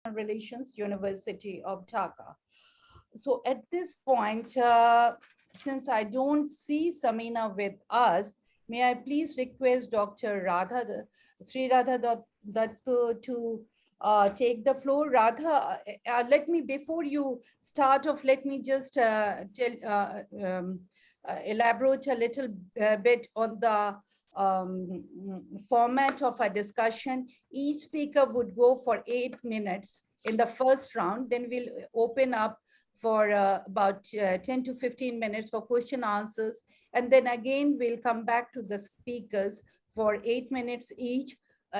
Relations, University of Dhaka. So at this point, since I don't see Samina with us, may I please request Dr. Sri Radha Dattu to take the floor. Radha, let me, before you start off, let me just elaborate a little bit on the format of our discussion. Each speaker would go for 8 minutes in the first round. Then we'll open up for about 10 to 15 minutes for question answers. And then again, we'll come back to the speakers for 8 minutes each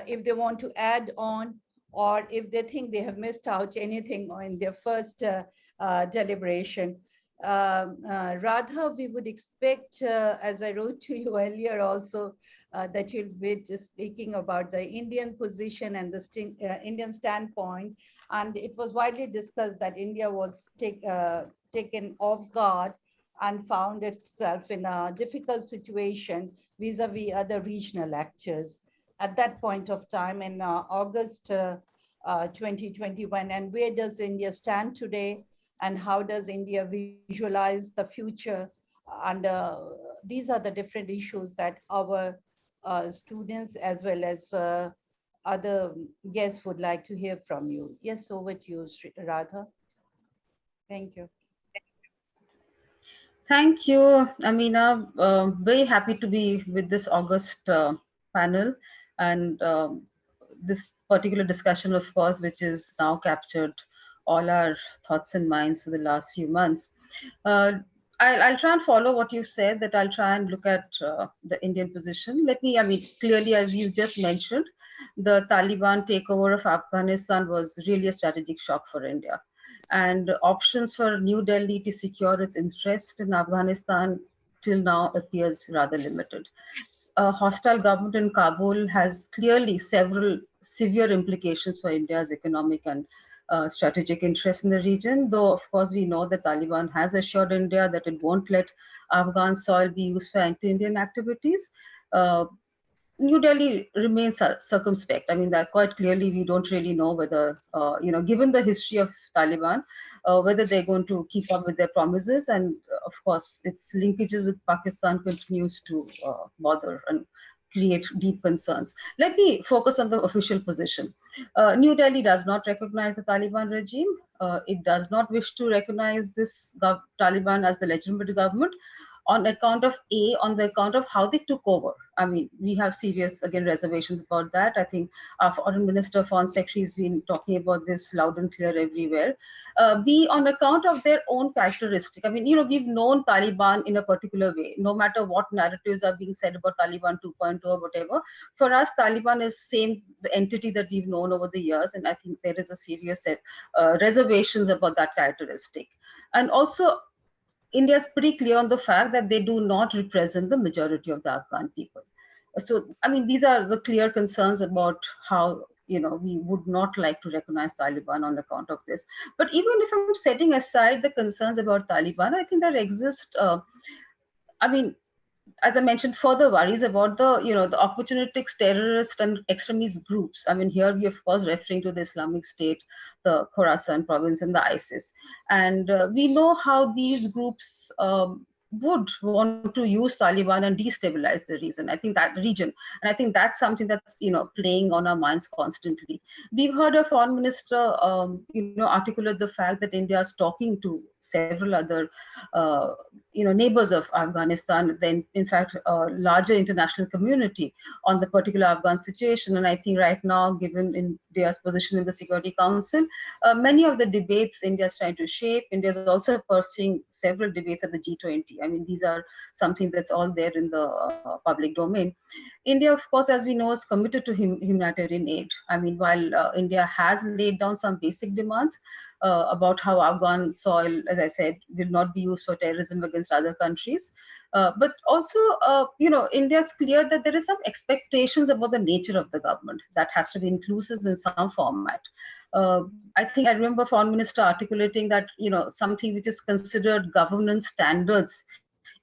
if they want to add on, or if they think they have missed out anything in their first deliberation. Radha, we would expect, as I wrote to you earlier also, that you'll be just speaking about the Indian position and the Indian standpoint. And it was widely discussed that India was taken off guard and found itself in a difficult situation vis-a-vis other regional actors at that point of time in August 2021. And where does India stand today? And how does India visualize the future? And these are the different issues that our students as well as other guests would like to hear from you. Yes, over to you, Radha. Thank you. Thank you, Amina. Very happy to be with this August panel and this particular discussion, of course, which is now captured all our thoughts and minds for the last few months. I'll try and follow what you said, that I'll try and look at the Indian position. Clearly, as you just mentioned, the Taliban takeover of Afghanistan was really a strategic shock for India. And options for New Delhi to secure its interest in Afghanistan till now appears rather limited. A hostile government in Kabul has clearly several severe implications for India's economic and strategic interest in the region, though of course we know that Taliban has assured India that it won't let Afghan soil be used for anti-Indian activities. New Delhi remains circumspect. I mean, that quite clearly we don't really know whether, given the history of Taliban, whether they're going to keep up with their promises. And of course, its linkages with Pakistan continues to bother and create deep concerns. Let me focus on the official position. New Delhi does not recognize the Taliban regime. It does not wish to recognize this Taliban as the legitimate government on account of how they took over. I mean, we have serious, again, reservations about that. I think our foreign minister, foreign secretary has been talking about this loud and clear everywhere. B, on account of their own characteristic. I mean, we've known Taliban in a particular way, no matter what narratives are being said about Taliban 2.0 or whatever. For us, Taliban is the entity that we've known over the years. And I think there is a serious reservations about that characteristic. And also, India is pretty clear on the fact that they do not represent the majority of the Afghan people. So, I mean, these are the clear concerns about how, we would not like to recognize Taliban on account of this. But even if I'm setting aside the concerns about Taliban, I think there exist, as I mentioned, further worries about the opportunistic terrorist and extremist groups. I mean, here we of course referring to the Islamic State, the Khorasan province, and the ISIS. And we know how these groups would want to use Taliban and destabilize the region. And I think that's something that's playing on our minds constantly. We've heard a foreign minister articulate the fact that India is talking to several other neighbors of Afghanistan, then in fact a larger international community on the particular Afghan situation. And I think right now, given India's position in the Security Council, many of the debates India is trying to shape, India is also pursuing several debates at the G20. I mean, these are something that's all there in the public domain. India, of course, as we know, is committed to humanitarian aid. I mean, while India has laid down some basic demands about how Afghan soil, as I said, will not be used for terrorism against other countries. But also, India is clear that there is some expectations about the nature of the government that has to be inclusive in some format. I remember Foreign Minister articulating that, something which is considered governance standards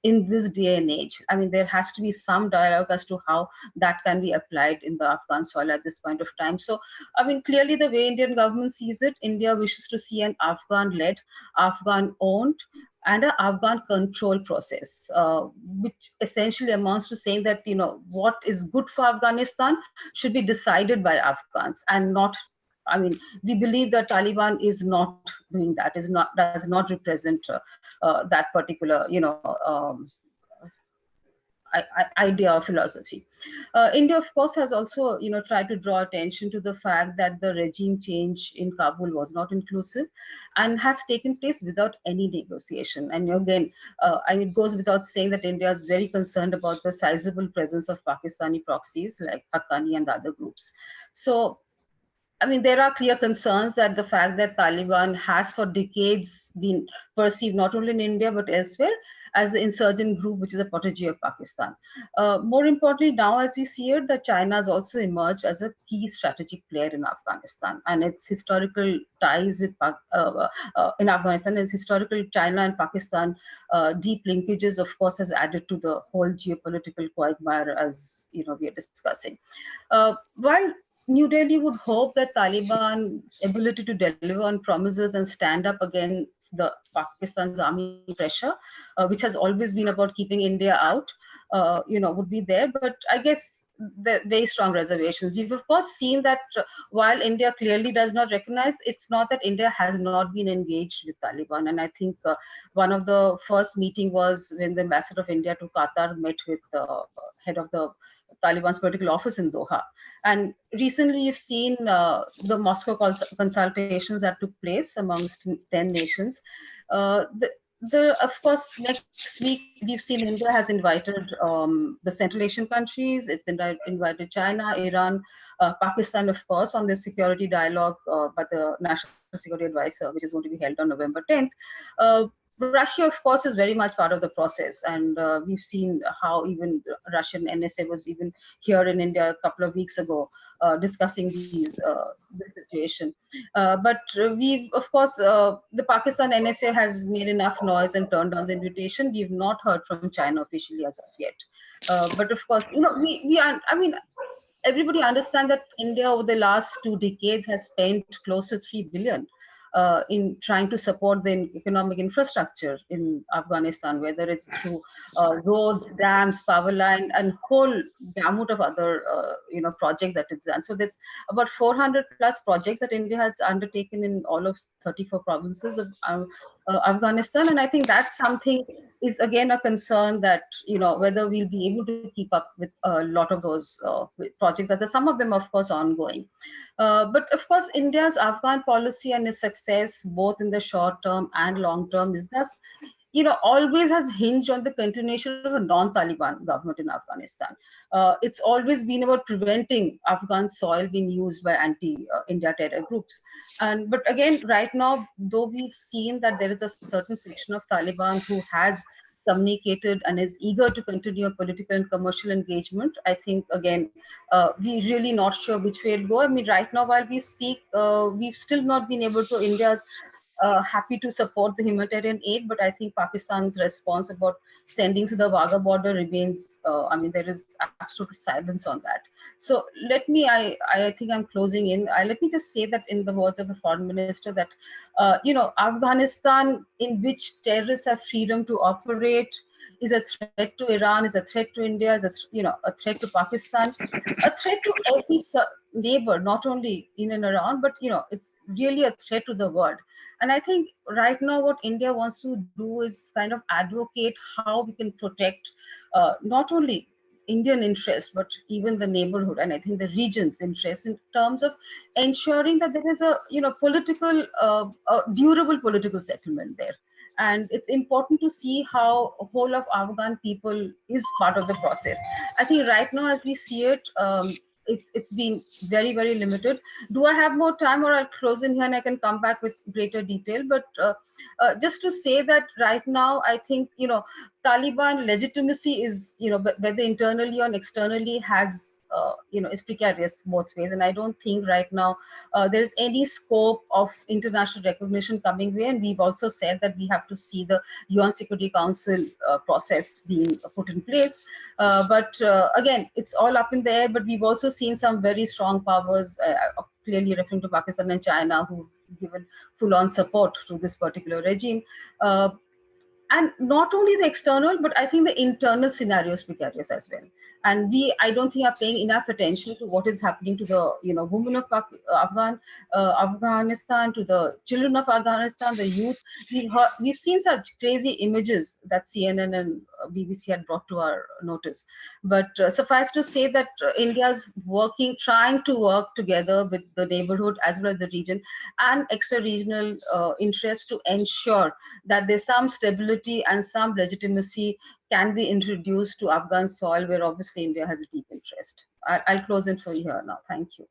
in in this day and age. I mean, there has to be some dialogue as to how that can be applied in the Afghan soil at this point of time. So, I mean, clearly the way Indian government sees it, India wishes to see an Afghan-led, Afghan-owned, and an Afghan control process, which essentially amounts to saying that, you know, what is good for Afghanistan should be decided by Afghans and not. I mean, we believe that Taliban is not doing that, does not represent that particular, you know, idea or philosophy. India, of course, has also, you know, tried to draw attention to the fact that the regime change in Kabul was not inclusive and has taken place without any negotiation. And again, it goes without saying that India is very concerned about the sizable presence of Pakistani proxies like Haqqani and other groups. So, I mean, there are clear concerns that the fact that Taliban has for decades been perceived not only in India but elsewhere as the insurgent group, which is a protege of Pakistan. More importantly, now as we see it, that China has also emerged as a key strategic player in Afghanistan, and its historical ties with in Afghanistan, its historical China and Pakistan deep linkages, of course, has added to the whole geopolitical quagmire, as you know we are discussing. While New Delhi would hope that Taliban's ability to deliver on promises and stand up against the Pakistan's army pressure, which has always been about keeping India out, would be there. But I guess the very strong reservations. We've of course seen that while India clearly does not recognize, it's not that India has not been engaged with Taliban. And I think one of the first meeting was when the ambassador of India to Qatar met with the head of the Taliban's political office in Doha. And recently, you've seen the Moscow consultations that took place amongst 10 nations. Of course, next week we've seen India has invited the Central Asian countries. It's invited China, Iran, Pakistan, of course, on this security dialogue by the National Security Advisor, which is going to be held on November 10th. Russia, of course, is very much part of the process, and we've seen how even Russian NSA was even here in India a couple of weeks ago discussing this situation. But we've, of course, the Pakistan NSA has made enough noise and turned down the invitation. We've not heard from China officially as of yet. But of course, you know, I mean, everybody understands that India over the last 2 decades has spent close to 3 billion in trying to support the economic infrastructure in Afghanistan, whether it's through roads, dams, power line, and whole gamut of other projects that it's done. So there's about 400 plus projects that India has undertaken in all of 34 provinces of Afghanistan, and I think that's something is again a concern that whether we'll be able to keep up with a lot of those projects. That some of them, of course, ongoing. But of course, India's Afghan policy and its success, both in the short term and long term, is thus, always has hinged on the continuation of a non-Taliban government in Afghanistan. It's always been about preventing Afghan soil being used by anti-India terror groups. But again, right now, though we've seen that there is a certain section of Taliban who has communicated and is eager to continue a political and commercial engagement, I think, again, we're really not sure which way it'll go. I mean, right now, while we speak, we've still not been able to, India's happy to support the humanitarian aid, but I think Pakistan's response about sending to the Wagah border remains, there is absolute silence on that. So I think I'm closing in. Let me just say that in the words of the foreign minister that, Afghanistan, in which terrorists have freedom to operate, is a threat to Iran, is a threat to India, is a threat to Pakistan, a threat to every neighbor, not only in and around, but it's really a threat to the world. And I think right now what India wants to do is kind of advocate how we can protect not only Indian interest, but even the neighborhood, and I think the region's interest in terms of ensuring that there is a political, durable political settlement there. And it's important to see how a whole of Afghan people is part of the process. I think right now, as we see it, it's been very, very limited. Do I have more time, or I'll close in here and I can come back with greater detail? But just to say that right now, I think, Taliban legitimacy is, whether internally or externally, has is precarious both ways. And I don't think right now there's any scope of international recognition coming way. And we've also said that we have to see the UN Security Council process being put in place. But again, it's all up in the air. But we've also seen some very strong powers, clearly referring to Pakistan and China, who've given full-on support to this particular regime. And not only the external, but I think the internal scenario is precarious as well. And I don't think, are paying enough attention to what is happening to the, women of Afghanistan, to the children of Afghanistan, the youth. We've seen such crazy images that CNN and BBC had brought to our notice. But suffice to say that India's trying to work together with the neighborhood as well as the region and extra-regional interests to ensure that there's some stability and some legitimacy can be introduced to Afghan soil, where obviously India has a deep interest. I'll close it for here now. Thank you.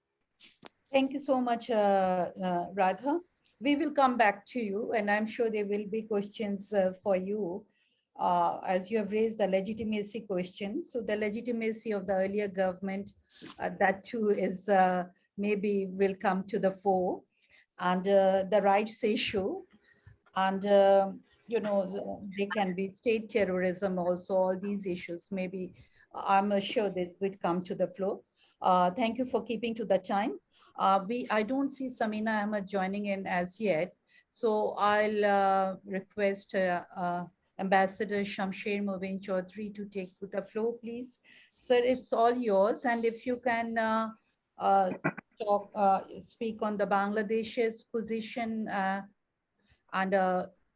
Thank you so much, Radha. We will come back to you, and I'm sure there will be questions for you as you have raised the legitimacy question. So the legitimacy of the earlier government, that too is maybe will come to the fore, and the rights issue. And, they can be state terrorism also, all these issues, maybe I'm sure this would come to the floor. Thank you for keeping to the time. I don't see Samina Ahmed joining in as yet. So I'll request Ambassador Shamsher Movin Chaudhary to take to the floor, please. Sir, it's all yours. And if you can speak on the Bangladesh's position, and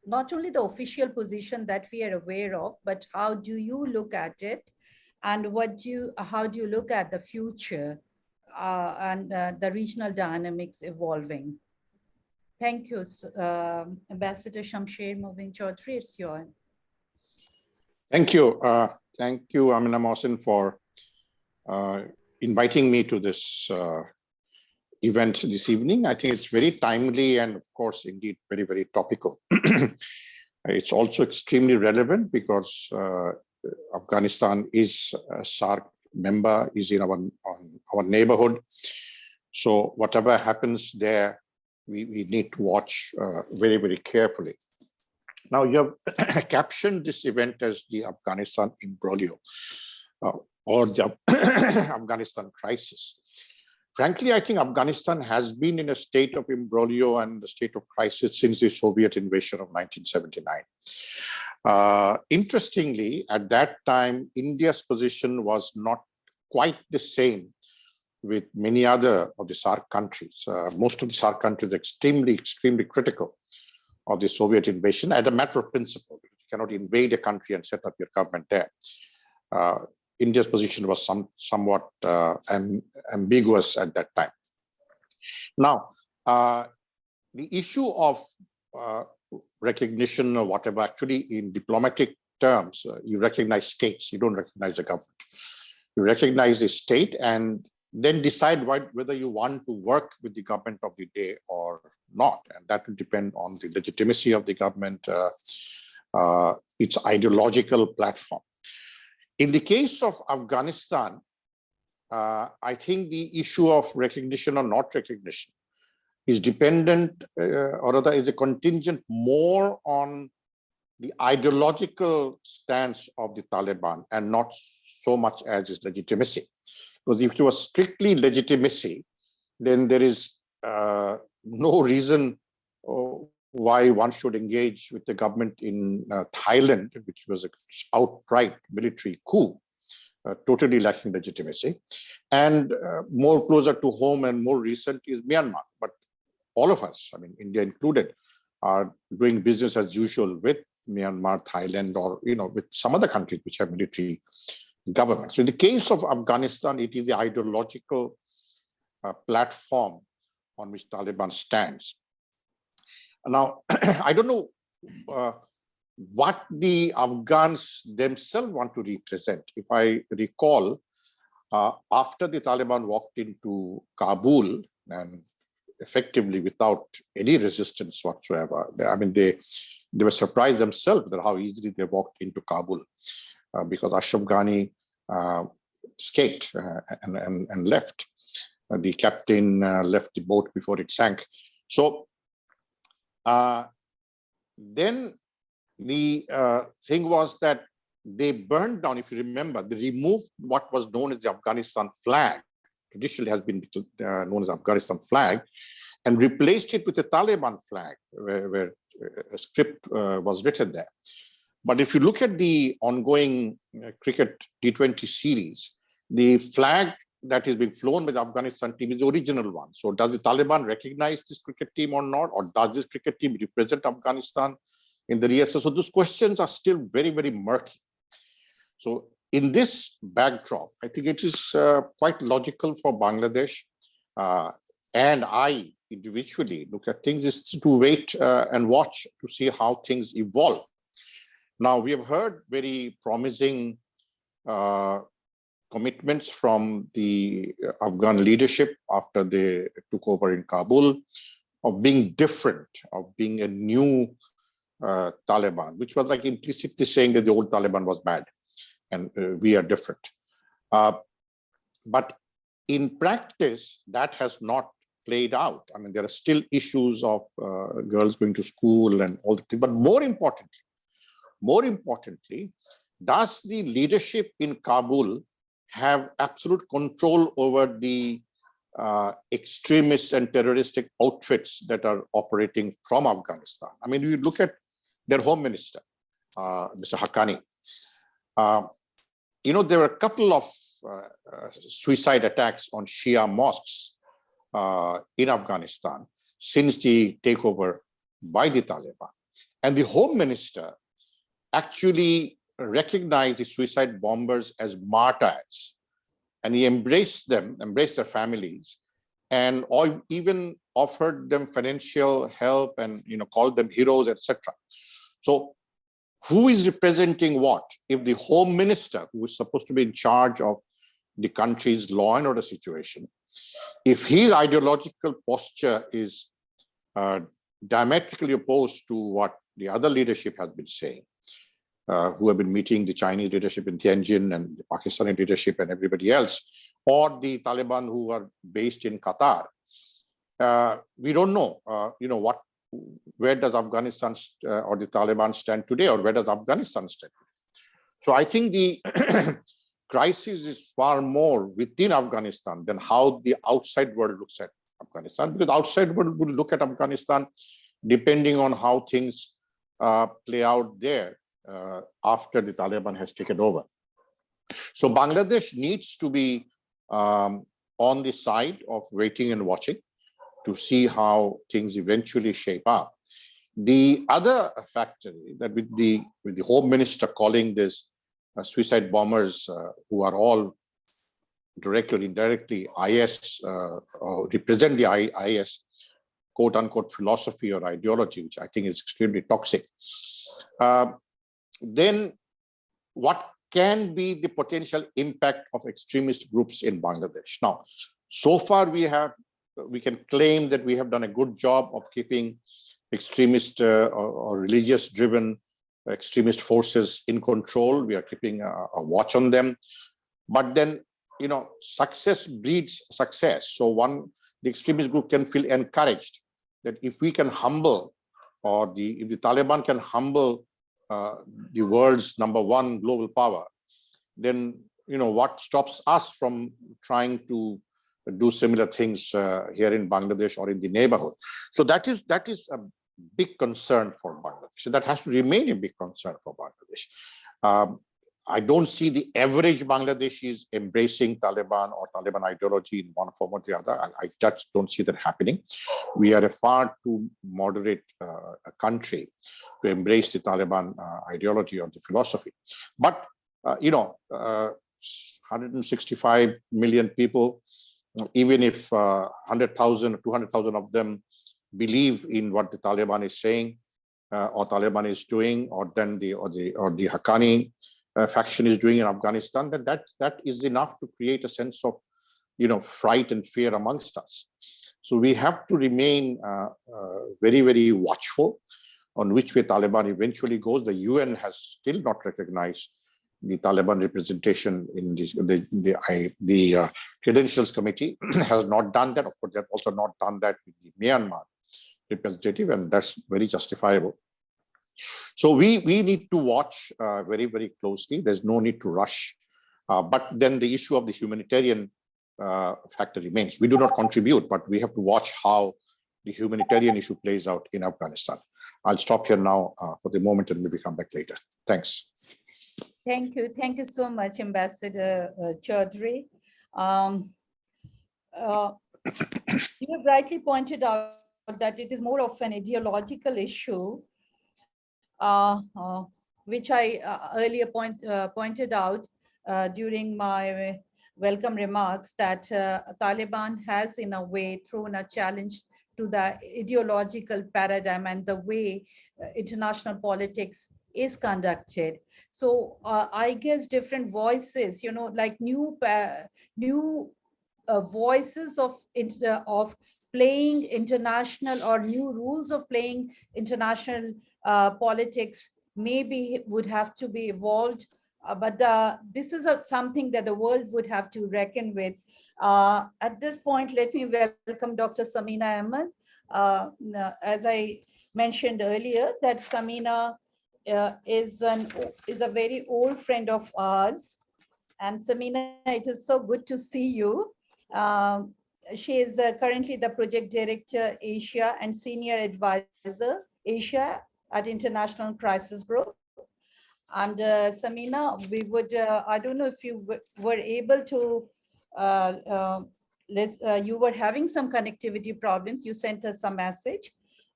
not only the official position that we are aware of, but how do you look at it, and how do you look at the future and the regional dynamics evolving? Thank you, Ambassador Shamsher Movin Chaudhary, it's yours. Thank you. Thank you, Amina Mohsin, for inviting me to this event this evening. I think it's very timely and, of course, indeed very, very topical. It's also extremely relevant because Afghanistan is a SAARC member, is in our neighborhood. So whatever happens there, we need to watch very, very carefully. Now, you have captioned this event as the Afghanistan imbroglio or the Afghanistan crisis. Frankly, I think Afghanistan has been in a state of imbroglio and a state of crisis since the Soviet invasion of 1979. Interestingly, at that time, India's position was not quite the same with many other of the SAARC countries. Most of the SAARC countries are extremely, extremely critical of the Soviet invasion as a matter of principle. You cannot invade a country and set up your government there. India's position was somewhat ambiguous at that time. Now, the issue of recognition or whatever, actually in diplomatic terms, you recognize states, you don't recognize the government. You recognize the state and then decide whether you want to work with the government of the day or not. And that will depend on the legitimacy of the government, its ideological platform. In the case of Afghanistan, I think the issue of recognition or not recognition is dependent, or rather is a contingent more on the ideological stance of the Taliban and not so much as its legitimacy. Because if it was strictly legitimacy, then there is no reason why one should engage with the government in Thailand, which was an outright military coup, totally lacking legitimacy. And more closer to home and more recent is Myanmar. But all of us, I mean, India included, are doing business as usual with Myanmar, Thailand, or with some other countries which have military governments. So in the case of Afghanistan, it is the ideological platform on which Taliban stands. Now, I don't know what the Afghans themselves want to represent. If I recall, after the Taliban walked into Kabul and effectively without any resistance whatsoever, I mean, they were surprised themselves at how easily they walked into Kabul because Ashraf Ghani escaped and left. The captain left the boat before it sank. So then the thing was that they burned down, if you remember, they removed what was known as the Afghanistan flag, traditionally has been known as Afghanistan flag, and replaced it with the Taliban flag, where a script was written there. But if you look at the ongoing cricket T20 series, the flag that is being flown by the Afghanistan team is the original one. So does the Taliban recognize this cricket team or not? Or does this cricket team represent Afghanistan in the rehearsal? So those questions are still very, very murky. So in this backdrop, I think it is quite logical for Bangladesh and I individually look at things is to wait and watch to see how things evolve. Now, we have heard very promising commitments from the Afghan leadership after they took over in Kabul of being different, of being a new Taliban, which was like implicitly saying that the old Taliban was bad and we are different. But in practice, that has not played out. I mean, there are still issues of girls going to school and all the things. But more importantly, does the leadership in Kabul have absolute control over the extremist and terroristic outfits that are operating from Afghanistan? I mean, you look at their home minister, Mr. Haqqani. You know, there were a couple of suicide attacks on Shia mosques in Afghanistan since the takeover by the Taliban. And the home minister actually recognized the suicide bombers as martyrs. And he embraced them, embraced their families, and even offered them financial help and called them heroes, etc. So who is representing what? If the home minister, who is supposed to be in charge of the country's law and order situation, if his ideological posture is diametrically opposed to what the other leadership has been saying, who have been meeting the Chinese leadership in Tianjin and the Pakistani leadership and everybody else, or the Taliban who are based in Qatar, we don't know, where does Afghanistan or the Taliban stand today, or where does Afghanistan stand today? So I think the crisis is far more within Afghanistan than how the outside world looks at Afghanistan, because the outside world will look at Afghanistan depending on how things play out there after the Taliban has taken over. So Bangladesh needs to be on the side of waiting and watching to see how things eventually shape up. The other factor that with the home minister calling this suicide bombers who are all directly or indirectly IS, or represent the IS quote unquote philosophy or ideology, which I think is extremely toxic. Then what can be the potential impact of extremist groups in Bangladesh? Now, so far we can claim that we have done a good job of keeping extremist or religious-driven extremist forces in control. We are keeping a watch on them. But then, success breeds success. So the extremist group can feel encouraged that if we can humble, or if the Taliban can humble the world's #1 global power, then what stops us from trying to do similar things here in Bangladesh or in the neighborhood? So that is a big concern for Bangladesh. So that has to remain a big concern for Bangladesh. I don't see the average Bangladeshis embracing Taliban or Taliban ideology in one form or the other. I just don't see that happening. We are a far too moderate a country to embrace the Taliban ideology or the philosophy. But, 165 million people, even if 100,000 or 200,000 of them believe in what the Taliban is saying or Taliban is doing, or the Haqqani faction is doing in Afghanistan, then that is enough to create a sense of fright and fear amongst us. So we have to remain very, very watchful on which way Taliban eventually goes. The UN has still not recognized the Taliban representation in this, the Credentials Committee has not done that. Of course, they have also not done that with the Myanmar representative, and that's very justifiable. So we need to watch very, very closely. There's no need to rush. But then the issue of the humanitarian factor remains. We do not contribute, but we have to watch how the humanitarian issue plays out in Afghanistan. I'll stop here now for the moment and maybe come back later. Thanks. Thank you. Thank you so much, Ambassador Chaudhary. You have rightly pointed out that it is more of an ideological issue, which I earlier pointed out during my welcome remarks, that Taliban has in a way thrown a challenge to the ideological paradigm and the way international politics is conducted. So I guess different voices, you know, like new voices of playing international, or new rules of playing international politics maybe would have to be evolved. But this is something that the world would have to reckon with. At this point, let me welcome Dr. Samina Ahmed. As I mentioned earlier, that Samina is a very old friend of ours. And Samina, it is so good to see you. She is currently the Project Director Asia and Senior Advisor Asia at International Crisis Group. And Samina, we would, I don't know if you were able to, you were having some connectivity problems. You sent us a message,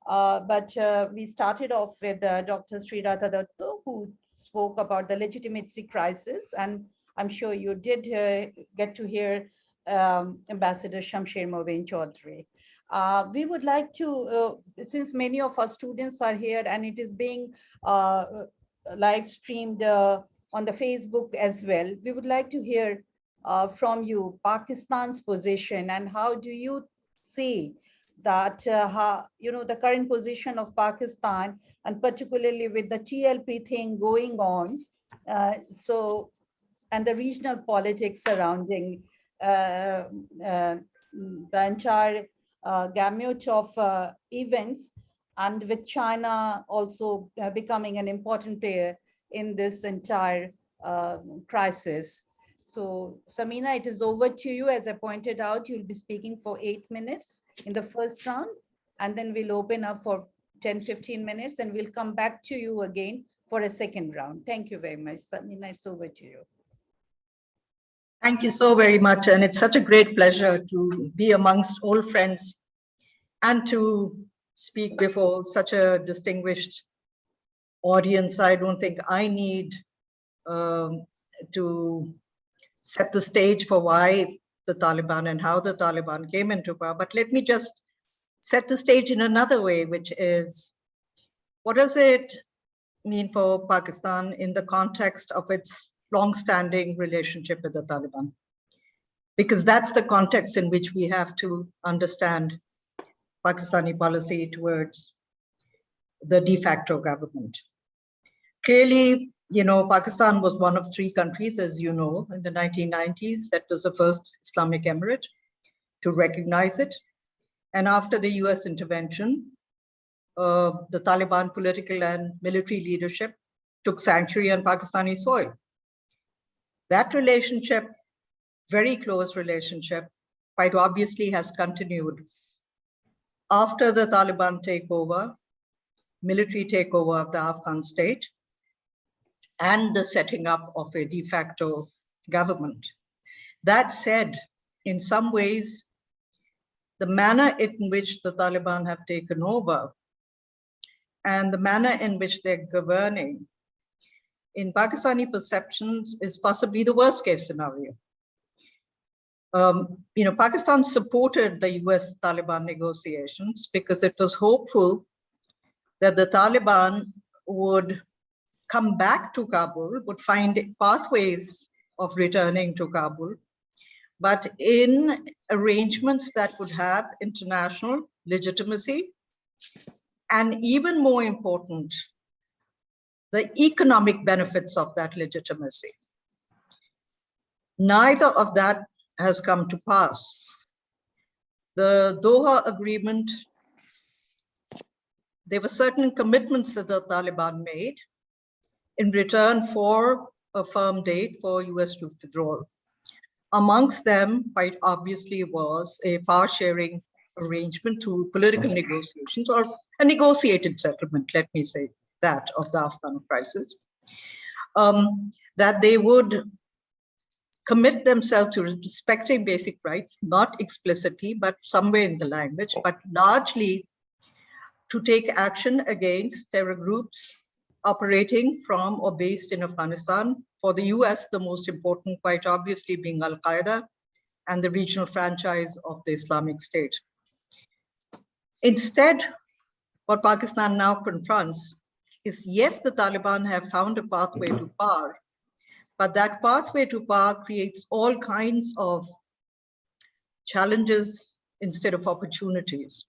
but we started off with Dr. Sriratha Datto, who spoke about the legitimacy crisis. And I'm sure you did get to hear Ambassador Shamsher Moin Chaudhary. We would like to, since many of our students are here and it is being live streamed on the Facebook as well, we would like to hear from you Pakistan's position, and how do you see that, how, you know, the current position of Pakistan, and particularly with the TLP thing going on, and the regional politics surrounding the entire gamut of events, and with China also becoming an important player in this entire crisis. So Samina, it is over to you. As I pointed out, you'll be speaking for 8 minutes in the first round, and then we'll open up for 10-15 minutes, and we'll come back to you again for a second round. Thank you very much. Samina, it's over to you. Thank you so very much. And it's such a great pleasure to be amongst old friends and to speak before such a distinguished audience. I don't think I need to set the stage for why the Taliban and how the Taliban came into power. But let me just set the stage in another way, which is, what does it mean for Pakistan in the context of its long-standing relationship with the Taliban? Because that's the context in which we have to understand Pakistani policy towards the de facto government. Clearly, you know, Pakistan was one of 3 countries, as you know, in the 1990s. That was the first Islamic emirate to recognize it. And after the US intervention, the Taliban political and military leadership took sanctuary on Pakistani soil. That relationship, very close relationship, quite obviously has continued after the Taliban takeover, military takeover of the Afghan state, and the setting up of a de facto government. That said, in some ways, the manner in which the Taliban have taken over and the manner in which they're governing, in Pakistani perceptions, is possibly the worst case scenario. You know, Pakistan supported the US Taliban negotiations because it was hopeful that the Taliban would come back to Kabul, would find pathways of returning to Kabul, but in arrangements that would have international legitimacy, and even more important, the economic benefits of that legitimacy. Neither of that has come to pass. The Doha Agreement, there were certain commitments that the Taliban made in return for a firm date for US troop withdrawal. Amongst them, quite obviously, was a power sharing arrangement through political negotiations, or a negotiated settlement, let me say that, of the Afghan crisis, that they would commit themselves to respecting basic rights, not explicitly, but somewhere in the language, but largely to take action against terror groups operating from or based in Afghanistan. For the US, the most important, quite obviously, being Al-Qaeda and the regional franchise of the Islamic State. Instead, what Pakistan now confronts is, yes, the Taliban have found a pathway to power, but that pathway to power creates all kinds of challenges instead of opportunities.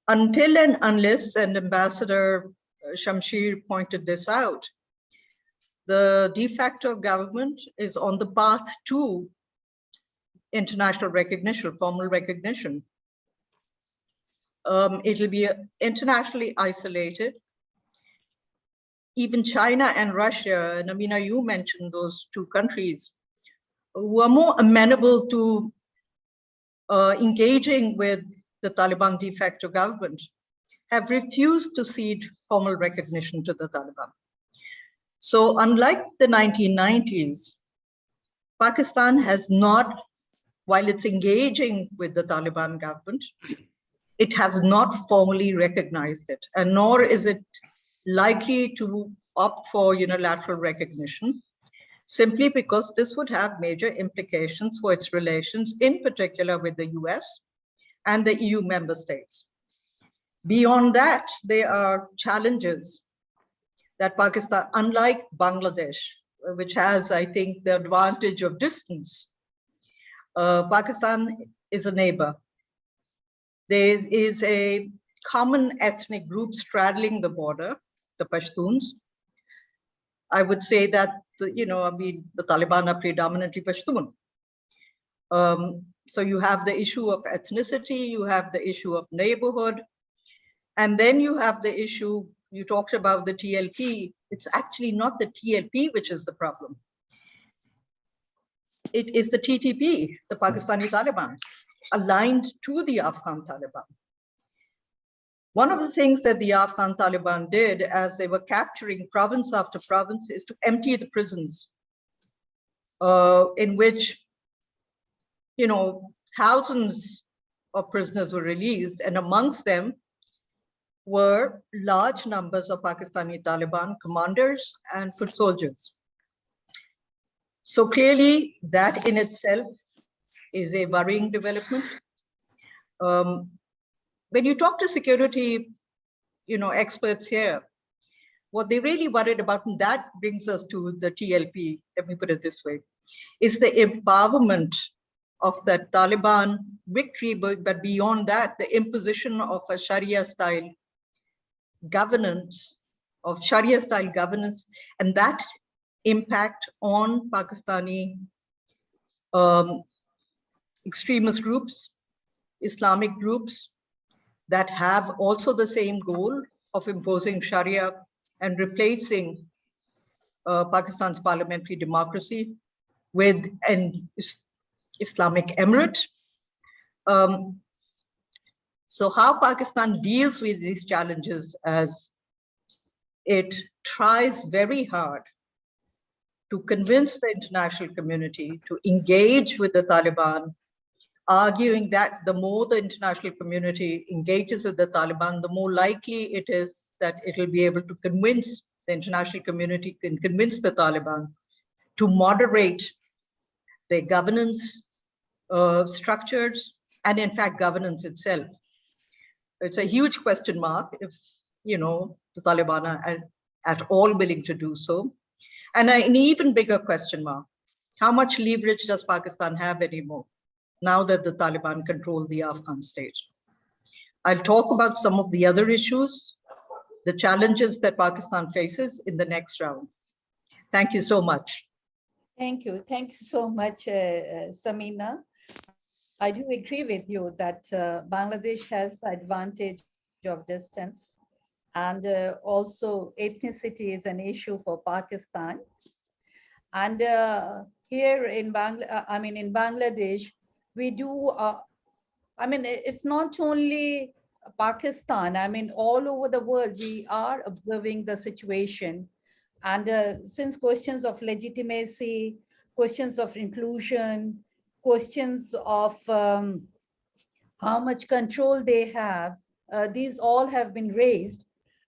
Until and unless, and Ambassador Shamsheer pointed this out, the de facto government is on the path to international recognition, formal recognition. It'll be internationally isolated. Even China and Russia, and Amina, you mentioned those two countries, who are more amenable to engaging with the Taliban de facto government, have refused to cede formal recognition to the Taliban. So unlike the 1990s, Pakistan has not, while it's engaging with the Taliban government, it has not formally recognized it, and nor is it likely to opt for unilateral recognition, simply because this would have major implications for its relations, in particular with the US and the EU member states. Beyond that, there are challenges that Pakistan, unlike Bangladesh, which has, I think, the advantage of distance, Pakistan is a neighbor. There is a common ethnic group straddling the border, the Pashtuns. I would say that, the Taliban are predominantly Pashtun. So you have the issue of ethnicity, you have the issue of neighborhood, and then you have the issue, you talked about the TLP. It's actually not the TLP which is the problem. It is the TTP, the Pakistani Taliban, aligned to the Afghan Taliban. One of the things that the Afghan Taliban did as they were capturing province after province is to empty the prisons, in which, thousands of prisoners were released, and amongst them were large numbers of Pakistani Taliban commanders and foot soldiers. So clearly, that in itself is a worrying development. When you talk to security, experts here, what they really worried about, and that brings us to the TLP, let me put it this way, is the empowerment of the Taliban victory, but beyond that, the imposition of a Sharia-style governance, and that impact on Pakistani extremist groups, Islamic groups that have also the same goal of imposing Sharia and replacing Pakistan's parliamentary democracy with an Islamic emirate. So how Pakistan deals with these challenges as it tries very hard to convince the international community to engage with the Taliban, arguing that the more the international community engages with the Taliban, the more likely it is that it will be able to convince the international community, can convince the Taliban to moderate their governance structures and, in fact, governance itself. It's a huge question mark if, the Taliban are at all willing to do so. And an even bigger question mark, how much leverage does Pakistan have anymore now that the Taliban control the Afghan state? I'll talk about some of the other issues the challenges that Pakistan faces in the next round. Thank you so much. Thank you. Thank you so much, Samina. I do agree with you that Bangladesh has the advantage of distance, and also ethnicity is an issue for Pakistan. And here in in Bangladesh, we do, it's not only Pakistan, all over the world, we are observing the situation. And since questions of legitimacy, questions of inclusion, questions of how much control they have, these all have been raised.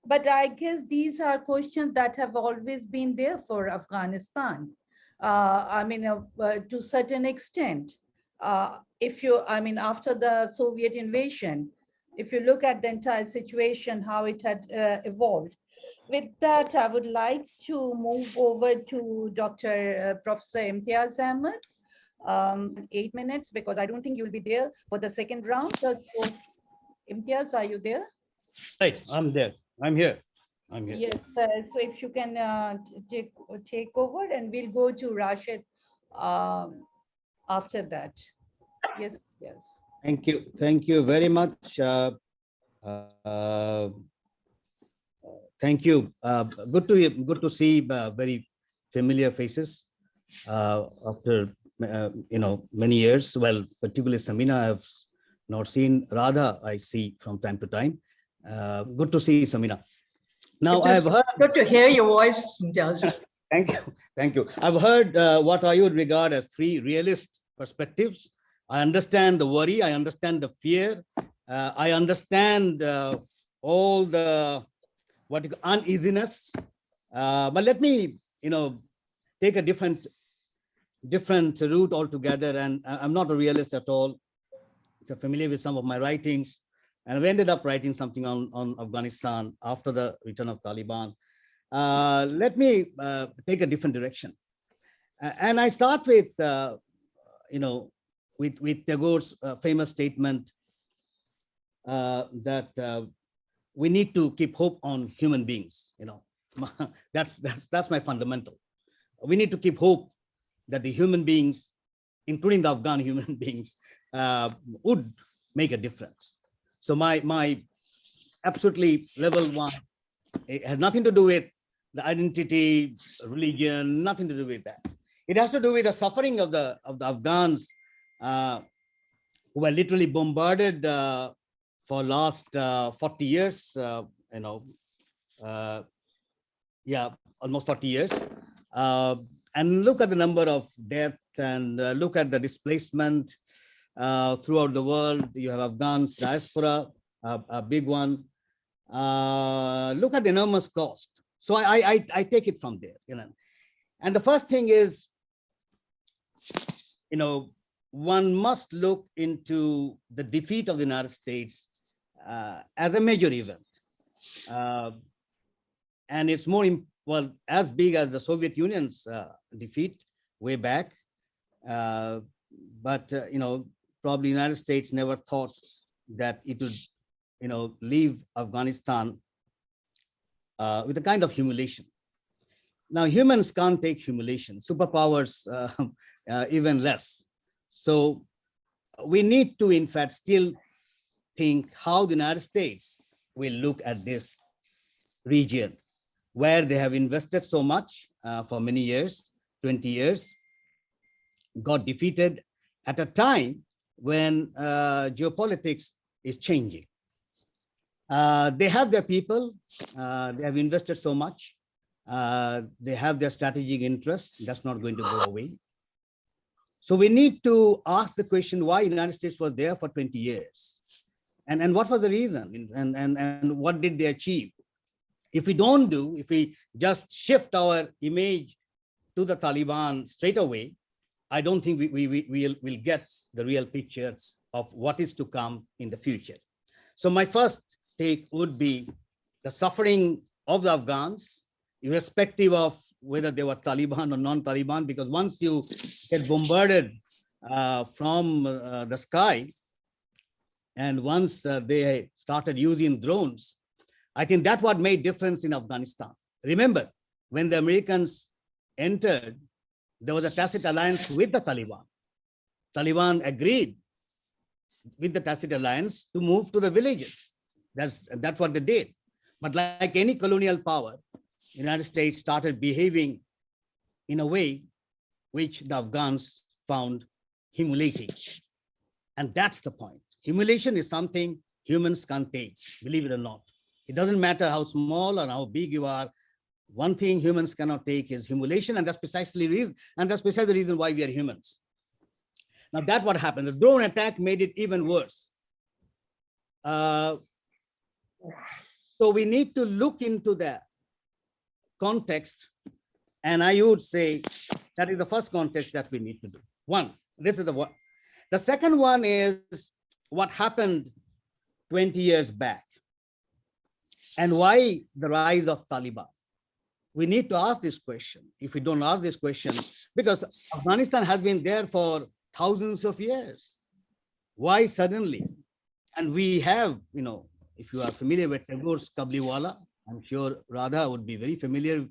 But I guess these are questions that have always been there for Afghanistan. To certain extent, after the Soviet invasion, if you look at the entire situation, how it had evolved. With that, I would like to move over to Dr. Professor Imtiaz Ahmed. 8 minutes, because I don't think you'll be there for the second round. So, Imtiaz, are you there? Right, I'm there. I'm here. Yes, so if you can take over, and we'll go to Rashid after that. Yes, yes. Thank you very much. Thank you. Good to see very familiar faces after many years. Well, particularly Samina, I've not seen. Radha, I see from time to time. Good to see Samina. Now I've heard. Good to hear your voice, Imtiaz. Thank you. I've heard what I would regard as three realist perspectives. I understand the worry. I understand the fear. I understand all the uneasiness. But let me, take a different route altogether. And I'm not a realist at all. If you're familiar with some of my writings, and we ended up writing something on Afghanistan after the return of Taliban. Let me take a different direction. And I start with, with Tagore's famous statement that we need to keep hope on human beings. That's my fundamental. We need to keep hope that the human beings, including the Afghan human beings, would make a difference. So my absolutely level one, it has nothing to do with the identity, religion, nothing to do with that. It has to do with the suffering of the Afghans who were literally bombarded for last 40 years, almost 40 years. And look at the number of deaths, and look at the displacement throughout the world. You have Afghans diaspora, a big one. Look at the enormous cost. So I take it from there, And the first thing is, one must look into the defeat of the United States as a major event. And it's more, as big as the Soviet Union's defeat way back. But, probably the United States never thought that it would, leave Afghanistan with a kind of humiliation. Now, humans can't take humiliation, superpowers even less. So we need to, in fact, still think how the United States will look at this region where they have invested so much for many years, 20 years, got defeated at a time when geopolitics is changing. They have their people, they have invested so much, they have their strategic interests, that's not going to go away. So we need to ask the question why the United States was there for 20 years. And what was the reason, and what did they achieve? If we just shift our image to the Taliban straight away, I don't think we'll get the real picture of what is to come in the future. So my first take would be the suffering of the Afghans, irrespective of whether they were Taliban or non-Taliban, because once you get bombarded from the sky, and once they started using drones, I think that's what made difference in Afghanistan. Remember, when the Americans entered, there was a tacit alliance with the Taliban. Taliban agreed with the tacit alliance to move to the villages. That's what they did. But like any colonial power, the United States started behaving in a way which the Afghans found humiliating. And that's the point. Humiliation is something humans can't take, believe it or not. It doesn't matter how small or how big you are. One thing humans cannot take is humiliation, and that's precisely the reason why we are humans. Now that's what happened. The drone attack made it even worse. So we need to look into the context, and I would say that is the first context that we need to do. One, this is the one. The second one is what happened 20 years back and why the rise of Taliban. We need to ask this question. If we don't ask this question, because Afghanistan has been there for thousands of years, why suddenly? And we have, if you are familiar with Tagore's Kabliwala, I'm sure Radha would be very familiar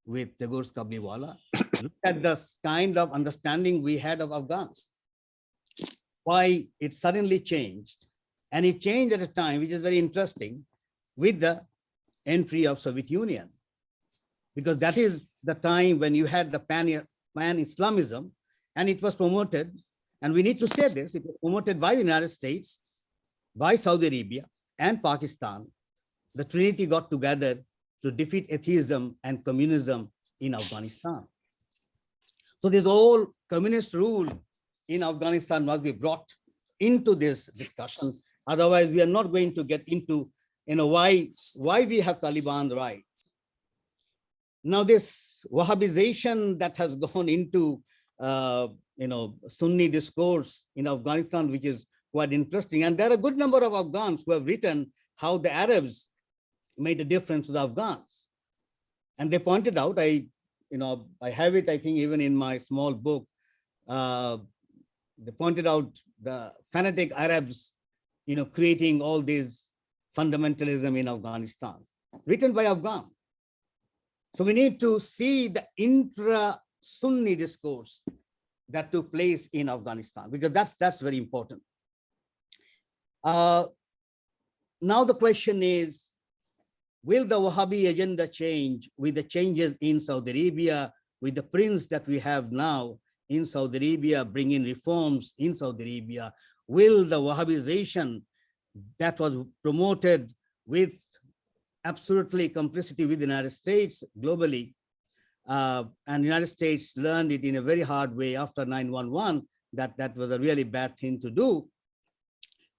with Tagore's Kabliwala. Look at the kind of understanding we had of Afghans. Why it suddenly changed. And it changed at a time which is very interesting with the entry of Soviet Union. Because that is the time when you had the pan-Islamism, and it was promoted, and we need to say this, it was promoted by the United States, by Saudi Arabia and Pakistan. The Trinity got together to defeat atheism and communism in Afghanistan. So this whole communist rule in Afghanistan must be brought into this discussion. Otherwise, we are not going to get into why we have Taliban right. Now, this Wahhabization that has gone into Sunni discourse in Afghanistan, which is quite interesting. And there are a good number of Afghans who have written how the Arabs made a difference to the Afghans. And they pointed out, I have it, I think, even in my small book. They pointed out the fanatic Arabs, creating all this fundamentalism in Afghanistan, written by Afghan. So we need to see the intra-Sunni discourse that took place in Afghanistan, because that's very important. Now the question is, will the Wahhabi agenda change with the changes in Saudi Arabia, with the prince that we have now in Saudi Arabia, bringing reforms in Saudi Arabia? Will the Wahhabization that was promoted with absolutely complicity with the United States globally, and the United States learned it in a very hard way after 9/11, that was a really bad thing to do.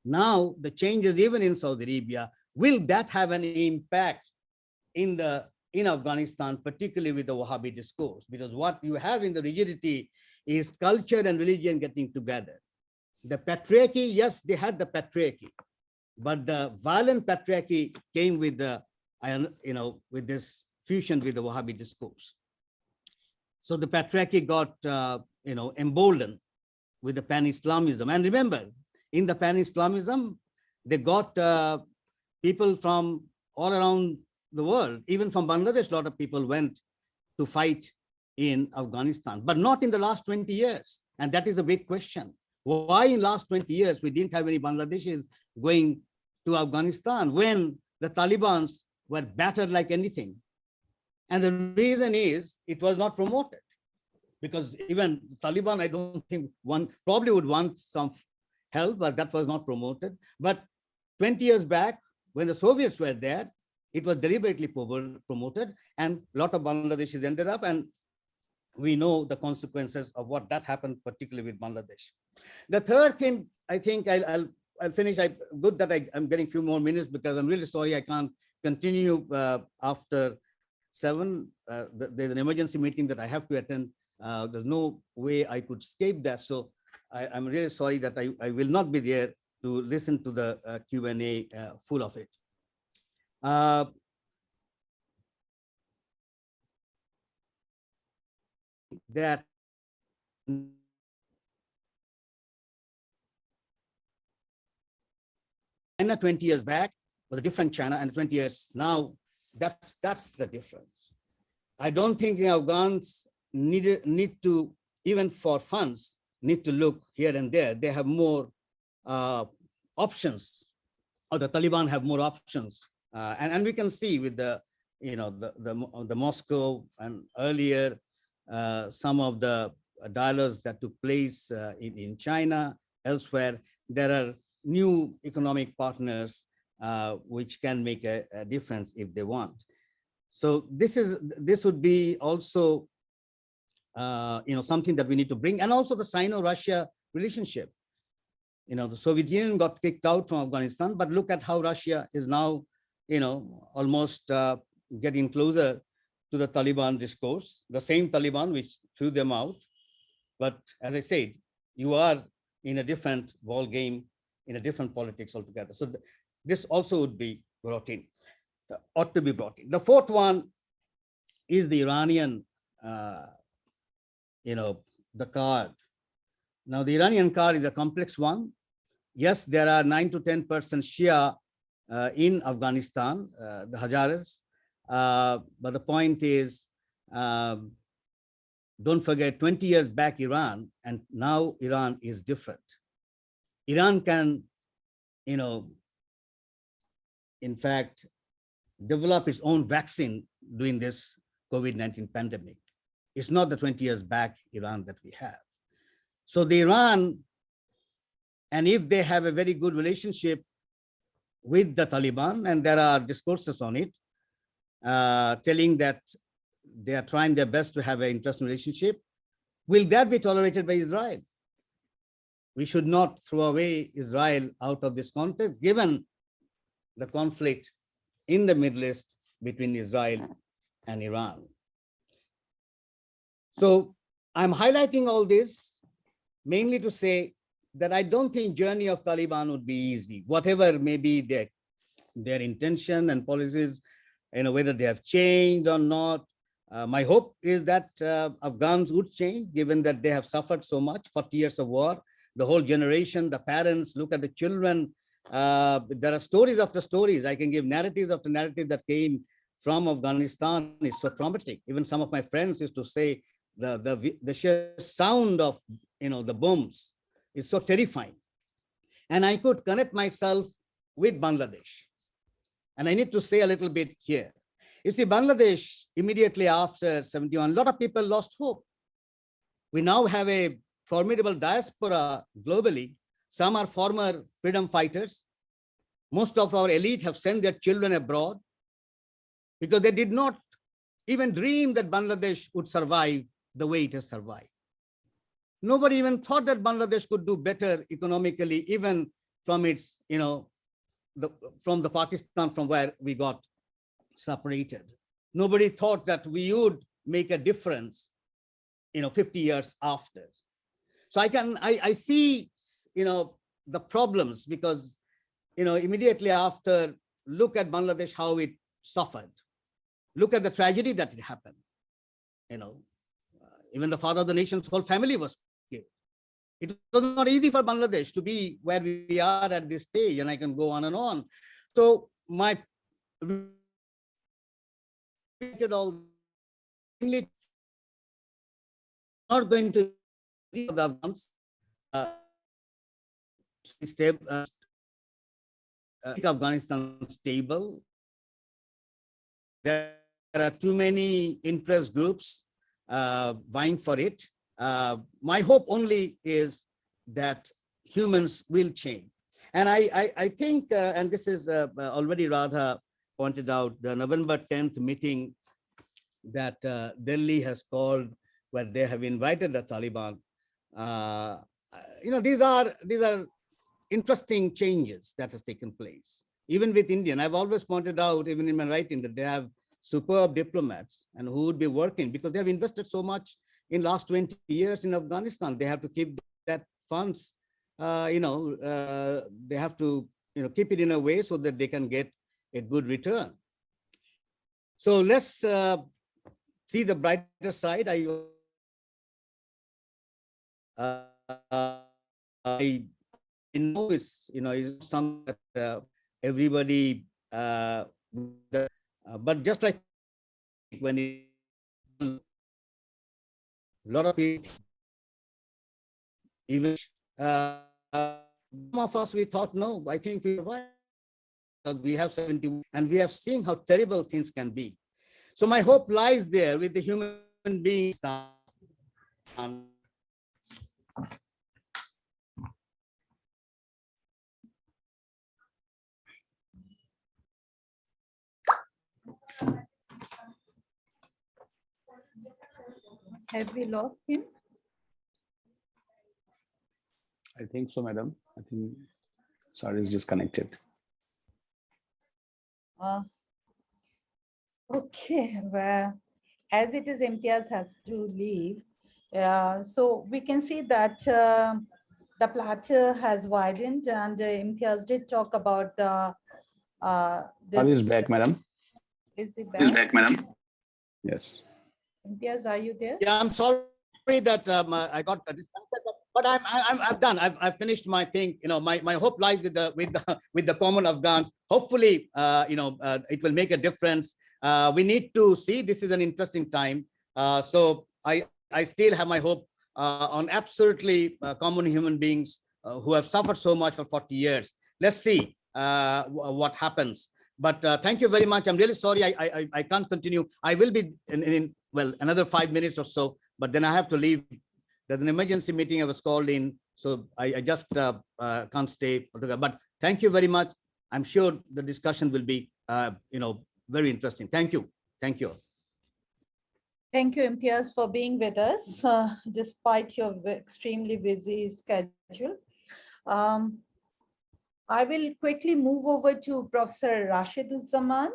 Now the changes even in Saudi Arabia, will that have an impact in Afghanistan, particularly with the Wahhabi discourse? Because what you have in the rigidity is culture and religion getting together. The patriarchy, yes, they had the patriarchy, but the violent patriarchy came with with this fusion with the Wahhabi discourse. So the patriarchy got emboldened with the pan-Islamism. And remember, in the pan-Islamism, they got people from all around the world. Even from Bangladesh, a lot of people went to fight in Afghanistan, but not in the last 20 years. And that is a big question. Why in last 20 years we didn't have any Bangladeshis going to Afghanistan when the Talibans were battered like anything? And the reason is it was not promoted, because even Taliban, I don't think probably would want some help, but that was not promoted. But 20 years back, when the Soviets were there, it was deliberately promoted, and a lot of Bangladeshis ended up, and we know the consequences of what that happened, particularly with Bangladesh. The third thing, I think I'll finish. Good that I'm getting a few more minutes, because I'm really sorry I can't continue after 7. There's an emergency meeting that I have to attend. There's no way I could escape that. So I'm really sorry that I will not be there to listen to the Q&A full of it. That China 20 years back was a different China, and 20 years now, that's the difference. I don't think Afghans need to, even for funds, need to look here and there. They have more options, or the Taliban have more options, and we can see with the the Moscow and earlier some of the dialogues that took place in China, elsewhere. There are new economic partners which can make a difference if they want. So this would be also something that we need to bring, and also the Sino-Russia relationship. The Soviet Union got kicked out from Afghanistan, but look at how Russia is now, almost getting closer to the Taliban discourse, the same Taliban which threw them out. But as I said, you are in a different ball game, in a different politics altogether. So this also would be brought in, ought to be brought in. The fourth one is the Iranian, the card. Now, the Iranian card is a complex one. Yes, there are 9 to 10% Shia in Afghanistan, the Hazaras. But the point is, don't forget, 20 years back, Iran, and now Iran is different. Iran can, in fact, develop its own vaccine during this COVID-19 pandemic. It's not the 20 years back Iran that we have. So the Iran, and if they have a very good relationship with the Taliban, and there are discourses on it, telling that they are trying their best to have an interesting relationship, will that be tolerated by Israel? We should not throw away Israel out of this context, given the conflict in the Middle East between Israel and Iran. So I'm highlighting all this mainly to say that I don't think journey of Taliban would be easy, whatever may be their intention and policies, whether they have changed or not. My hope is that Afghans would change, given that they have suffered so much, 40 years of war, the whole generation, the parents, look at the children. There are stories after stories. I can give narratives after narratives that came from Afghanistan. It's so traumatic. Even some of my friends used to say the sheer sound of the bombs is so terrifying. And I could connect myself with Bangladesh. And I need to say a little bit here. You see, Bangladesh, immediately after 71, a lot of people lost hope. We now have a formidable diaspora globally. Some are former freedom fighters. Most of our elite have sent their children abroad because they did not even dream that Bangladesh would survive the way it has survived. Nobody even thought that Bangladesh could do better economically, even from its, from the Pakistan from where we got separated. Nobody thought that we would make a difference, 50 years after. So I see, the problems because, immediately after, look at Bangladesh, how it suffered. Look at the tragedy that it happened. Even the father of the nation's whole family was killed. It was not easy for Bangladesh to be where we are at this stage, and I can go on and on. So my all not going to be the Afghans stable, Afghanistan stable. There are too many interest groups vying for it. My hope only is that humans will change. And I think, and this is already Radha pointed out, the November 10th meeting that Delhi has called, where they have invited the Taliban. These are interesting changes that has taken place. Even with India, I've always pointed out, even in my writing, that they have superb diplomats and who would be working because they have invested so much in last 20 years in Afghanistan. They have to keep that funds, they have to keep it in a way so that they can get a good return. So let's see the brighter side. I know it's it's something that everybody but just like when a lot of people, even some of us, we thought, no, I think we survived. We have 70, and we have seen how terrible things can be. So my hope lies there with the human beings. Have we lost him? I think so, madam. I think sorry, is disconnected. Okay, well, as it is, Imtiaz has to leave. So we can see that the plateau has widened, and Imtiaz did talk about this. Sorry, is back, madam. Is he back? Is back, madam? Yes. Imtiaz, are you there? Yeah, I'm sorry that I got disconnected, but I'm done. I've finished my thing. You know, my hope lies with the common Afghans. Hopefully, it will make a difference. We need to see. This is an interesting time. So I still have my hope on absolutely common human beings who have suffered so much for 40 years. Let's see what happens. But thank you very much. I'm really sorry. I can't continue. I will be in well, another 5 minutes or so, but then I have to leave. There's an emergency meeting I was called in, so I just can't stay. But thank you very much. I'm sure the discussion will be, very interesting. Thank you. Thank you. Thank you, Imtiaz, for being with us, despite your extremely busy schedule. I will quickly move over to Professor Rashiduzzaman,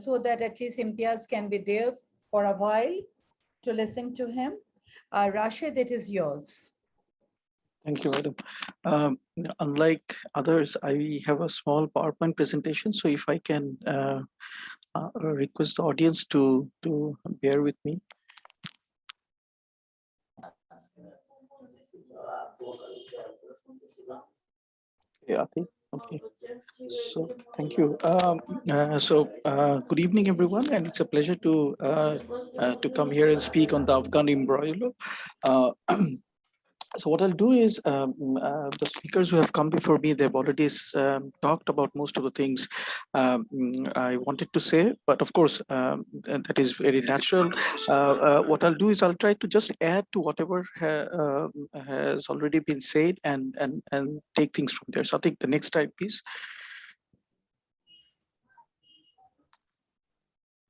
so that at least Imtiaz can be there for a while to listen to him. Rashid, it is yours. Thank you, madam. Unlike others, I have a small PowerPoint presentation. So if I can request the audience to bear with me. Yeah, I think. Okay. So thank you. Good evening, everyone, and it's a pleasure to come here and speak on the Afghan imbroglio. So what I'll do is the speakers who have come before me, they've already talked about most of the things I wanted to say, but of course, that is very natural. What I'll do is I'll try to just add to whatever has already been said and take things from there. So I'll take the next slide, please.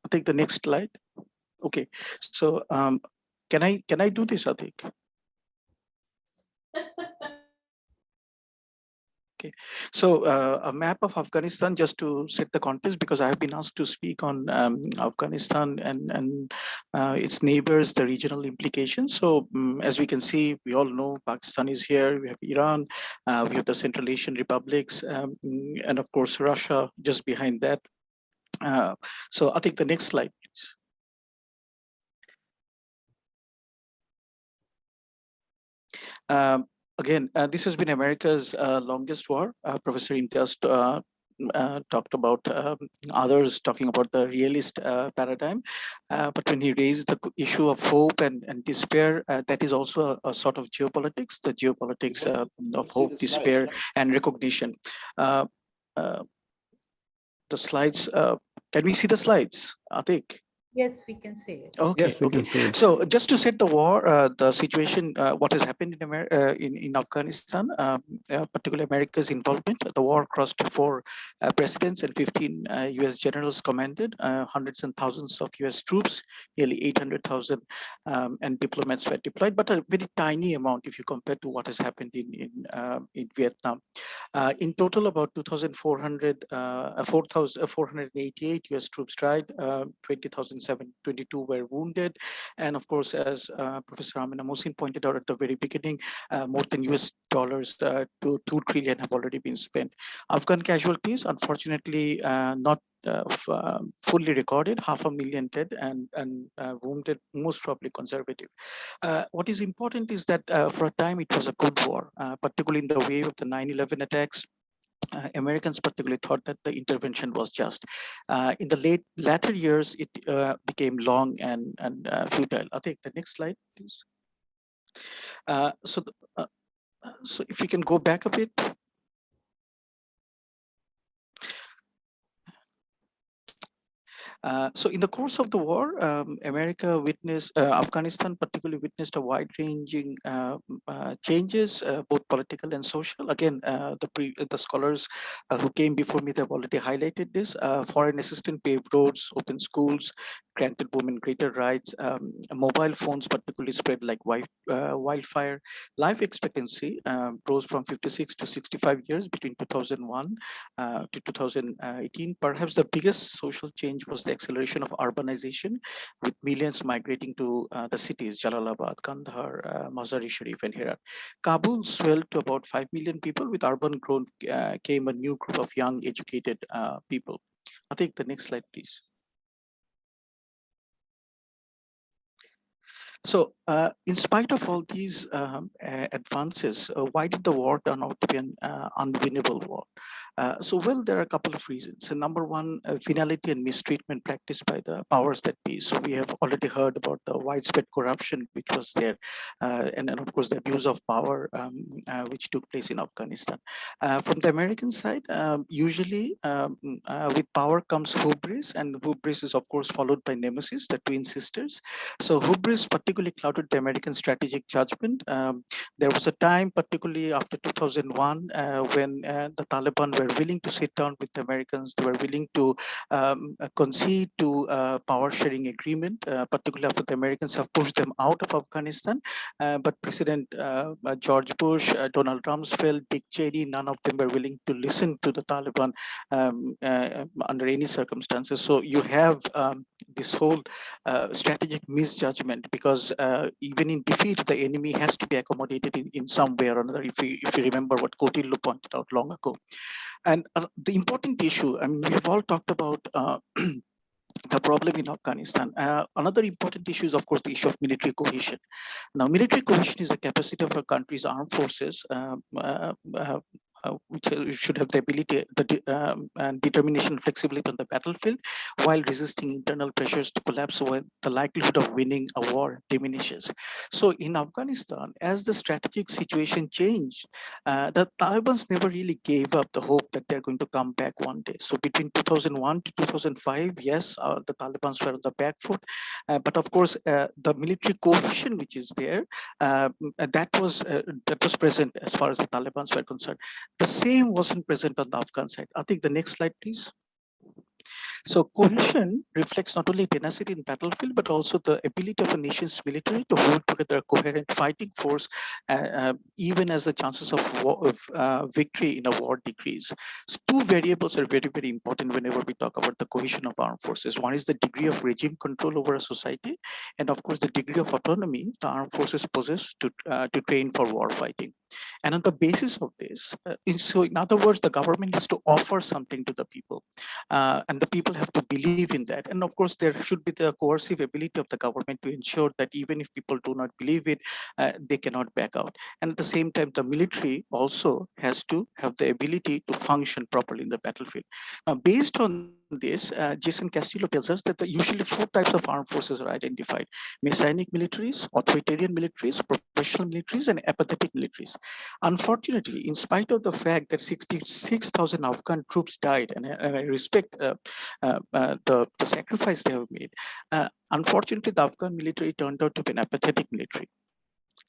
I'll take the next slide. Okay, so can I do this, I think? Okay, so a map of Afghanistan, just to set the context, because I have been asked to speak on Afghanistan and its neighbors, the regional implications. So as we can see, we all know Pakistan is here, we have Iran, we have the Central Asian republics, and of course, Russia just behind that. So I'll take the next slide, please. Again, this has been America's longest war. Professor Imtiaz talked about others talking about the realist paradigm. But when he raised the issue of hope and despair, that is also a sort of geopolitics, the geopolitics of hope, despair, and recognition. The slides, can we see the slides, Atik? Yes, we can see it. Okay, Yes, we can see it. So just to set the war, the situation, what has happened in Afghanistan, particularly America's involvement, the war crossed 4 presidents and 15 US generals commanded, hundreds and thousands of US troops, nearly 800,000 and diplomats were deployed, but a very tiny amount if you compare to what has happened in Vietnam. In total, about 4,488 US troops died, 20,722 were wounded. And of course, as Professor Amina Mohsin pointed out at the very beginning, more than US dollars to 2 trillion have already been spent. Afghan casualties, unfortunately, not fully recorded, 500,000 dead and wounded, most probably conservative. What is important is that for a time it was a good war, particularly in the wave of the 9/11 attacks. Americans particularly thought that the intervention was just. In the latter years, it became long and futile. I think the next slide, please. So if you can go back a bit. So in the course of the war, Afghanistan particularly witnessed a wide-ranging changes, both political and social. Again, the scholars who came before me, they've already highlighted this. Foreign assistance paved roads, open schools, granted women greater rights. Mobile phones particularly spread like wildfire. Life expectancy rose from 56 to 65 years between 2001 to 2018. Perhaps the biggest social change was the acceleration of urbanization, with millions migrating to the cities, Jalalabad, Kandahar, Mazar-e Sharif, and Herat. Kabul swelled to about 5 million people. With urban growth came a new group of young, educated people. I'll take the next slide, please. So in spite of all these advances, why did the war turn out to be an unwinnable war? Well, there are a couple of reasons. So number one, venality and mistreatment practiced by the powers that be. So we have already heard about the widespread corruption which was there, and then of course the abuse of power which took place in Afghanistan. From the American side, usually with power comes hubris, and hubris is of course followed by nemesis, the twin sisters. So hubris particularly clouded the American strategic judgment. There was a time, particularly after 2001, when the Taliban were willing to sit down with the Americans. They were willing to concede to power sharing agreement, particularly after the Americans have pushed them out of Afghanistan. But President George Bush, Donald Rumsfeld, Dick Cheney, none of them were willing to listen to the Taliban under any circumstances. So you have this whole strategic misjudgment, because even in defeat, the enemy has to be accommodated in some way or another, if you remember what Kautilya pointed out long ago. And the important issue, I mean, we have all talked about the problem in Afghanistan. Another important issue is, of course, the issue of military cohesion. Now, military cohesion is the capacity of a country's armed forces which should have the ability, and determination, flexibility on the battlefield, while resisting internal pressures to collapse, when the likelihood of winning a war diminishes. So in Afghanistan, as the strategic situation changed, the Taliban never really gave up the hope that they're going to come back one day. So between 2001 to 2005, yes, the Taliban were on the back foot, but of course, the military cohesion which is there, that was present as far as the Taliban were concerned. The same wasn't present on the Afghan side. I think the next slide, please. So cohesion reflects not only tenacity in battlefield, but also the ability of a nation's military to hold together a coherent fighting force, even as the chances of victory in a war decrease. So two variables are very, very important whenever we talk about the cohesion of armed forces. One is the degree of regime control over a society, and of course the degree of autonomy the armed forces possess to train for war fighting. And on the basis of this, so in other words, the government has to offer something to the people, and the people have to believe in that. And of course, there should be the coercive ability of the government to ensure that even if people do not believe it, they cannot back out. And at the same time, the military also has to have the ability to function properly in the battlefield. Now, based on this, Jason Castillo tells us that usually four types of armed forces are identified: messianic militaries, authoritarian militaries, professional militaries, and apathetic militaries. Unfortunately, in spite of the fact that 66,000 Afghan troops died, and I respect the sacrifice they have made, unfortunately, the Afghan military turned out to be an apathetic military.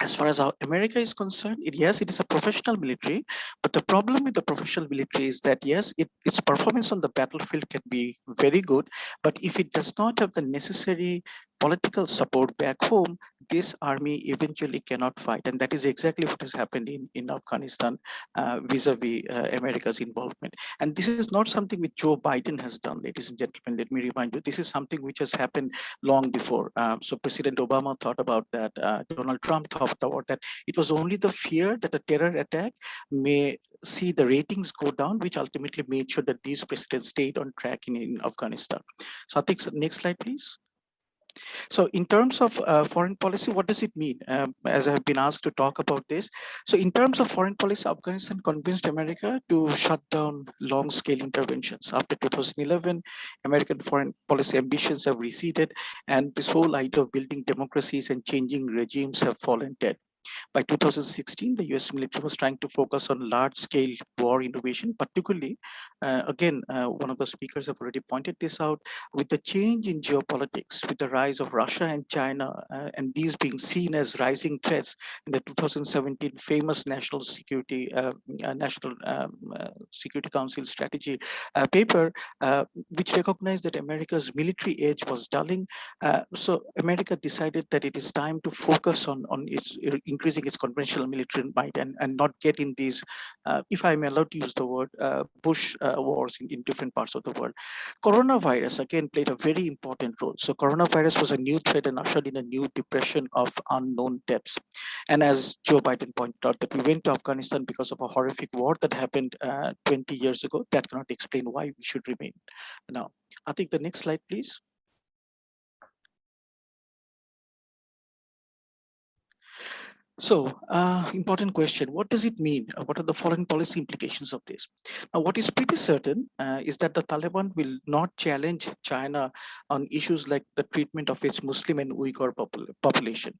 As far as America is concerned, yes, it is a professional military, but the problem with the professional military is that, yes, its performance on the battlefield can be very good, but if it does not have the necessary political support back home, this army eventually cannot fight. And that is exactly what has happened in Afghanistan vis-a-vis America's involvement. And this is not something which Joe Biden has done, ladies and gentlemen. Let me remind you, this is something which has happened long before. So President Obama thought about that. Donald Trump thought about that. It was only the fear that a terror attack may see the ratings go down, which ultimately made sure that these presidents stayed on track in Afghanistan. So I think, next slide, please. So in terms of foreign policy, what does it mean? As I have been asked to talk about this. So in terms of foreign policy, Afghanistan convinced America to shut down long-scale interventions. After 2011, American foreign policy ambitions have receded, and this whole idea of building democracies and changing regimes have fallen dead. By 2016, the US military was trying to focus on large-scale war innovation, particularly, one of the speakers have already pointed this out, with the change in geopolitics, with the rise of Russia and China, and these being seen as rising threats in the 2017 famous National Security Council strategy paper, which recognized that America's military edge was dulling. So America decided that it is time to focus on its increasing its conventional military might and not get in these, if I'm allowed to use the word, Bush wars in different parts of the world. Coronavirus again played a very important role. So coronavirus was a new threat and ushered in a new depression of unknown depths. And as Joe Biden pointed out, that we went to Afghanistan because of a horrific war that happened 20 years ago. That cannot explain why we should remain now. I think the next slide, please. So, important question, what does it mean? What are the foreign policy implications of this? Now, what is pretty certain is that the Taliban will not challenge China on issues like the treatment of its Muslim and Uyghur population.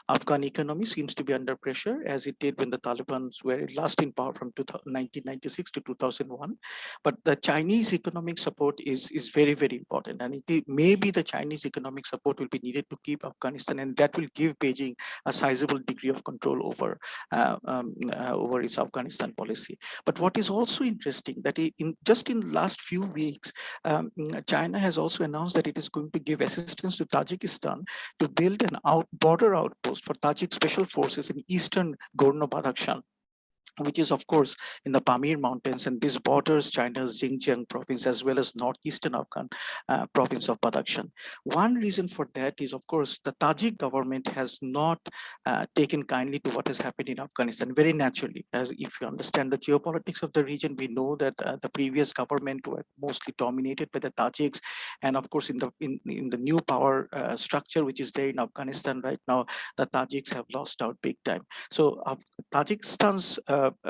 Afghan economy seems to be under pressure, as it did when the Taliban were last in power from 1996 to 2001. But the Chinese economic support is very, very important. And maybe the Chinese economic support will be needed to keep Afghanistan, and that will give Beijing a sizable degree of control over its Afghanistan policy. But what is also interesting that in the last few weeks, China has also announced that it is going to give assistance to Tajikistan to build an border outpost for Tajik special forces in eastern Gorno-Badakhshan, which is of course in the Pamir Mountains, and this borders China's Xinjiang province as well as northeastern Afghan province of Badakhshan. One reason for that is, of course, the Tajik government has not taken kindly to what has happened in Afghanistan, very naturally. As if you understand the geopolitics of the region, we know that the previous government were mostly dominated by the Tajiks, and of course in the new power structure which is there in Afghanistan right now, the Tajiks have lost out big time. So Tajikistan's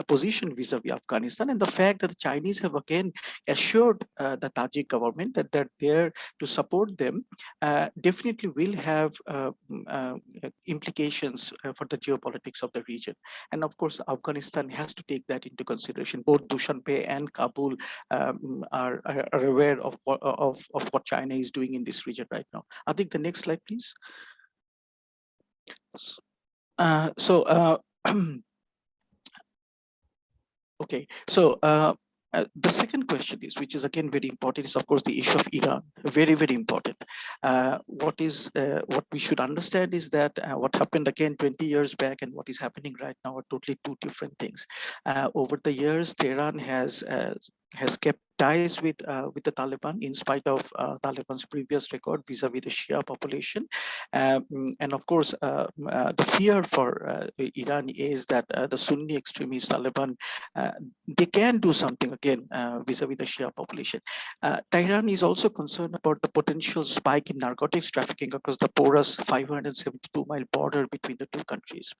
position vis-a-vis Afghanistan, and the fact that the Chinese have again assured the Tajik government that they're there to support them, definitely will have implications for the geopolitics of the region. And of course, Afghanistan has to take that into consideration. Both Dushanbe and Kabul are aware of what China is doing in this region right now. I think the next slide, please. Okay, so the second question is, which is again very important, is of course the issue of Iran. Very, very important. What we should understand is that what happened again 20 years back and what is happening right now are totally two different things. Over the years, Tehran has kept ties with the Taliban in spite of Taliban's previous record vis-a-vis the Shia population. And of course, the fear for Iran is that the Sunni extremist Taliban, they can do something again vis-a-vis the Shia population. Tehran is also concerned about the potential spike in narcotics trafficking across the porous 572-mile border between the two countries.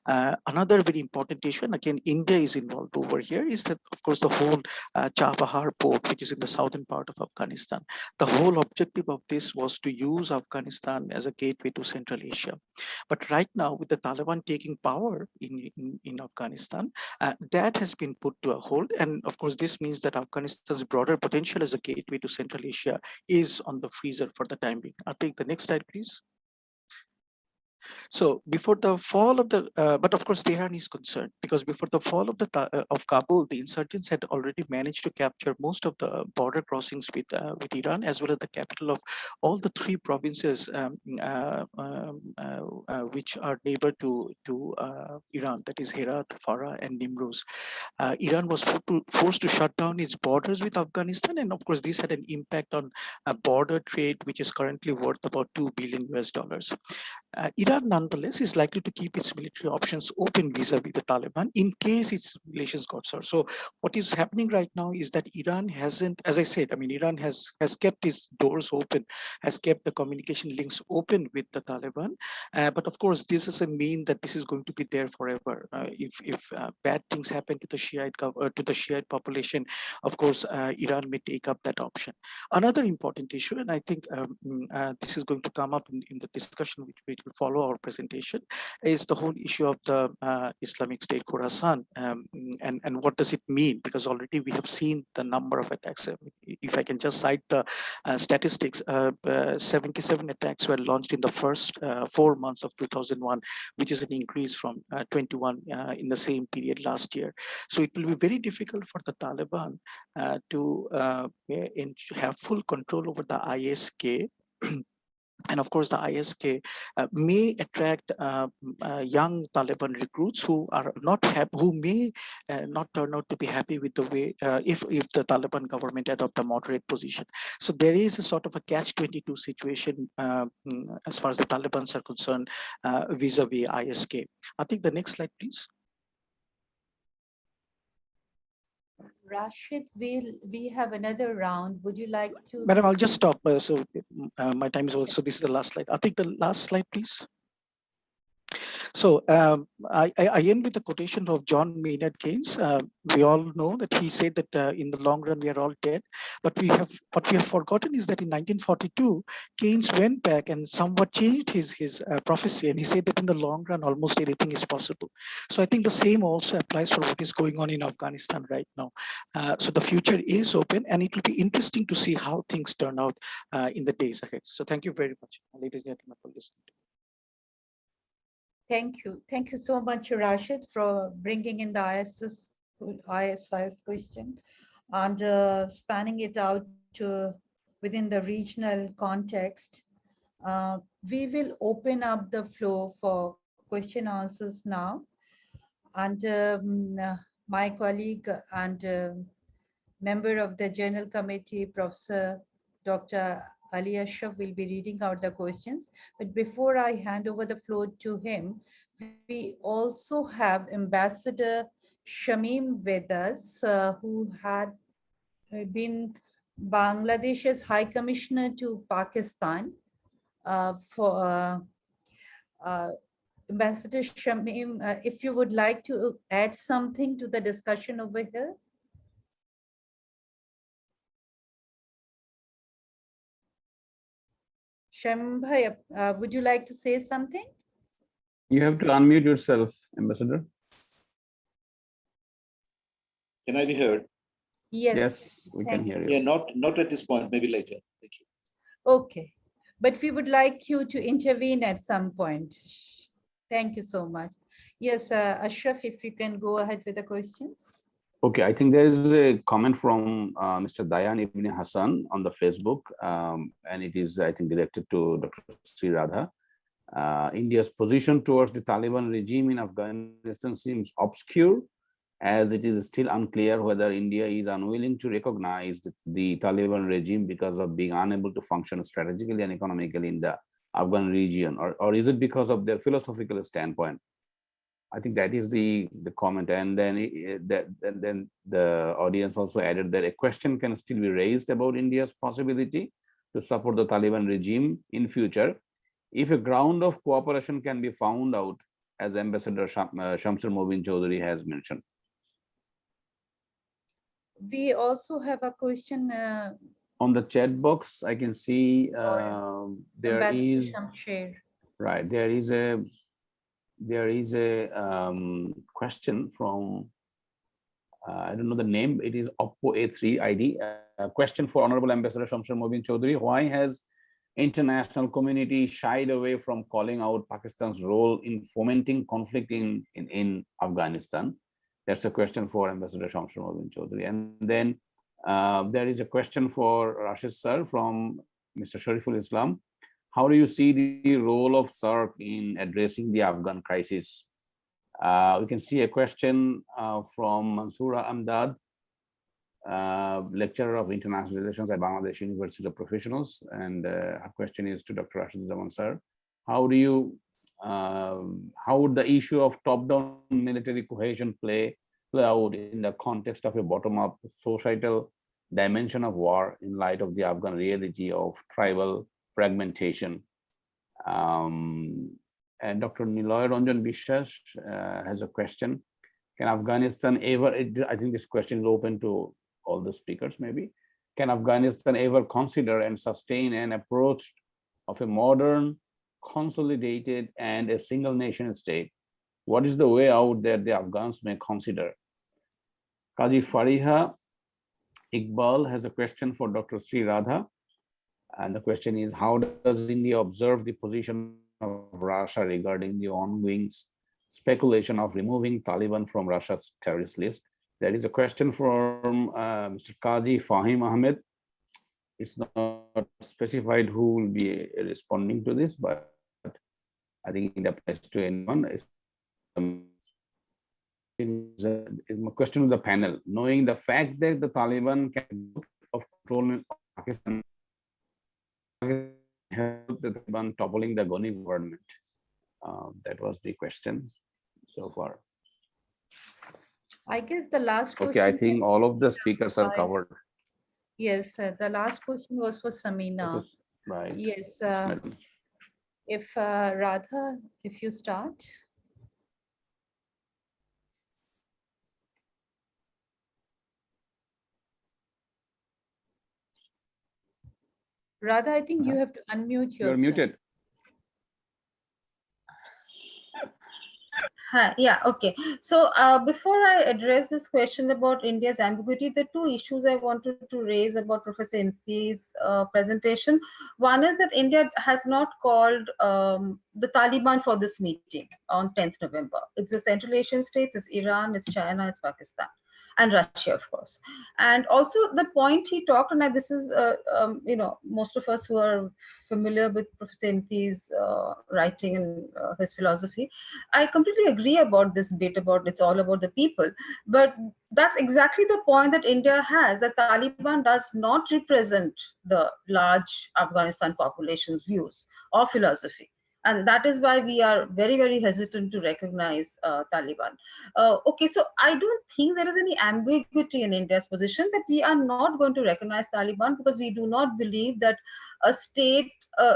Another very important issue, and again, India is involved over here, is that, of course, the whole Chabahar port, which is in the southern part of Afghanistan. The whole objective of this was to use Afghanistan as a gateway to Central Asia. But right now, with the Taliban taking power in Afghanistan, that has been put to a hold. And of course, this means that Afghanistan's broader potential as a gateway to Central Asia is on the freezer for the time being. I'll take the next slide, please. So before the fall of the, but of course Tehran is concerned because before the fall of Kabul, the insurgents had already managed to capture most of the border crossings with Iran, as well as the capital of all the three provinces which are neighbor to Iran, that is Herat, Farah, and Nimruz. Iran was forced to shut down its borders with Afghanistan, and of course this had an impact on border trade, which is currently worth about $2 billion. Iran Iran, nonetheless, is likely to keep its military options open vis-a-vis the Taliban in case its relations got sour. So what is happening right now is that Iran hasn't, as I said, I mean, Iran has kept its doors open, has kept the communication links open with the Taliban. But of course, this doesn't mean that this is going to be there forever. If bad things happen to the Shiite population, of course, Iran may take up that option. Another important issue, and I think this is going to come up in the discussion which will follow our presentation, is the whole issue of the Islamic State Khorasan, and what does it mean? Because already we have seen the number of attacks. If I can just cite the statistics, 77 attacks were launched in the first 4 months of 2001, which is an increase from 21 in the same period last year. So it will be very difficult for the Taliban to have full control over the ISK. And of course, the ISK may attract young Taliban recruits who are not happy, who may not turn out to be happy with the way if the Taliban government adopt a moderate position. So there is a sort of a catch-22 situation as far as the Taliban are concerned vis-a-vis ISK. I think the next slide, please. Rashid, we have another round. Would you like to? Madam, I'll just stop. So my time is also, this is the last slide. I think the last slide, please. So I end with a quotation of John Maynard Keynes. We all know that he said that in the long run, we are all dead. But what we have forgotten is that in 1942, Keynes went back and somewhat changed his prophecy. And he said that in the long run, almost anything is possible. So I think the same also applies for what is going on in Afghanistan right now. So the future is open, and it will be interesting to see how things turn out in the days ahead. So thank you very much, ladies and gentlemen, for listening. Thank you. Thank you so much, Rashid, for bringing in the ISIS question and spanning it out to within the regional context. We will open up the floor for question answers now. And my colleague and member of the General Committee, Professor Dr. Ali Ashraf, will be reading out the questions. But before I hand over the floor to him, we also have Ambassador Shamim with us, who had been Bangladesh's High Commissioner to Pakistan. Ambassador Shamim, if you would like to add something to the discussion over here. Shamim bhai, would you like to say something? You have to unmute yourself, Ambassador. Can I be heard? Yes. Yes, we can hear you. Yeah, not at this point, maybe later. Thank you. Okay, but we would like you to intervene at some point. Thank you so much. Yes, Ashraf, if you can go ahead with the questions. Okay, I think there is a comment from Mr. Dayan Ibn Hassan on the Facebook, and it is, I think, directed to Dr. Sri Radha. India's position towards the Taliban regime in Afghanistan seems obscure, as it is still unclear whether India is unwilling to recognize the Taliban regime because of being unable to function strategically and economically in the Afghan region, or is it because of their philosophical standpoint? I think that is the comment. And then then the audience also added that a question can still be raised about India's possibility to support the Taliban regime in future if a ground of cooperation can be found out, as Ambassador Shamsur Mobin Chowdhury has mentioned. We also have a question on the chat box. I can see there is right. There is a question from I don't know the name. It is Oppo A3 ID. A question for Honorable Ambassador Shamsur Mobin Chowdhury. Why has international community shied away from calling out Pakistan's role in fomenting conflict in Afghanistan? That's a question for Ambassador Shamsur Mobin Chowdhury. And then there is a question for Rashid sir from Mr. Shariful Islam. How do you see the role of SAARC in addressing the Afghan crisis? We can see a question from Mansoura Amdad, lecturer of international relations at Bangladesh University of Professionals. And her question is to Dr. Rashid Zaman sir. How do you how would the issue of top-down military cohesion play out in the context of a bottom-up societal dimension of war in light of the Afghan reality of tribal fragmentation? And Dr. Niloy Ranjan Bishwas has a question. Can Afghanistan ever, I think this question is open to all the speakers maybe. Can Afghanistan ever consider and sustain an approach of a modern, consolidated and a single nation state? What is the way out that the Afghans may consider? Qazi Fariha Iqbal has a question for Dr. Sri Radha. And the question is, how does India observe the position of Russia regarding the ongoing speculation of removing Taliban from Russia's terrorist list? There is a question from Mr. Qazi Fahim Ahmed. It's not specified who will be responding to this, but I think it applies to anyone. It's a question of the panel. Knowing the fact that the Taliban can of control in Pakistan, help the Taliban toppling the Ghani government. That was the question so far. I guess the last question. Okay, I think all of the speakers are covered. Yes, the last question was for Samina. Right. Yes. If Radha, if you start. Radha, I think you have to unmute yourself. You're muted. Hi, yeah, okay. So before I address this question about India's ambiguity, the two issues I wanted to raise about Professor Imti's presentation. One is that India has not called the Taliban for this meeting on 10th November. It's the Central Asian states, it's Iran, it's China, it's Pakistan, and Russia, of course. And also the point he talked, and this is, you know, most of us who are familiar with Professor Imti's writing and his philosophy, I completely agree about this bit about it's all about the people. But that's exactly the point that India has, that Taliban does not represent the large Afghanistan population's views or philosophy. And that is why we are very, very hesitant to recognize Taliban. Okay, so I don't think there is any ambiguity in India's position that we are not going to recognize Taliban, because we do not believe that a state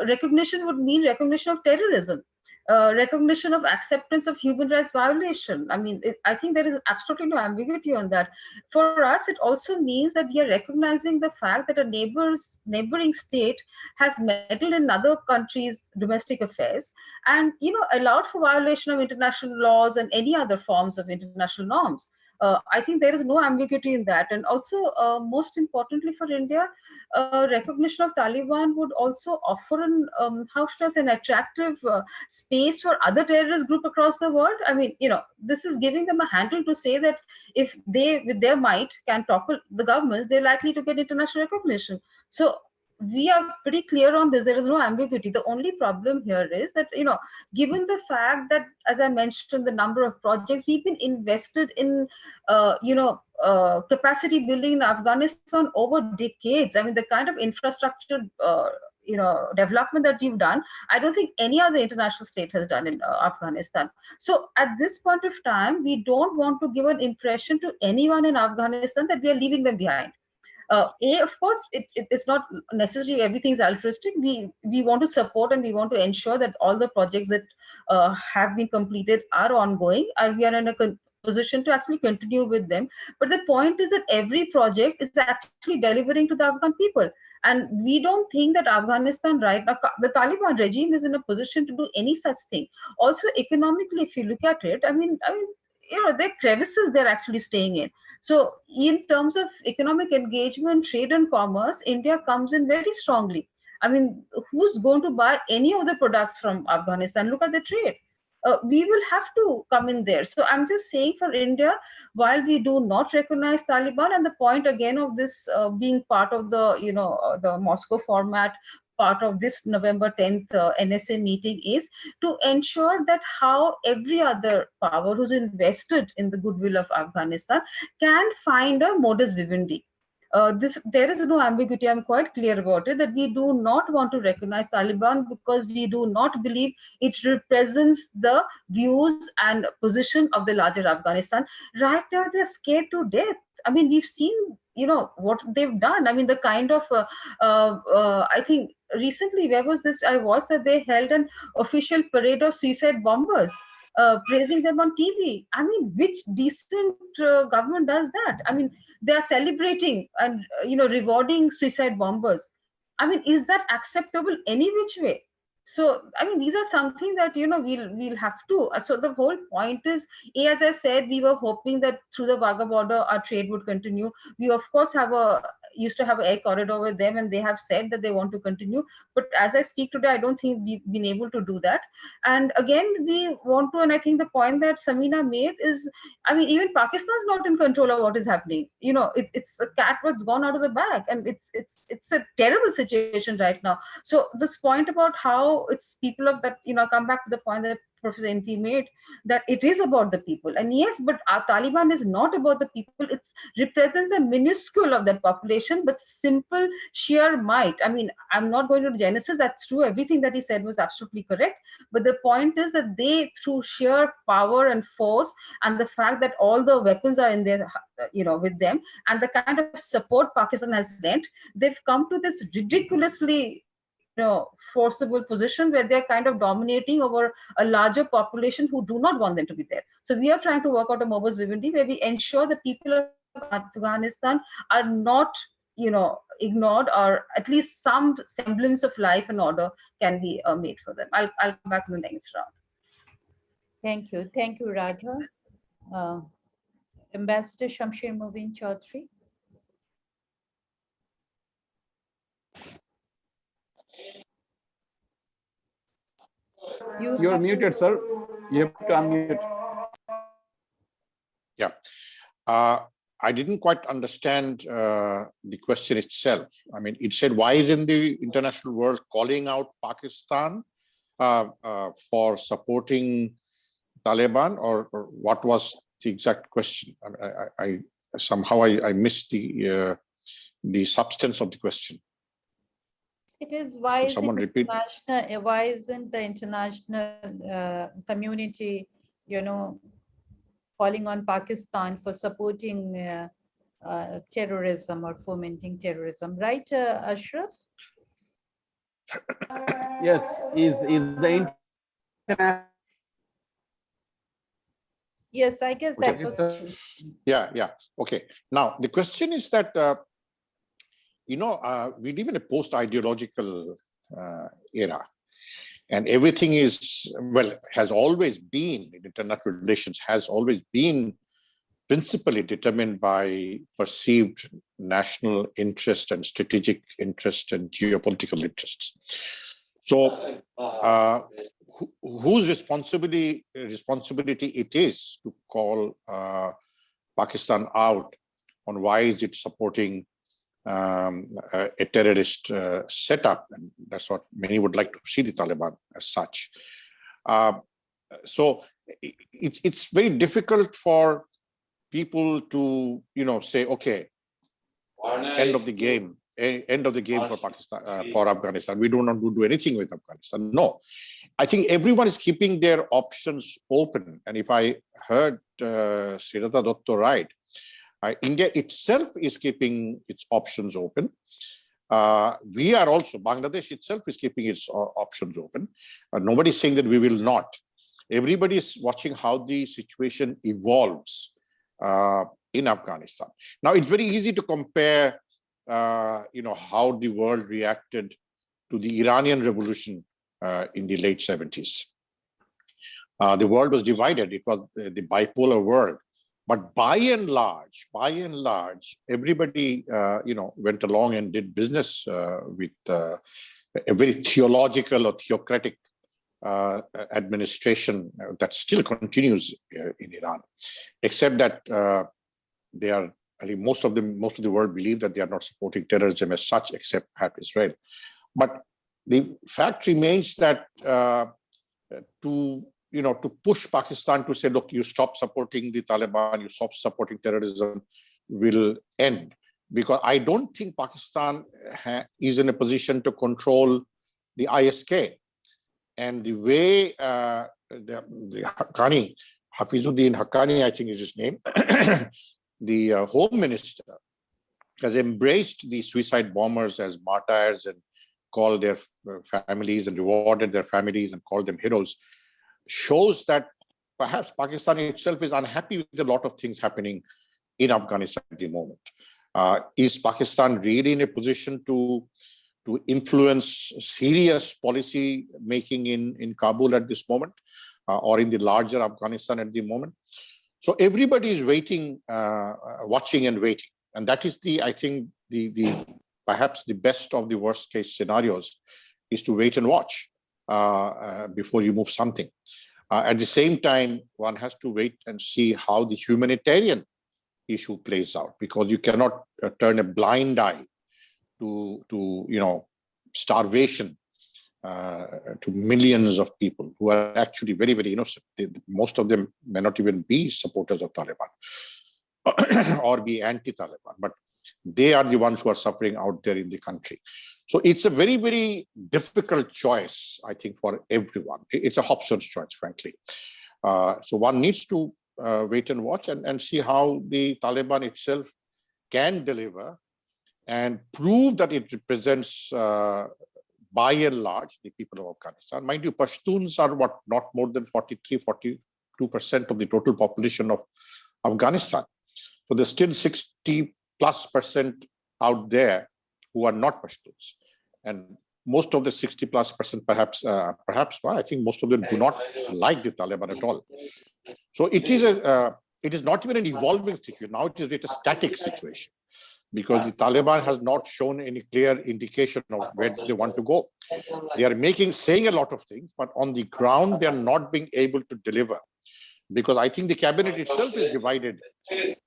recognition would mean recognition of terrorism. Recognition of acceptance of human rights violation. I mean, I think there is absolutely no ambiguity on that. For us, it also means that we are recognizing the fact that a neighboring state has meddled in other countries' domestic affairs and, you know, allowed for violation of international laws and any other forms of international norms. I think there is no ambiguity in that. And also, most importantly for India, recognition of Taliban would also offer how should I say, an attractive space for other terrorist groups across the world. I mean, you know, this is giving them a handle to say that if they, with their might, can topple the governments, they're likely to get international recognition. So we are pretty clear on this. There is no ambiguity. The only problem here is that, you know, given the fact that, as I mentioned, the number of projects we've been invested in, capacity building in Afghanistan over decades. I mean, the kind of infrastructure, development that you've done, I don't think any other international state has done in Afghanistan. So at this point of time, we don't want to give an impression to anyone in Afghanistan that we are leaving them behind. Of course, it's not necessarily everything's altruistic. We want to support and we want to ensure that all the projects that have been completed are ongoing, and we are in a position to actually continue with them. But the point is that every project is actually delivering to the Afghan people. And we don't think that Afghanistan right now, the Taliban regime is in a position to do any such thing. Also, economically, if you look at it, I mean, there are crevices they're actually staying in. So in terms of economic engagement, trade and commerce, India comes in very strongly. I mean, who's going to buy any of the products from Afghanistan? Look at the trade. We will have to come in there. So I'm just saying, for India, while we do not recognize Taliban, and the point again of this being part of the, the Moscow format, part of this November 10th NSA meeting, is to ensure that how every other power who's invested in the goodwill of Afghanistan can find a modus vivendi. there is no ambiguity. I'm quite clear about it, that we do not want to recognize Taliban because we do not believe it represents the views and position of the larger Afghanistan. Right now, they're scared to death. I mean, we've seen, what they've done. I mean, the kind of, I think recently, where was this? I was that they held an official parade of suicide bombers. Praising them on TV. I mean, which decent government does that? I mean, they are celebrating and rewarding suicide bombers. I mean, is that acceptable any which way? So I mean, these are something that we'll have to. So the whole point is, as I said, we were hoping that through the Wagah border our trade would continue. We of course used to have an air corridor with them, and they have said that they want to continue. But as I speak today, I don't think we've been able to do that. And again, we want to, and I think the point that Samina made is, I mean, even Pakistan is not in control of what is happening. It's a cat that's gone out of the bag, and it's a terrible situation right now. So this point about how it's people of that, come back to the point that Professor Inti made, that it is about the people. And yes, but our Taliban is not about the people. It represents a minuscule of that population, but simple sheer might. I mean, I'm not going to Genesis. That's true. Everything that he said was absolutely correct. But the point is that they, through sheer power and force, and the fact that all the weapons are in there, with them, and the kind of support Pakistan has lent, they've come to this ridiculously forcible position where they're kind of dominating over a larger population who do not want them to be there. So we are trying to work out a modus vivendi where we ensure the people of Afghanistan are not ignored, or at least some semblance of life and order can be made for them. I'll come back in the next round. Thank you, Radha. Ambassador Shamsher Mubin Chaudhry. You're muted, sir. You have to unmute. Yeah. I didn't quite understand the question itself. I mean, it said, why isn't the international world calling out Pakistan for supporting Taliban, or what was the exact question? I somehow missed the substance of the question. It is, why Could someone repeat? Why isn't the international community, calling on Pakistan for supporting terrorism or fomenting terrorism, right, Ashraf? Yes, is the international? Yes, I guess that was. Yeah. Okay. Now the question is that we live in a post-ideological era, and everything has always been, in international relations, has always been principally determined by perceived national interest and strategic interest and geopolitical interests. So whose responsibility it is to call Pakistan out on why is it supporting a terrorist setup, and that's what many would like to see the Taliban as such. So it's very difficult for people to say, okay, end of the game for Pakistan, for Afghanistan. We do not do anything with Afghanistan. No, I think everyone is keeping their options open. And if I heard Sridhar Dutta right, India itself is keeping its options open. We are also, Bangladesh itself is keeping its options open. Nobody is saying that we will not. Everybody is watching how the situation evolves in Afghanistan. Now, it's very easy to compare, how the world reacted to the Iranian revolution in the late 70s. The world was divided. It was the bipolar world. But by and large, everybody, went along and did business with a very theological or theocratic administration that still continues in Iran, except that they are. I think most of the world believe that they are not supporting terrorism as such, except perhaps Israel. But the fact remains that to push Pakistan to say, look, you stop supporting the Taliban, you stop supporting terrorism, will end. because I don't think Pakistan is in a position to control the ISK. And the way the Haqqani, Hafizuddin Haqqani, I think is his name, the Home Minister, has embraced the suicide bombers as martyrs and called their families and rewarded their families and called them heroes, shows that perhaps Pakistan itself is unhappy with a lot of things happening in Afghanistan at the moment. Is Pakistan really in a position to influence serious policy making in Kabul at this moment, or in the larger Afghanistan at the moment? So everybody is waiting, watching and waiting. And that is I think perhaps the best of the worst case scenarios is to wait and watch before you move something. At the same time, one has to wait and see how the humanitarian issue plays out, because you cannot turn a blind eye to starvation to millions of people who are actually very, very innocent. Most of them may not even be supporters of Taliban or be anti-Taliban, but they are the ones who are suffering out there in the country. So it's a very, very difficult choice, I think, for everyone. It's a Hobson's choice, frankly. So one needs to wait and watch and see how the Taliban itself can deliver and prove that it represents, by and large, the people of Afghanistan. Mind you, Pashtuns are not more than 42% of the total population of Afghanistan. So there's still 60+% out there who are not Pashtuns. And most of the 60+%, perhaps not, I think most of them do not like the Taliban at all. So it is not even an evolving situation. Now it is a static situation, because the Taliban has not shown any clear indication of where they want to go. They are saying a lot of things, but on the ground, they are not being able to deliver, because I think the cabinet itself is divided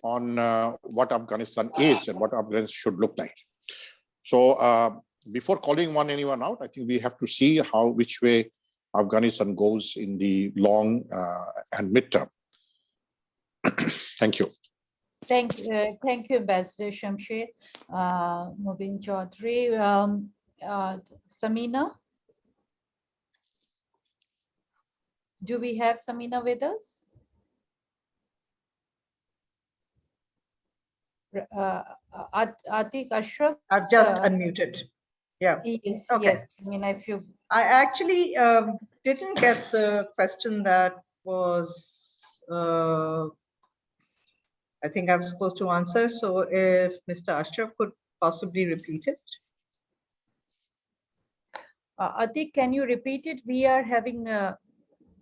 on what Afghanistan is and what Afghanistan should look like. So before calling anyone out, I think we have to see which way Afghanistan goes in the long and midterm. Thank you. Thank you, Ambassador Shamsher. Mubin Chaudhry. Samina? Do we have Samina with us? Atiq Ashraf? I've just unmuted. Yeah. Yes, Okay. yes. I mean, if you... I actually didn't get the question that was, I think I was supposed to answer. So if Mr. Ashraf could possibly repeat it. Atiq, can you repeat it? We are having a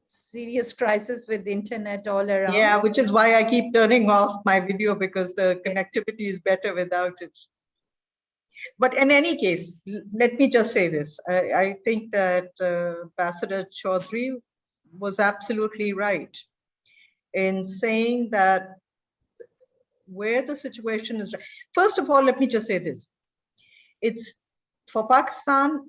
serious crisis with the internet all around. Yeah, which is why I keep turning off my video, because the connectivity is better without it. But in any case, let me just say this. I think that Ambassador Chaudhry was absolutely right in saying that where the situation is. First of all, let me just say this. It's for Pakistan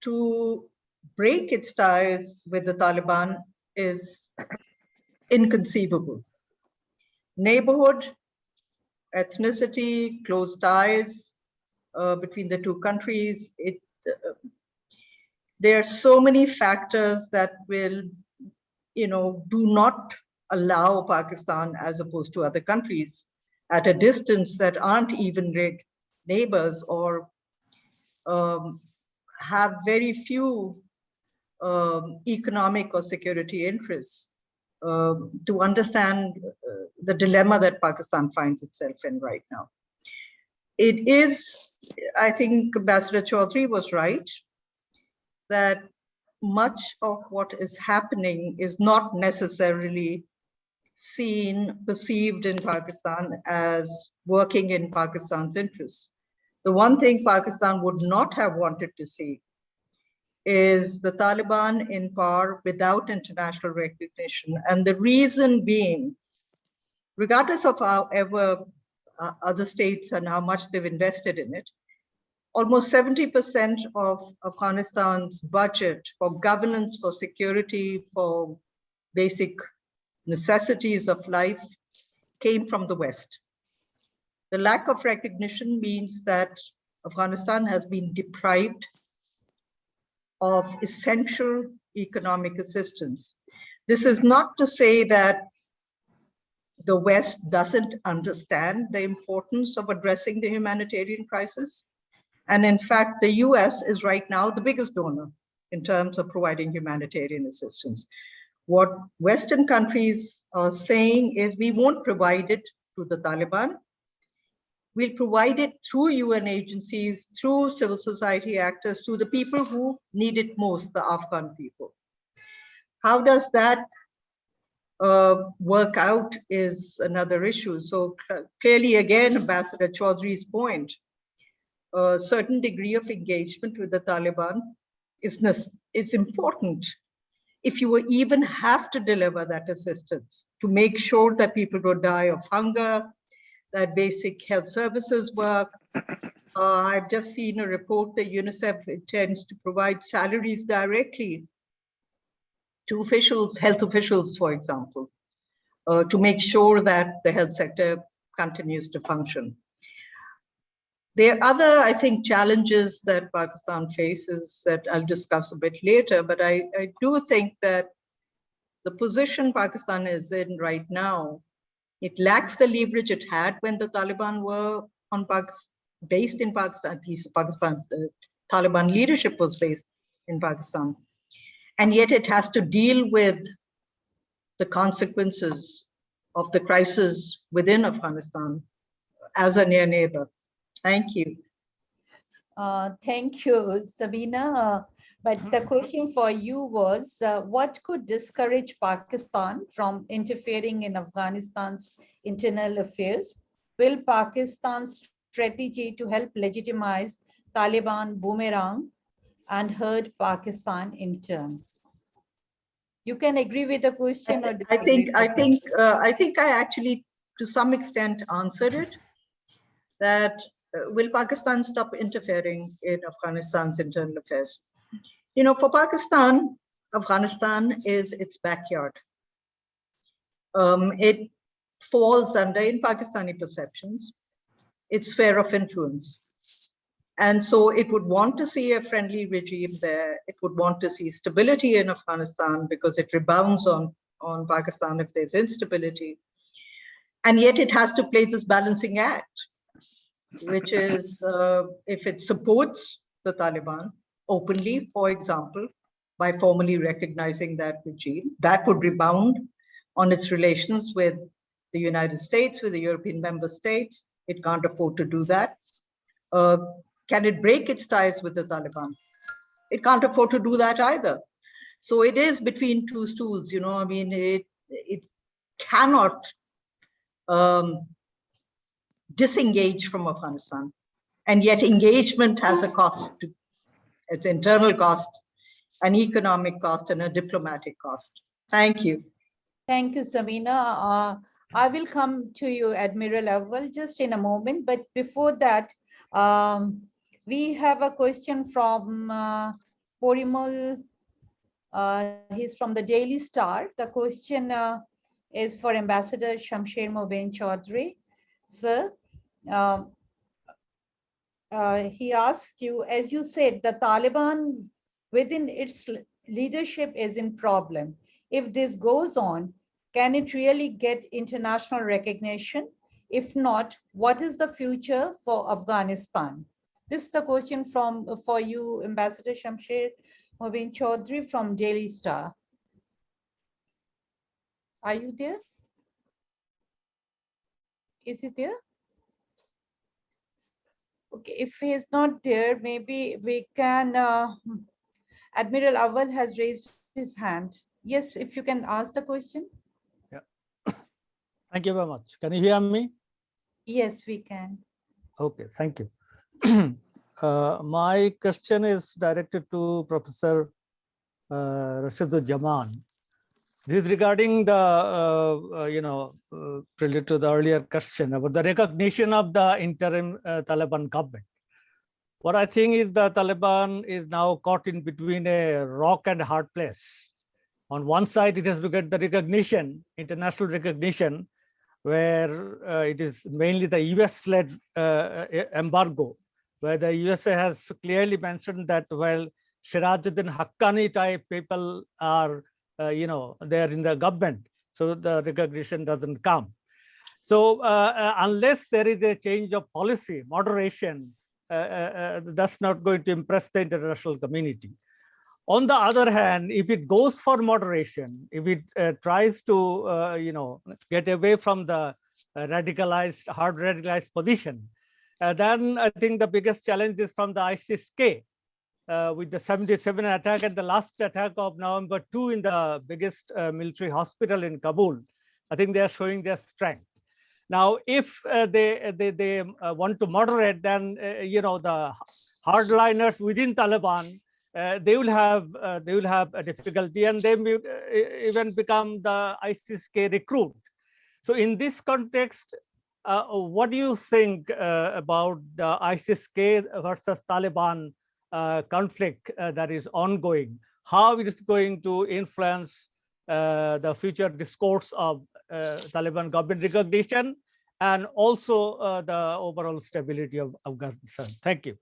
to break its ties with the Taliban is inconceivable. Neighborhood, ethnicity, close ties between the two countries. There are so many factors that will, do not allow Pakistan, as opposed to other countries, at a distance that aren't even neighbors or have very few economic or security interests, to understand the dilemma that Pakistan finds itself in right now. It is, I think Ambassador Chaudhry was right, that much of what is happening is not necessarily perceived in Pakistan as working in Pakistan's interests. The one thing Pakistan would not have wanted to see is the Taliban in power without international recognition. And the reason being, regardless of however other states and how much they've invested in it, almost 70% of Afghanistan's budget for governance, for security, for basic necessities of life came from the West. The lack of recognition means that Afghanistan has been deprived of essential economic assistance. This is not to say that the West doesn't understand the importance of addressing the humanitarian crisis. And in fact, the US is right now the biggest donor in terms of providing humanitarian assistance. What Western countries are saying is we won't provide it to the Taliban. We'll provide it through UN agencies, through civil society actors, to the people who need it most, the Afghan people. How does that work out is another issue. So clearly, again, Ambassador Chaudhry's point, a certain degree of engagement with the Taliban is important if you even have to deliver that assistance to make sure that people don't die of hunger, that basic health services work. I've just seen a report that UNICEF intends to provide salaries directly to officials, health officials, for example, to make sure that the health sector continues to function. There are other, I think, challenges that Pakistan faces that I'll discuss a bit later, but I do think that the position Pakistan is in right now, it lacks the leverage it had when the Taliban were based in Pakistan, at least Pakistan, the Taliban leadership was based in Pakistan. And yet it has to deal with the consequences of the crisis within Afghanistan as a near neighbor. Thank you. Thank you, Sabina. But the question for you was, what could discourage Pakistan from interfering in Afghanistan's internal affairs? Will Pakistan's strategy to help legitimize Taliban boomerang and hurt Pakistan in turn? You can agree with the question or disagree. I think I actually, to some extent, answered it. That will Pakistan stop interfering in Afghanistan's internal affairs? You know, for Pakistan, Afghanistan is its backyard. It falls under, in Pakistani perceptions, its sphere of influence. And so it would want to see a friendly regime there. It would want to see stability in Afghanistan because it rebounds on Pakistan if there's instability. And yet it has to play this balancing act, which is if it supports the Taliban openly, for example, by formally recognizing that regime, that would rebound on its relations with the United States, with the European member states. It can't afford to do that. Can it break its ties with the Taliban? It can't afford to do that either. So it is between two stools, you know, I mean, it cannot disengage from Afghanistan. And yet engagement has a cost. It's internal cost, an economic cost, and a diplomatic cost. Thank you. Thank you, Sabina. I will come to you, Admiral Awal, just in a moment. But before that, we have a question from Porimol. He's from the Daily Star. The question is for Ambassador Shamsher Mobeen Chaudhry. Sir, he asks you, as you said, the Taliban within its leadership is in problem. If this goes on, can it really get international recognition? If not, what is the future for Afghanistan? This is the question for you, Ambassador Shamsher Mobeen Chaudhry from Daily Star. Are you there? Is he there? Okay, if he is not there, maybe we can, Admiral Awal has raised his hand. Yes, if you can ask the question. Yeah. Thank you very much. Can you hear me? Yes, we can. Okay, thank you. My question is directed to Professor Rashiduzzaman. This is regarding the, related to the earlier question about the recognition of the interim Taliban government. What I think is the Taliban is now caught in between a rock and a hard place. On one side, it has to get the recognition, international recognition, where it is mainly the US-led embargo, where the USA has clearly mentioned that while Sirajuddin Haqqani type people are, they're in the government, so the recognition doesn't come. So unless there is a change of policy, moderation, that's not going to impress the international community. On the other hand, if it goes for moderation, if it tries to, get away from the hard radicalized position, then I think the biggest challenge is from the ISIS-K. With the 77 attack and the last attack of November 2 in the biggest military hospital in Kabul, I think they are showing their strength. Now, if they want to moderate, then the hardliners within Taliban, they will have a difficulty, and they may even become the ISIS-K recruit. So, in this context, what do you think about the ISIS-K versus Taliban conflict that is ongoing? How it is going to influence the future discourse of Taliban government recognition and also the overall stability of Afghanistan? Thank you.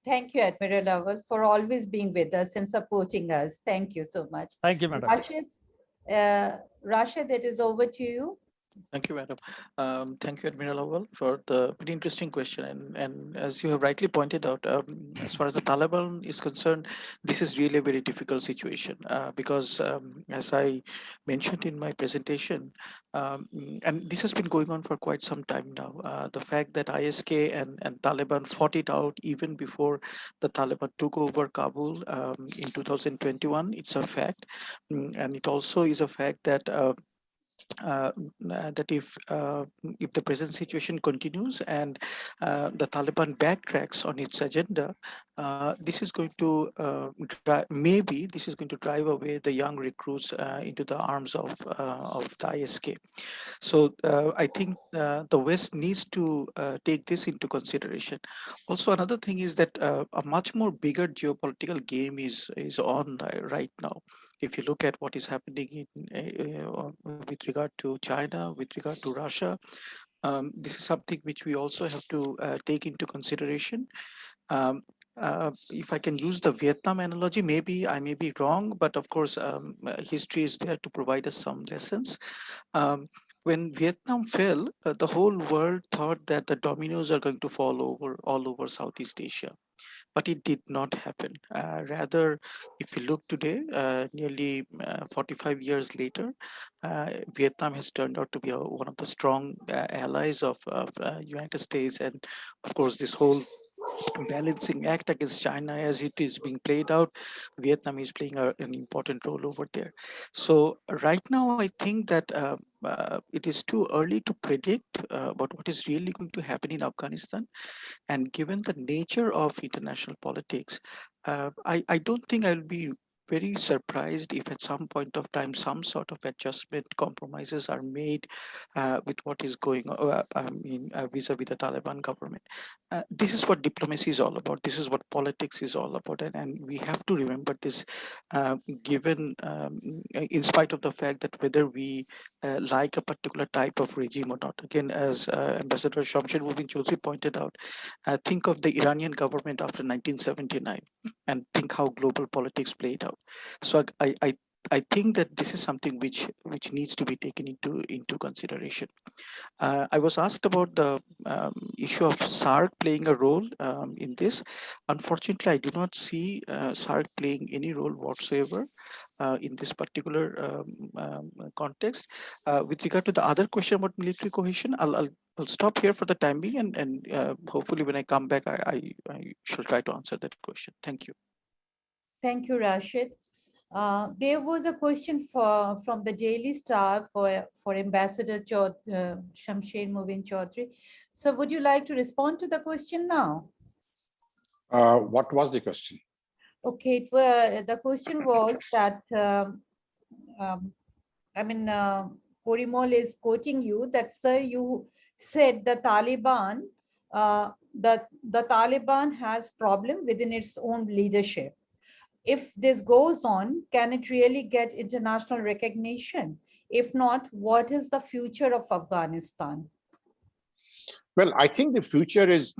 Thank you, Admiral Awal, for always being with us and supporting us. Thank you so much. Thank you, Madam. Rashid, it is over to you. Thank you, Madam. Thank you, Admiral Awal, for the very interesting question. And as you have rightly pointed out, as far as the Taliban is concerned, this is really a very difficult situation because, as I mentioned in my presentation, and this has been going on for quite some time now, the fact that ISK and Taliban fought it out even before the Taliban took over Kabul in 2021, it's a fact. And it also is a fact that that if the present situation continues and the Taliban backtracks on its agenda, this is going to maybe this is going to drive away the young recruits into the arms of the ISK. So I think the West needs to take this into consideration. Also, another thing is that a much more bigger geopolitical game is on right now. If you look at what is happening with regard to China, with regard to Russia, this is something which we also have to take into consideration. If I can use the Vietnam analogy, maybe I may be wrong, but of course, history is there to provide us some lessons. When Vietnam fell, the whole world thought that the dominoes are going to fall all over Southeast Asia. But it did not happen. Rather, if you look today, nearly 45 years later, Vietnam has turned out to be one of the strong allies of United States. And of course, this whole balancing act against China as it is being played out, Vietnam is playing an important role over there. So right now, I think that it is too early to predict about what is really going to happen in Afghanistan. And given the nature of international politics, I don't think I'll be very surprised if at some point of time some sort of adjustment compromises are made with what is going on vis-a-vis the Taliban government. This is what diplomacy is all about. This is what politics is all about, and we have to remember this, given in spite of the fact that whether we like a particular type of regime or not. Again, as Ambassador Shamsher Mubin Chaudhry pointed out, think of the Iranian government after 1979 and think how global politics played out. So I think that this is something which needs to be taken into consideration. I was asked about the issue of SAARC playing a role in this. Unfortunately, I do not see SAARC playing any role whatsoever in this particular context. With regard to the other question about military cohesion, I'll stop here for the time being, and hopefully when I come back, I shall try to answer that question. Thank you. Thank you, Rashid. There was a question from the Daily Star for Ambassador Shamsher Mubin Chaudhry. So would you like to respond to the question now? What was the question? Okay, the question was that, Porimol is quoting you that, sir, you said the Taliban, the Taliban has problem within its own leadership. If this goes on, can it really get international recognition? If not, what is the future of Afghanistan? Well, I think the future is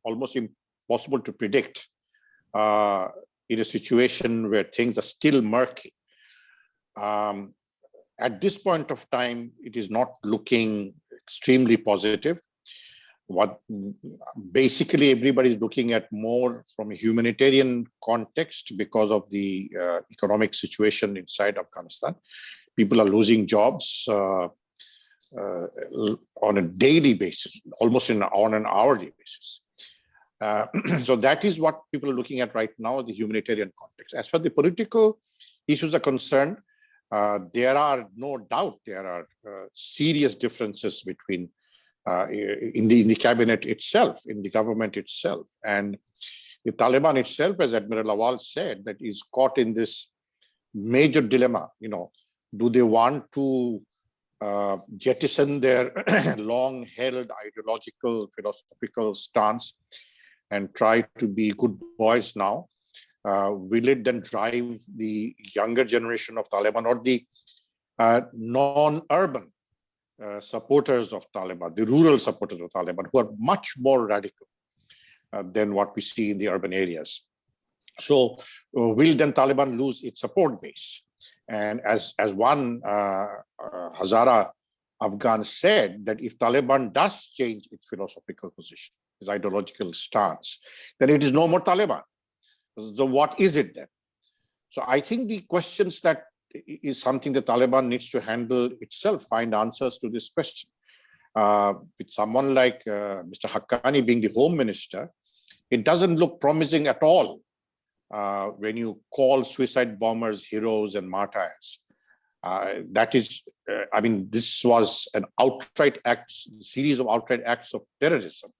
almost impossible to predict in a situation where things are still murky. At this point of time, it is not looking extremely positive. What basically everybody is looking at more from a humanitarian context because of the economic situation inside Afghanistan. People are losing jobs on a daily basis, almost on an hourly basis. So that is what people are looking at right now, the humanitarian context. As far as the political issues are concerned, there are no doubt there are serious differences between in the cabinet itself, in the government itself. And the Taliban itself, as Admiral Lawal said, that is caught in this major dilemma. Do they want to jettison their long-held ideological, philosophical stance and try to be good boys now? Will it then drive the younger generation of Taliban or the non-urban supporters of Taliban, the rural supporters of Taliban, who are much more radical than what we see in the urban areas? So will then Taliban lose its support base? And as one Hazara Afghan said, that if Taliban does change its philosophical position, its ideological stance, then it is no more Taliban. So what is it then? So I think the questions that is something the Taliban needs to handle itself, find answers to this question. With someone like Mr. Haqqani being the home minister, it doesn't look promising at all when you call suicide bombers heroes and martyrs. That is, I mean, this was an outright act, series of outright acts of terrorism,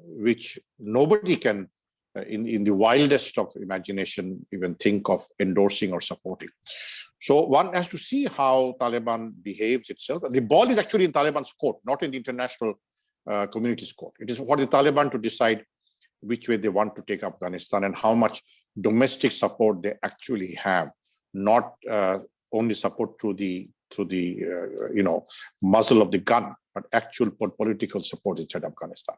which nobody can, in the wildest of imagination, even think of endorsing or supporting. So one has to see how Taliban behaves itself. The ball is actually in Taliban's court, not in the international community's court. It is for the Taliban to decide which way they want to take Afghanistan and how much domestic support they actually have, not only support through the muzzle of the gun, but actual political support inside Afghanistan.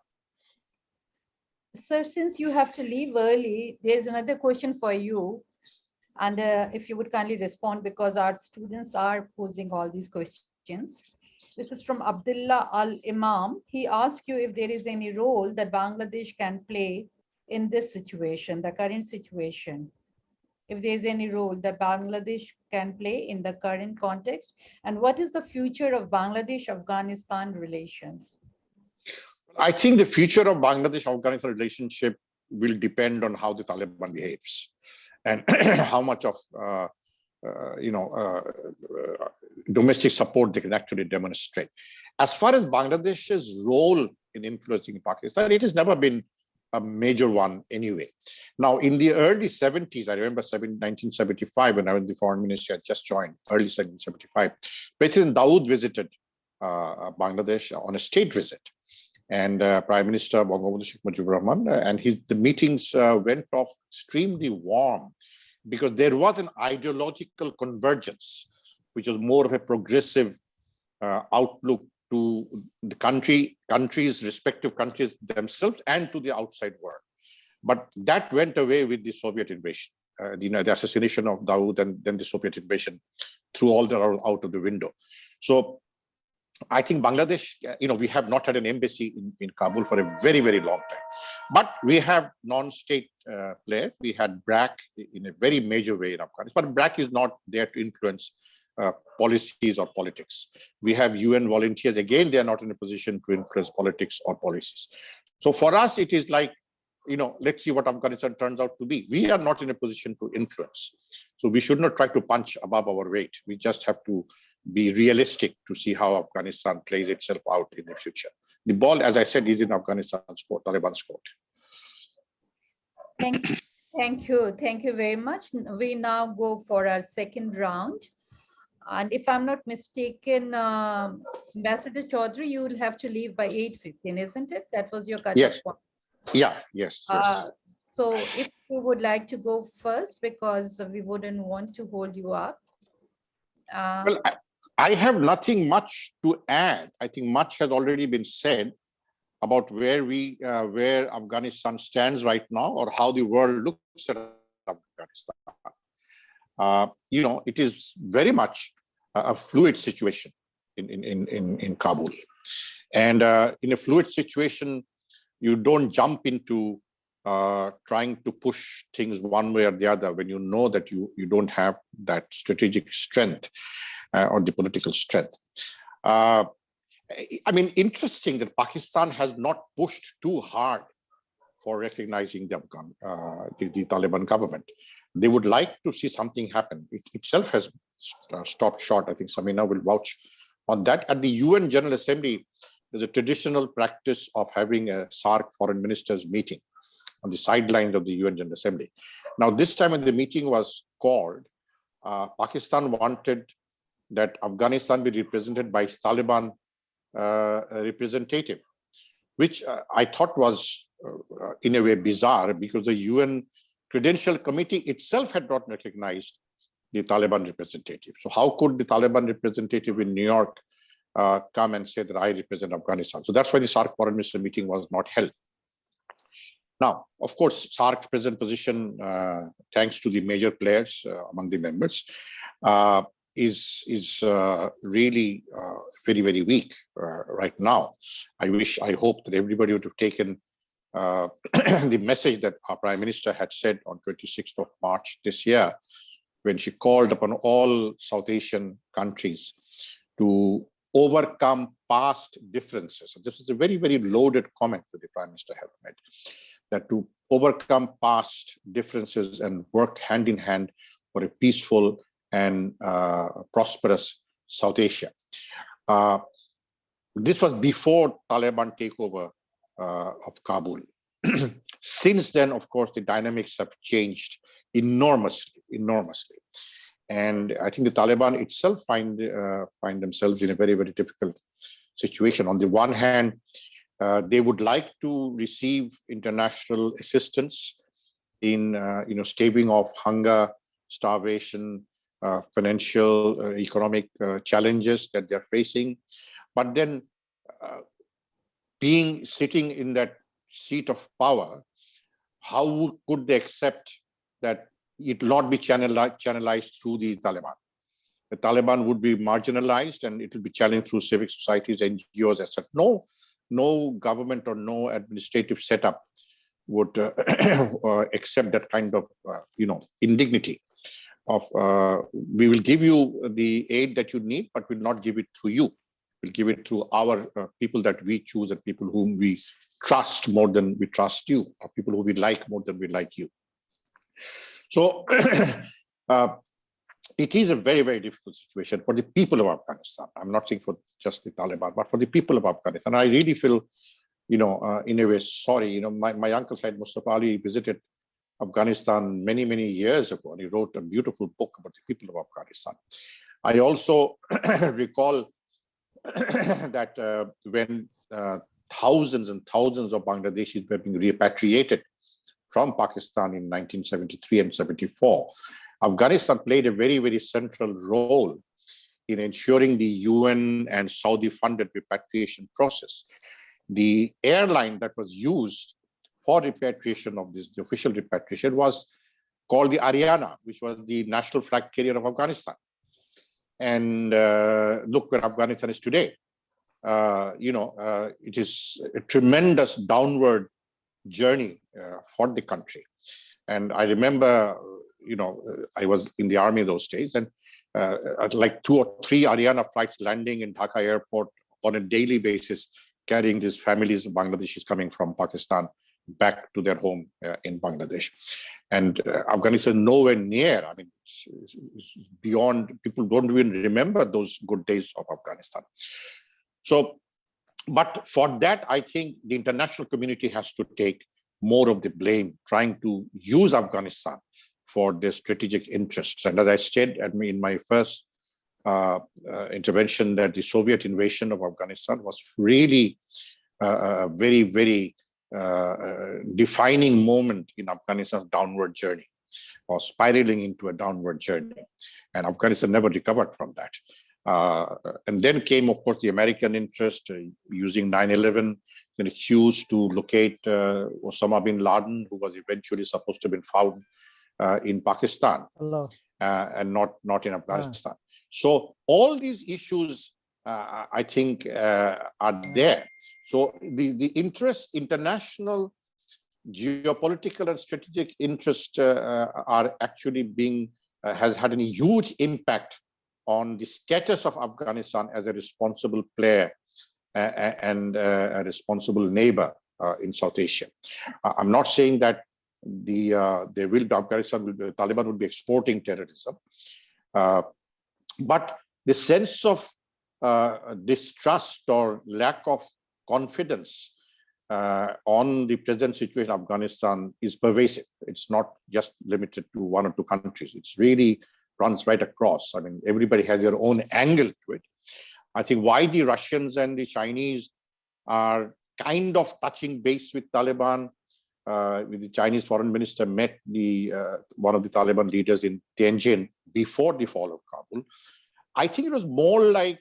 Sir, since you have to leave early, there's another question for you. And if you would kindly respond, because our students are posing all these questions. This is from Abdullah Al-Imam. He asked you if there is any role that Bangladesh can play in this situation, the current situation. If there is any role that Bangladesh can play in the current context, and what is the future of Bangladesh-Afghanistan relations? I think the future of Bangladesh-Afghanistan relationship will depend on how the Taliban behaves and how much of domestic support they can actually demonstrate. As far as Bangladesh's role in influencing Pakistan, it has never been a major one anyway. Now, in the early 70s, I remember 1975, when I was the foreign minister, I just joined, early 1975, President Dawood visited Bangladesh on a state visit. And Prime Minister Bangabandhu Sheikh Mujibur Rahman, and the meetings went off extremely warm because there was an ideological convergence, which was more of a progressive outlook to the respective countries themselves and to the outside world. But that went away with the Soviet invasion, the assassination of Dawood, and then the Soviet invasion threw all that out of the window. So I think Bangladesh, we have not had an embassy in Kabul for a very, very long time. But we have non-state players. We had BRAC in a very major way in Afghanistan. But BRAC is not there to influence policies or politics. We have UN volunteers. Again, they are not in a position to influence politics or policies. So for us, it is like, let's see what Afghanistan turns out to be. We are not in a position to influence. So we should not try to punch above our weight. We just have to be realistic to see how Afghanistan plays itself out in the future. The ball, as I said, is in Afghanistan's court, Taliban's court. Thank you very much. We now go for our second round. And if I'm not mistaken, Ambassador Chaudhary, you will have to leave by 8:15, isn't it? That was your cutoff point. Yeah, yes. So if you would like to go first, because we wouldn't want to hold you up. Well, I have nothing much to add. I think much has already been said about where Afghanistan stands right now, or how the world looks at Afghanistan. It is very much a fluid situation in Kabul, and in a fluid situation, you don't jump into trying to push things one way or the other when you know that you don't have that strategic strength or the political strength. I mean, interesting that Pakistan has not pushed too hard for recognizing the Taliban government. They would like to see something happen. It itself has stopped short. I think Samina will vouch on that. At the UN General Assembly, there's a traditional practice of having a SAARC foreign ministers meeting on the sidelines of the UN General Assembly. Now, this time when the meeting was called, Pakistan wanted that Afghanistan be represented by Taliban representative, which I thought was in a way bizarre, because the UN Credential Committee itself had not recognized the Taliban representative. So how could the Taliban representative in New York come and say that I represent Afghanistan? So that's why the SAARC foreign minister meeting was not held. Now, of course, SAARC's present position, thanks to the major players among the members, is really very, very weak right now. I hope that everybody would have taken the message that our Prime Minister had said on 26th of March this year, when she called upon all South Asian countries to overcome past differences. And this is a very, very loaded comment that the Prime Minister had made, that to overcome past differences and work hand in hand for a peaceful and prosperous South Asia. This was before Taliban takeover of Kabul. Since then, of course, the dynamics have changed enormously. And I think the Taliban itself find themselves in a very, very difficult situation. On the one hand, they would like to receive international assistance in staving off hunger, starvation, financial, economic challenges that they're facing. But then sitting in that seat of power, how could they accept that it not be channelized through the Taliban? The Taliban would be marginalized and it will be challenged through civic societies, NGOs, etc. No government or no administrative setup would accept that kind of indignity of we will give you the aid that you need, but will not give it through you. We'll give it through our people that we choose, and people whom we trust more than we trust you, or people who we like more than we like you. So it is a very, very difficult situation for the people of Afghanistan. I'm not saying for just the Taliban, but for the people of Afghanistan. I really feel, in a way, sorry. My uncle Syed Mustafa Ali visited Afghanistan many, many years ago, and he wrote a beautiful book about the people of Afghanistan. I also recall that when thousands and thousands of Bangladeshis were being repatriated from Pakistan in 1973 and 74, Afghanistan played a very, very central role in ensuring the UN and Saudi-funded repatriation process. The airline that was used for repatriation of this, the official repatriation, was called the Ariana, which was the national flag carrier of Afghanistan. And look where Afghanistan is today. It is a tremendous downward journey for the country. And I remember, I was in the army those days, and like 2 or 3 Ariana flights landing in Dhaka airport on a daily basis, carrying these families of Bangladeshis coming from Pakistan back to their home in Bangladesh. And Afghanistan nowhere near. I mean, it's beyond, people don't even remember those good days of Afghanistan. So, but for that, I think the international community has to take more of the blame, trying to use Afghanistan for their strategic interests. And as I said in my first intervention, that the Soviet invasion of Afghanistan was really a very, very defining moment in Afghanistan's downward journey. or spiraling into a downward journey. And Afghanistan never recovered from that. And then came, of course, the American interest using 9/11 an excuse to locate Osama bin Laden, who was eventually supposed to have been found in Pakistan and not in Afghanistan. So all these issues, I think, are there. So the interest, international geopolitical and strategic interest are actually being, has had a huge impact on the status of Afghanistan as a responsible player and a responsible neighbor in South Asia. I'm not saying that there will be the Taliban will be exporting terrorism, but the sense of distrust or lack of confidence on the present situation in Afghanistan is pervasive. It's not just limited to one or two countries. It's really runs right across. I mean, everybody has their own angle to it. I think why the Russians and the Chinese are kind of touching base with Taliban. The Chinese foreign minister met one of the Taliban leaders in Tianjin before the fall of Kabul. I think it was more like,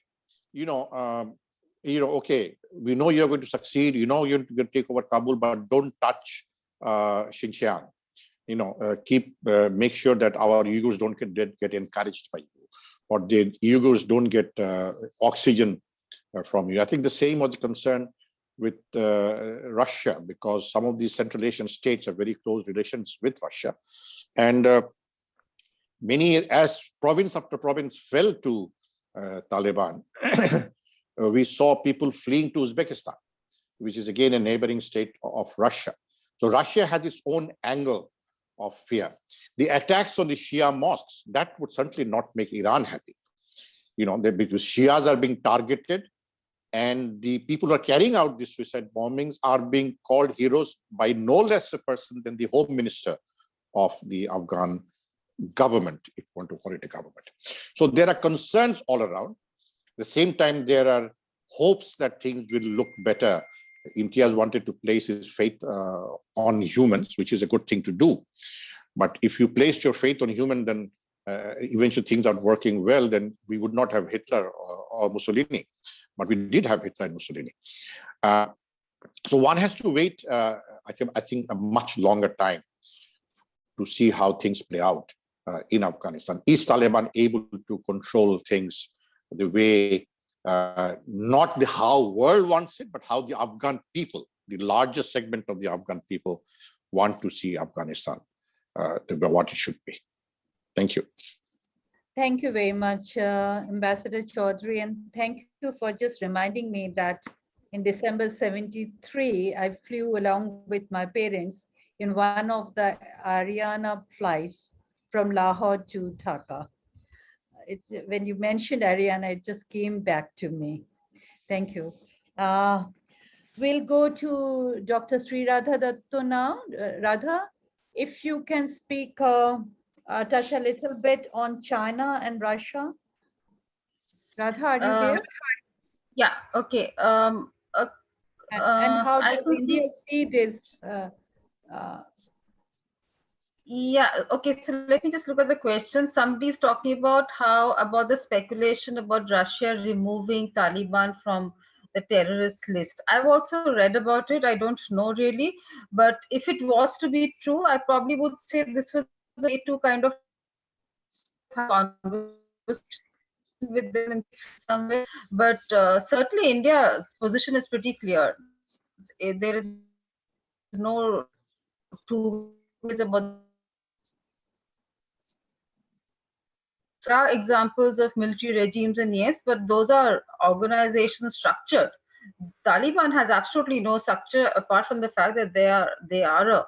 okay, we know you're going to succeed. You know you're going to take over Kabul, but don't touch Xinjiang. Make sure that our Uyghurs don't get encouraged by you, or the Uyghurs don't get oxygen from you. I think the same was the concern with Russia, because some of these Central Asian states have very close relations with Russia. And many, as province after province fell to Taliban, we saw people fleeing to Uzbekistan, which is again a neighboring state of Russia. So Russia has its own angle of fear. The attacks on the Shia mosques, that would certainly not make Iran happy. Because Shias are being targeted, and the people who are carrying out these suicide bombings are being called heroes by no less a person than the home minister of the Afghan government, if you want to call it a government. So there are concerns all around. At the same time, there are hopes that things will look better. Imtiaz wanted to place his faith on humans, which is a good thing to do. But if you placed your faith on human, then eventually things aren't working well, then we would not have Hitler or Mussolini. But we did have Hitler and Mussolini. So one has to wait, I think, a much longer time to see how things play out in Afghanistan. Is Taliban able to control things the way, not the how world wants it, but how the Afghan people, the largest segment of the Afghan people, want to see Afghanistan to be what it should be. Thank you. Thank you very much, Ambassador Chaudhary, and thank you for just reminding me that in December 73, I flew along with my parents in one of the Ariana flights from Lahore to Dhaka. When you mentioned Ariana, it just came back to me. Thank you. We'll go to Dr. Sri Radha Datto now. Radha, if you can speak, touch a little bit on China and Russia. Radha, are you there? Yeah, okay. And how does India see this? Yeah, okay, so let me just look at the question. Somebody's talking about about the speculation about Russia removing Taliban from the terrorist list. I've also read about it. I don't know really, but if it was to be true, I probably would say this was a way to kind of have a conversation with them in somewhere. But certainly India's position is pretty clear. There is no two ways about. There are examples of military regimes, and yes, but those are organizations structured. Taliban has absolutely no structure apart from the fact that they are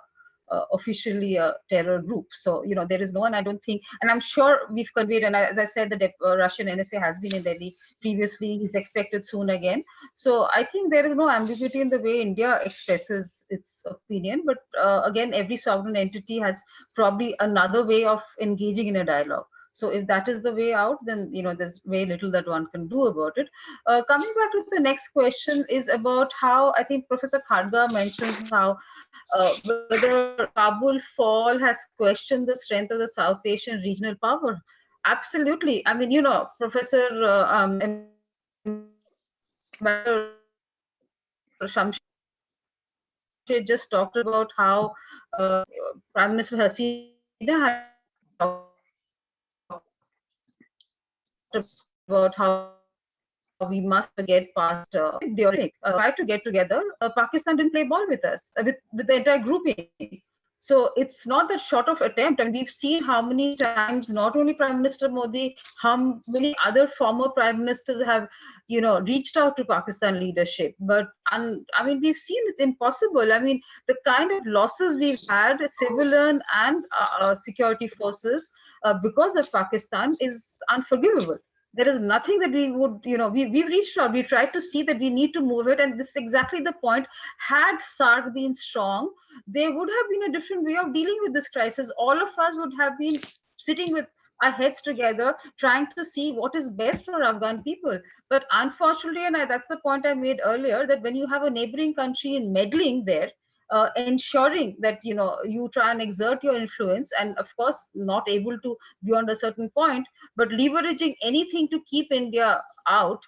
officially a terror group. So there is no one, I don't think, and I'm sure we've conveyed, and as I said, the Russian NSA has been in Delhi previously. He's expected soon again. So I think there is no ambiguity in the way India expresses its opinion. But again, every sovereign entity has probably another way of engaging in a dialogue. So if that is the way out, then there's very little that one can do about it. Coming back to the next question is about how I think Professor Khadga mentions how whether Kabul fall has questioned the strength of the South Asian regional power. Absolutely. I mean, Professor Shamsher just talked about how Prime Minister Hasina had about how we must get past during try to get together. Pakistan didn't play ball with us, with the entire grouping. So it's not that short of attempt. And we've seen how many times, not only Prime Minister Modi, how many other former prime ministers have, reached out to Pakistan leadership. But I mean, we've seen it's impossible. I mean, the kind of losses we've had, civilian and security forces, because of Pakistan is unforgivable. There is nothing that we would, we've reached out, we tried to see that we need to move it. And this is exactly the point. Had SARC been strong, there would have been a different way of dealing with this crisis. All of us would have been sitting with our heads together, trying to see what is best for Afghan people. But unfortunately, and that's the point I made earlier, that when you have a neighboring country in meddling there, ensuring that you try and exert your influence, and of course not able to beyond a certain point, but leveraging anything to keep India out,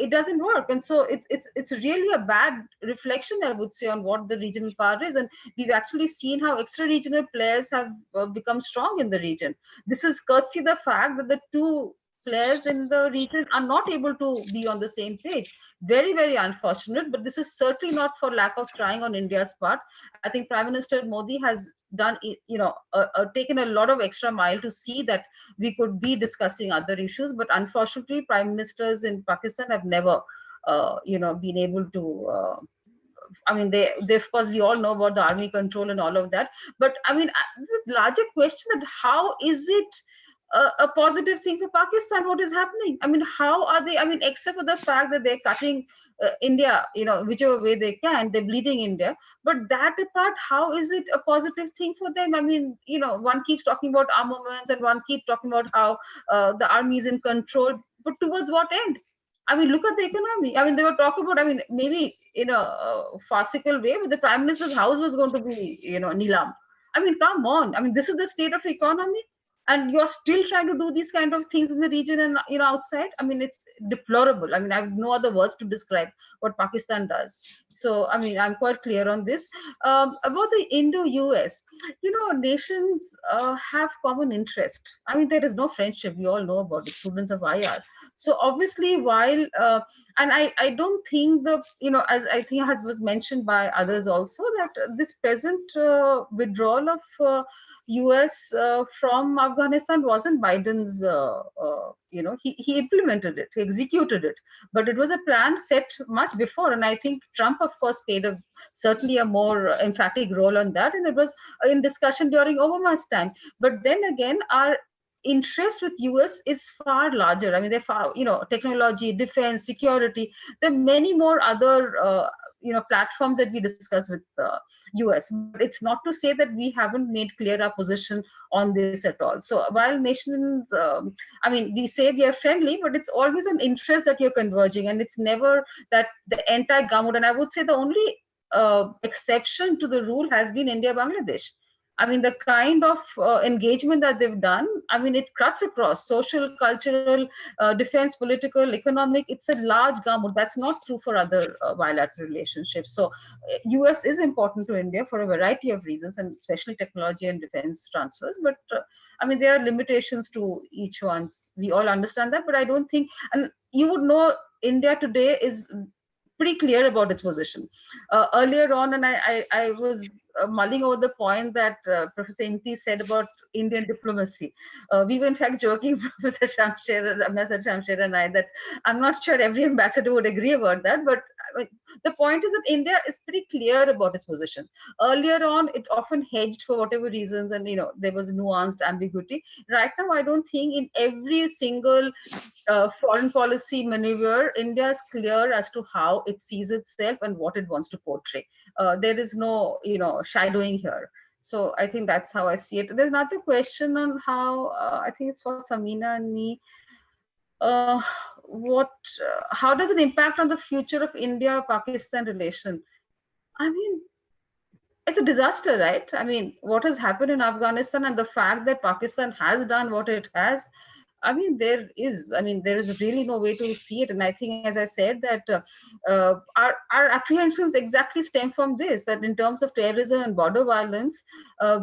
it doesn't work. And so it's really a bad reflection, I would say, on what the regional power is. And we've actually seen how extra regional players have become strong in the region. This is courtesy the fact that the two players in the region are not able to be on the same page. Very, very unfortunate, but this is certainly not for lack of trying on India's part. I think Prime Minister Modi has done, taken a lot of extra mile to see that we could be discussing other issues. But unfortunately, prime ministers in Pakistan have never, been able to. I mean, they of course, we all know about the army control and all of that. But I mean, the larger question that how is it a positive thing for Pakistan? What is happening? I mean, how are they? I mean, except for the fact that they're cutting India, whichever way they can, they're bleeding India. But that apart, how is it a positive thing for them? I mean, one keeps talking about armaments and one keeps talking about how the army is in control, but towards what end? I mean, look at the economy. I mean, they were talking about, I mean, maybe in a farcical way, but the prime minister's house was going to be, Nilam. I mean, come on. I mean, this is the state of economy, and you're still trying to do these kind of things in the region and outside. I mean, it's deplorable. I mean, I have no other words to describe what Pakistan does. So, I mean, I'm quite clear on this. About the Indo-US, nations have common interest. I mean, there is no friendship. We all know about it, students of IR. So obviously, while and I don't think as I think has was mentioned by others also, that this present withdrawal of US from Afghanistan wasn't Biden's, he implemented it, he executed it, but it was a plan set much before. And I think Trump, of course, played certainly a more emphatic role on that. And it was in discussion during Obama's time. But then again, our interest with US is far larger. I mean, they're far, technology, defense, security. There are many more other, platforms that we discuss with US. But it's not to say that we haven't made clear our position on this at all. So while nations, I mean, we say we are friendly, but it's always an interest that you're converging, and it's never that the entire gamut. And I would say the only exception to the rule has been India-Bangladesh. I mean, the kind of engagement that they've done, I mean, it cuts across social, cultural, defense, political, economic. It's a large gamut. That's not true for other bilateral relationships. So US is important to India for a variety of reasons, and especially technology and defense transfers. But I mean, there are limitations to each one's. We all understand that, but I don't think, and you would know India today is pretty clear about its position. Earlier on, and I was mulling over the point that Professor Inti said about Indian diplomacy. We were in fact joking, Professor Shamsher and I, that I'm not sure every ambassador would agree about that, but the point is that India is pretty clear about its position. Earlier on, it often hedged for whatever reasons, and there was nuanced ambiguity. Right now, I don't think in every single foreign policy maneuver, India is clear as to how it sees itself and what it wants to portray. There is no, shadowing here. So I think that's how I see it. There's another question on how, I think it's for Samina and me. How does it impact on the future of India-Pakistan relation? I mean, it's a disaster, right? I mean, what has happened in Afghanistan and the fact that Pakistan has done what it has, I mean, there is really no way to see it. And I think, as I said, that our apprehensions exactly stem from this, that in terms of terrorism and border violence,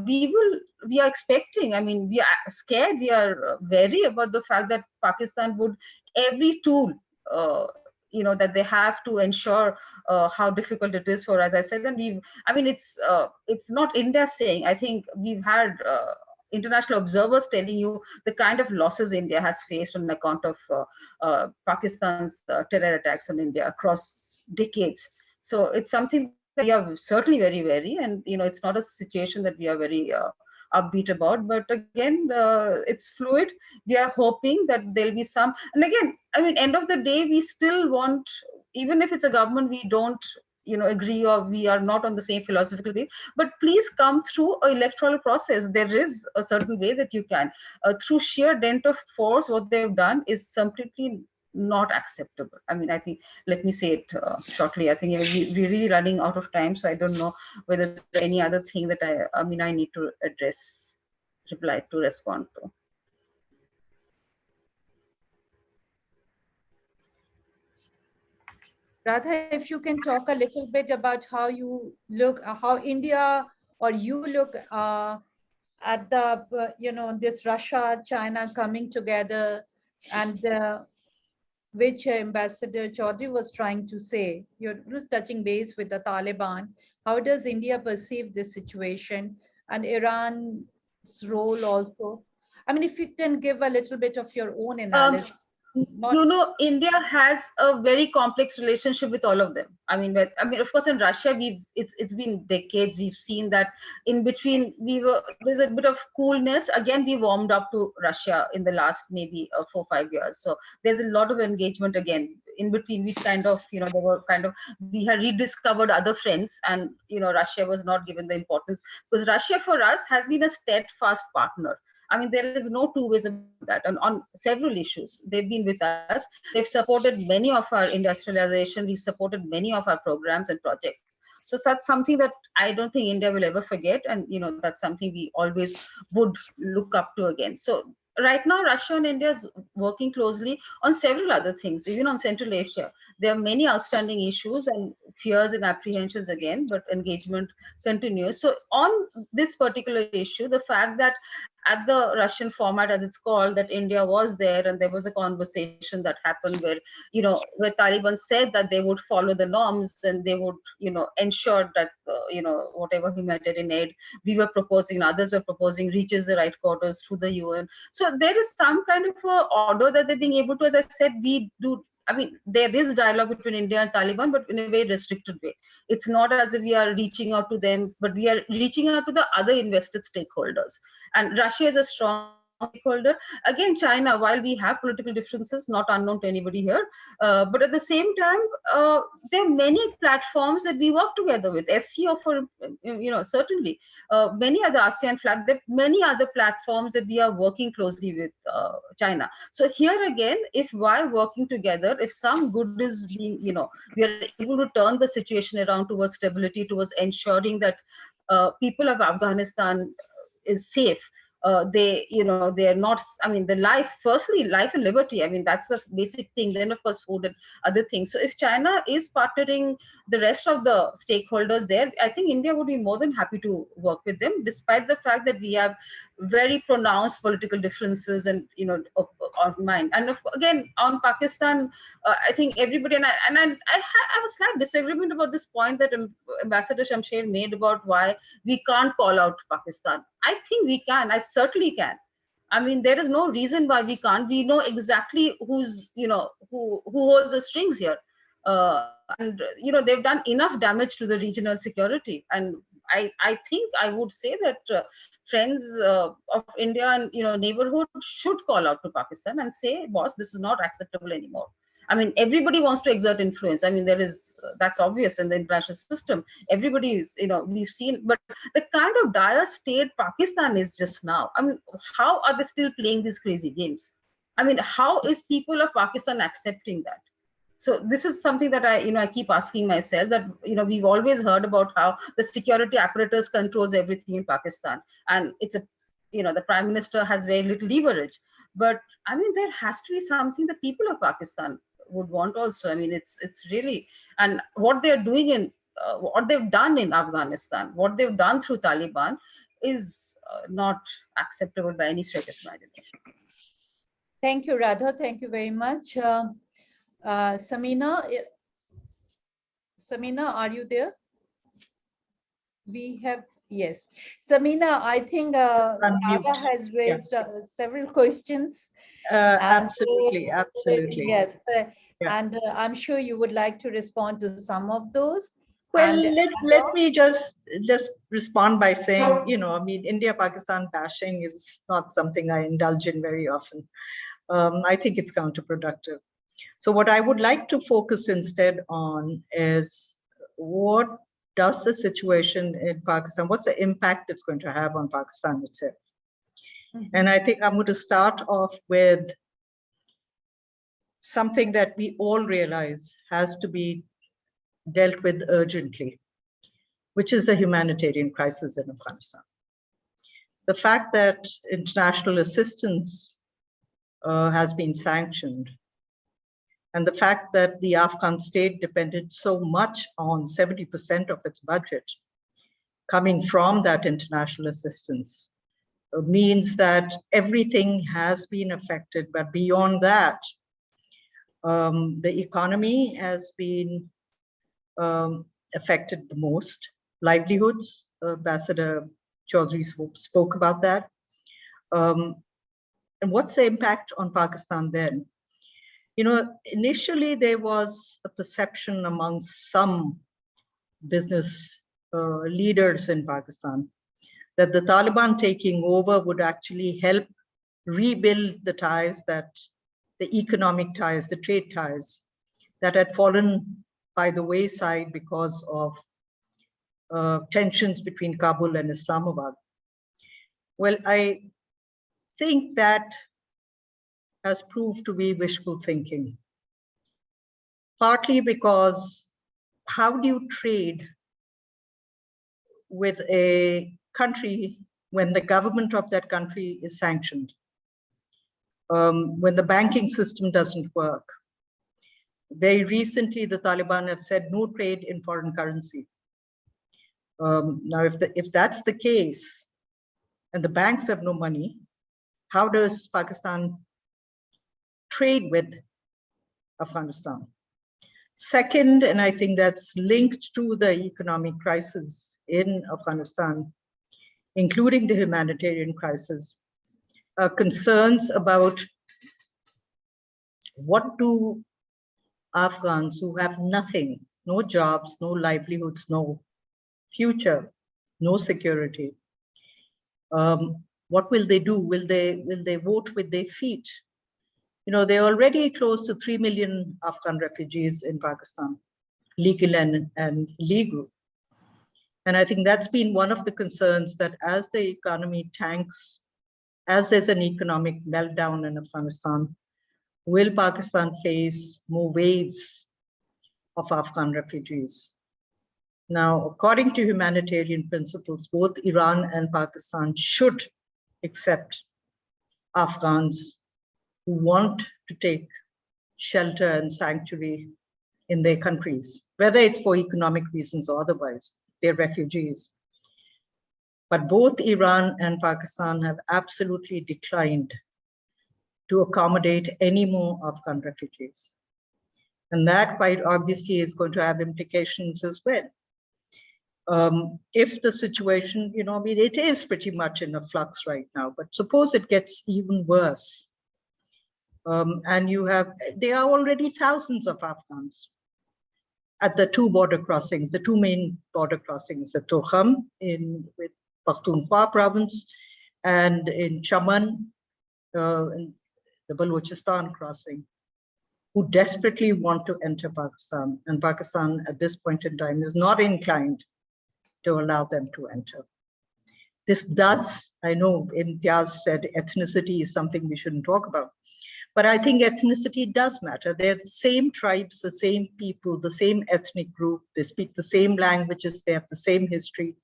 we are expecting, I mean, we are scared, we are wary about the fact that Pakistan would every tool, that they have to ensure how difficult it is for, as I said, and it's not India saying, I think we've had international observers telling you the kind of losses India has faced on account of Pakistan's terror attacks on India across decades. So it's something that we are certainly very wary, and it's not a situation that we are very upbeat about. But again, it's fluid. We are hoping that there'll be some. And again, I mean, end of the day, we still want, even if it's a government we don't agree, or we are not on the same philosophical way, but please come through an electoral process. There is a certain way that you can, through sheer dint of force, what they've done is completely not acceptable. I mean, I think, let me say it shortly. I think we're really running out of time, so I don't know whether there's any other thing that I need to address, reply to, respond to. Radha, if you can talk a little bit about how you look, how India or you look at the, this Russia, China coming together, and which Ambassador Chaudhry was trying to say, you're touching base with the Taliban. How does India perceive this situation, and Iran's role also? I mean, if you can give a little bit of your own analysis. India has a very complex relationship with all of them. I mean, of course, in Russia, it's been decades. We've seen that in between there's a bit of coolness. Again, we warmed up to Russia in the last maybe 4 or 5 years. So there's a lot of engagement again. In between, we kind of, we had rediscovered other friends, and Russia was not given the importance, because Russia for us has been a steadfast partner. I mean, there is no two ways about that. And on several issues, they've been with us. They've supported many of our industrialization. We've supported many of our programs and projects. So that's something that I don't think India will ever forget. And, that's something we always would look up to again. So right now, Russia and India is working closely on several other things, even on Central Asia. There are many outstanding issues and fears and apprehensions again, but engagement continues. So on this particular issue, the fact that at the Russian format, as it's called, that India was there, and there was a conversation that happened where, where Taliban said that they would follow the norms and they would, ensure that, whatever humanitarian aid we were proposing, others were proposing, reaches the right quarters through the UN. So there is some kind of order that they're being able to, as I said, we do. I mean, there is dialogue between India and Taliban, but in a very restricted way. It's not as if we are reaching out to them, but we are reaching out to the other invested stakeholders. And Russia is a strong stakeholder. Again, China, while we have political differences, not unknown to anybody here, but at the same time, there are many platforms that we work together with. SCO, for certainly, many other ASEAN flat. There are many other platforms that we are working closely with China. So here again, while working together, if some good is being, we are able to turn the situation around towards stability, towards ensuring that people of Afghanistan is safe. They are not, I mean, firstly, life and liberty. I mean, that's the basic thing. Then, of course, food and other things. So if China is partnering the rest of the stakeholders there, I think India would be more than happy to work with them, despite the fact that we have very pronounced political differences and, on mind. And again, on Pakistan, I think everybody, and I have a slight disagreement about this point that Ambassador Shamsher made about why we can't call out Pakistan. I think we can. I certainly can. I mean, there is no reason why we can't. We know exactly who's, who holds the strings here. And, they've done enough damage to the regional security. And I think I would say that friends of India and, neighborhood should call out to Pakistan and say, boss, this is not acceptable anymore. I mean, everybody wants to exert influence. I mean, that's obvious in the international system. Everybody is, we've seen, but the kind of dire state Pakistan is just now. I mean, how are they still playing these crazy games? I mean, how is people of Pakistan accepting that? So this is something that I keep asking myself, that, we've always heard about how the security apparatus controls everything in Pakistan. And it's the prime minister has very little leverage. But I mean, there has to be something the people of Pakistan would want also. I mean, it's really, and what they're doing what they've done in Afghanistan, what they've done through Taliban is not acceptable by any stretch of imagination. Thank you, Radha. Thank you very much. Samina, are you there? We have, yes. Samina, I think Radha has raised several questions. Absolutely, absolutely. Yes, and I'm sure you would like to respond to some of those. Well, let me just respond by saying, I mean, India-Pakistan bashing is not something I indulge in very often. I think it's counterproductive. So what I would like to focus instead on is, what does the situation in Pakistan, what's the impact it's going to have on Pakistan itself? And I think I'm going to start off with something that we all realize has to be dealt with urgently, which is the humanitarian crisis in Afghanistan. The fact that international assistance has been sanctioned, and the fact that the Afghan state depended so much on 70% of its budget coming from that international assistance means that everything has been affected. But beyond that, the economy has been affected the most. Livelihoods, Ambassador Chaudhry spoke about that. And what's the impact on Pakistan then? Initially there was a perception among some business leaders in Pakistan that the Taliban taking over would actually help rebuild the ties, the economic ties, the trade ties that had fallen by the wayside because of tensions between Kabul and Islamabad. Well, I think that has proved to be wishful thinking, partly because how do you trade with a country when the government of that country is sanctioned, when the banking system doesn't work? Very recently, the Taliban have said no trade in foreign currency. Now, if that's the case, and the banks have no money, how does Pakistan trade with Afghanistan? Second, and I think that's linked to the economic crisis in Afghanistan, including the humanitarian crisis, concerns about what do Afghans who have nothing, no jobs, no livelihoods, no future, no security, what will they do? Will they vote with their feet? There are already close to 3 million Afghan refugees in Pakistan, legal and illegal. And I think that's been one of the concerns, that as the economy tanks, as there's an economic meltdown in Afghanistan, will Pakistan face more waves of Afghan refugees? Now, according to humanitarian principles, both Iran and Pakistan should accept Afghans who want to take shelter and sanctuary in their countries, whether it's for economic reasons or otherwise. They're refugees. But both Iran and Pakistan have absolutely declined to accommodate any more Afghan refugees. And that quite obviously is going to have implications as well. If the situation, it is pretty much in a flux right now, but suppose it gets even worse. And there are already thousands of Afghans at the two border crossings, the two main border crossings, at Tokham with Pakhtunkhwa province, and in Chaman, in the Balochistan crossing, who desperately want to enter Pakistan. And Pakistan at this point in time is not inclined to allow them to enter. This does, I know Imtiaz said ethnicity is something we shouldn't talk about, But I think ethnicity does matter. They're the same tribes, the same people, the same ethnic group. They speak the same languages. They have the same history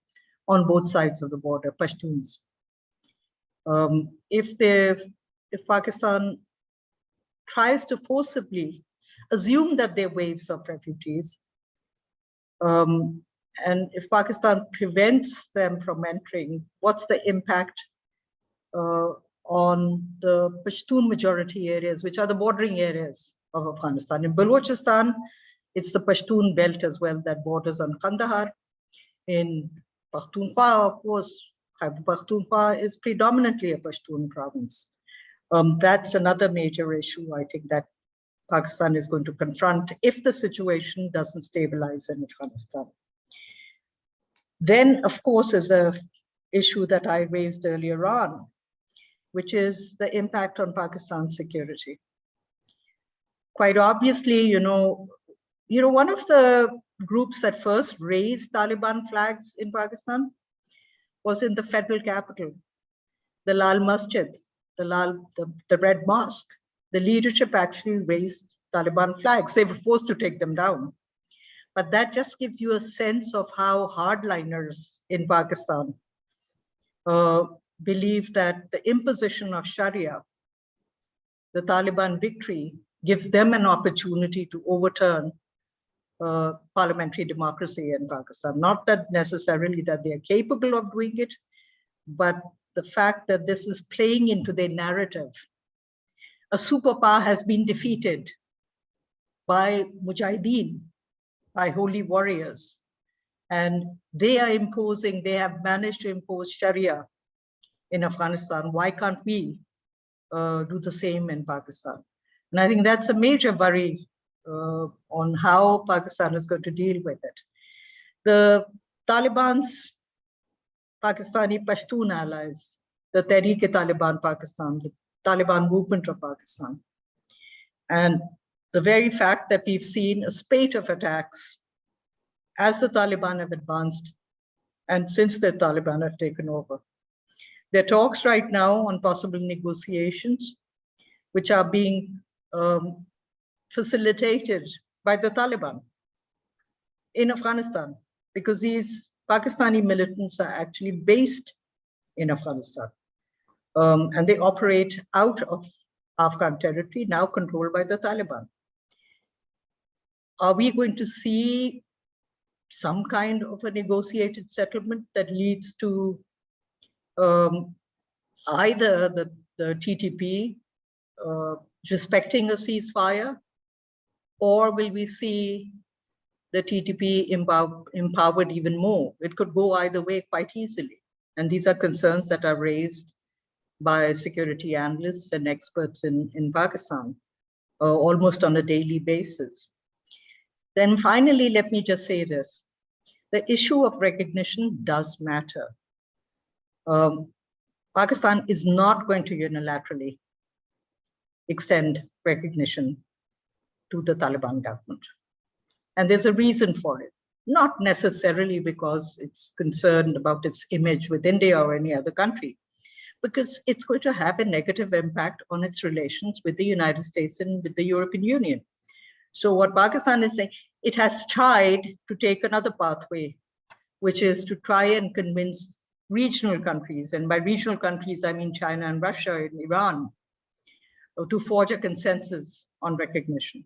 on both sides of the border, Pashtuns. If Pakistan tries to forcibly assume that they're waves of refugees, and if Pakistan prevents them from entering, what's the impact on the Pashtun majority areas, which are the bordering areas of Afghanistan? In Balochistan, it's the Pashtun belt as well that borders on Kandahar. In Pakhtunkhwa, of course, Khyber Pakhtunkhwa is predominantly a Pashtun province. That's another major issue, I think, that Pakistan is going to confront if the situation doesn't stabilize in Afghanistan. Then, of course, is a issue that I raised earlier on, which is the impact on Pakistan's security. Quite obviously, one of the groups that first raised Taliban flags in Pakistan was in the federal capital, the Lal Masjid, the Red Mosque. The leadership actually raised Taliban flags. They were forced to take them down. But that just gives you a sense of how hardliners in Pakistan believe that the imposition of Sharia, the Taliban victory, gives them an opportunity to overturn parliamentary democracy in Pakistan. Not that necessarily that they are capable of doing it, but the fact that this is playing into their narrative. A superpower has been defeated by Mujahideen, by holy warriors, and they have managed to impose Sharia in Afghanistan. Why can't we do the same in Pakistan? And I think that's a major worry on how Pakistan is going to deal with it. The Taliban's Pakistani Pashtun allies, the Tehreek-e-Taliban Pakistan, the Taliban movement of Pakistan, and the very fact that we've seen a spate of attacks as the Taliban have advanced and since the Taliban have taken over. There are talks right now on possible negotiations, which are being facilitated by the Taliban in Afghanistan, because these Pakistani militants are actually based in Afghanistan. And they operate out of Afghan territory, now controlled by the Taliban. Are we going to see some kind of a negotiated settlement that leads to either the TTP respecting a ceasefire, or will we see the TTP empowered even more? It could go either way quite easily. And these are concerns that are raised by security analysts and experts in Pakistan almost on a daily basis. Then finally, let me just say this. The issue of recognition does matter. Pakistan is not going to unilaterally extend recognition to the Taliban government. And there's a reason for it. Not necessarily because it's concerned about its image with India or any other country, because it's going to have a negative impact on its relations with the United States and with the European Union. So what Pakistan is saying, it has tried to take another pathway, which is to try and convince regional countries, and by regional countries, I mean China and Russia and Iran, to forge a consensus on recognition.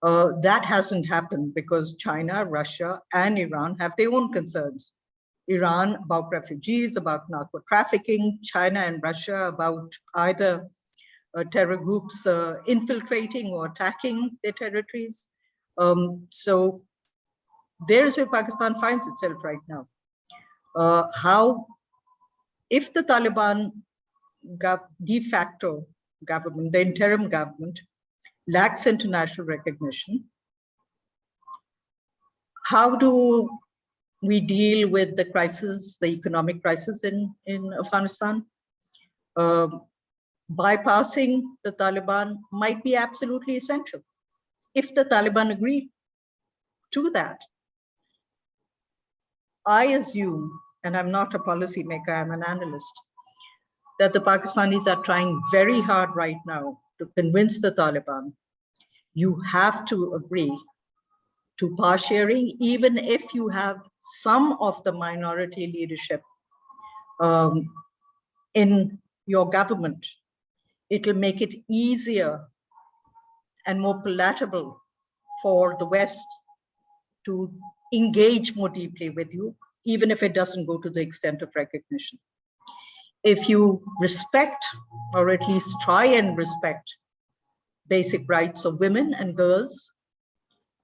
That hasn't happened because China, Russia, and Iran have their own concerns. Iran about refugees, about narco trafficking, China and Russia about either terror groups infiltrating or attacking their territories. So there's where Pakistan finds itself right now. If the Taliban de facto government, the interim government, lacks international recognition, how do we deal with the crisis, the economic crisis in Afghanistan? Bypassing the Taliban might be absolutely essential. If the Taliban agree to that, I assume, and I'm not a policymaker, I'm an analyst, that the Pakistanis are trying very hard right now to convince the Taliban, you have to agree to power sharing, even if you have some of the minority leadership in your government. It'll make it easier and more palatable for the West to engage more deeply with you, even if it doesn't go to the extent of recognition. If you respect, or at least try and respect, basic rights of women and girls,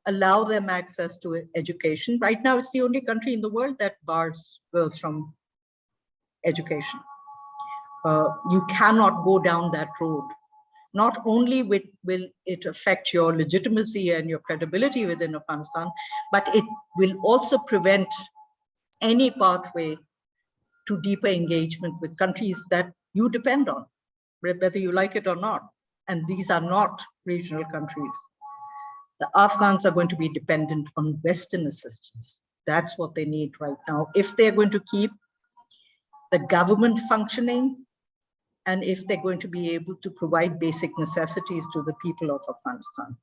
allow them access to education. Right now, it's the only country in the world that bars girls from education. You cannot go down that road. Not only will it affect your legitimacy and your credibility within Afghanistan, but it will also prevent any pathway to deeper engagement with countries that you depend on, whether you like it or not. And these are not regional countries. The Afghans are going to be dependent on Western assistance. That's what they need right now. If they're going to keep the government functioning, and if they're going to be able to provide basic necessities to the people of Afghanistan.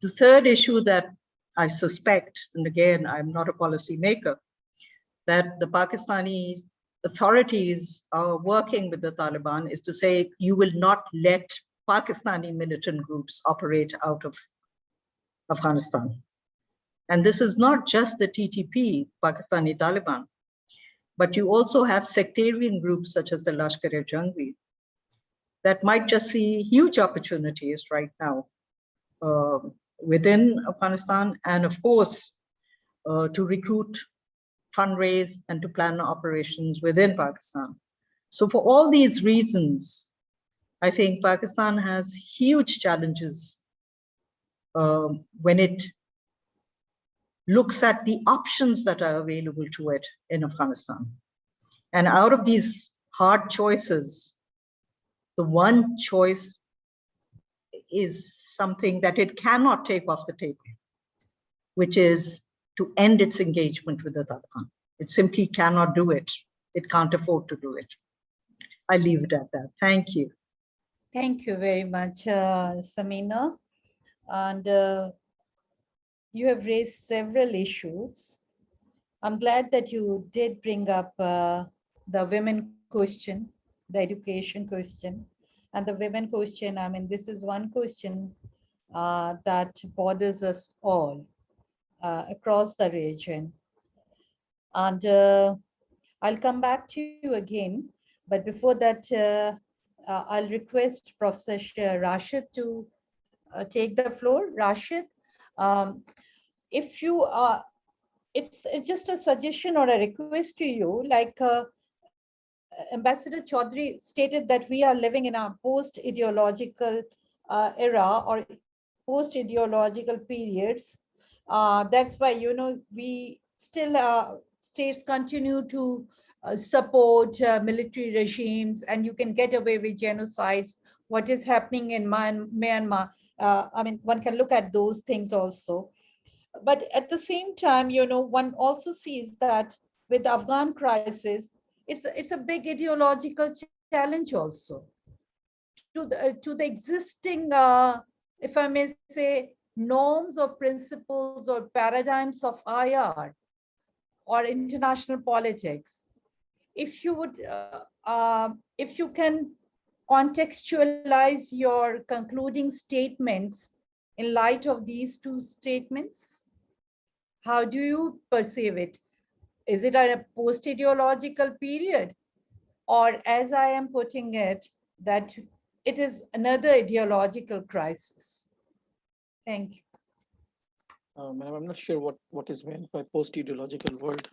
The third issue that I suspect, and again, I'm not a policymaker, that the Pakistani authorities are working with the Taliban is to say, you will not let Pakistani militant groups operate out of Afghanistan. And this is not just the TTP, Pakistani Taliban, but you also have sectarian groups such as the Lashkar-e-Jhangvi that might just see huge opportunities right now within Afghanistan, and of course, to recruit, fundraise, and to plan operations within Pakistan. So for all these reasons, I think Pakistan has huge challenges when it looks at the options that are available to it in Afghanistan. And out of these hard choices, the one choice is something that it cannot take off the table, which is to end its engagement with the Taliban. It simply cannot do it. It can't afford to do it. I leave it at that. Thank you. Thank you very much, Samina. And you have raised several issues. I'm glad that you did bring up the women question, the education question. And the women question, I mean, this is one question that bothers us all across the region. And I'll come back to you again. But before that, I'll request Professor Rashid to take the floor. Rashid, if you are, it's just a suggestion or a request to you, like Ambassador Chaudhary stated that we are living in a post-ideological era or post-ideological periods. That's why, you know, we still, states continue to support military regimes, and you can get away with genocides. What is happening in Myanmar, I mean, one can look at those things also. But at the same time, you know, one also sees that with the Afghan crisis, it's a big ideological challenge also to the existing, if I may say, norms or principles or paradigms of IR or international politics. If you would, if you can contextualize your concluding statements in light of these two statements, how do you perceive it? Is it a post-ideological period? Or as I am putting it, that it is another ideological crisis? Thank you. Madam, I'm not sure what is meant by post-ideological world.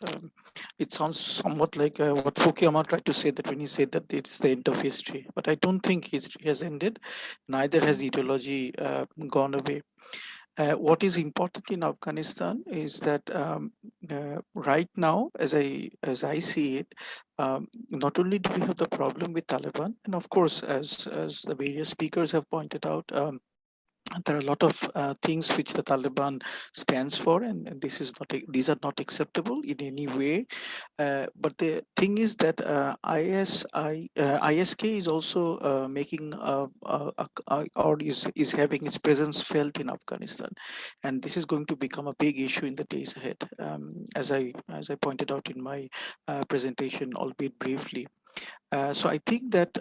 It sounds somewhat like what Fukuyama tried to say, that when he said that it's the end of history. But I don't think history has ended. Neither has ideology gone away. What is important in Afghanistan is that right now, as I see it, not only do we have the problem with Taliban, and of course, as the various speakers have pointed out, there are a lot of things which the Taliban stands for, and these are not acceptable in any way. But the thing is that ISK is also making or is having its presence felt in Afghanistan, and this is going to become a big issue in the days ahead, as I pointed out in my presentation, albeit briefly. So I think that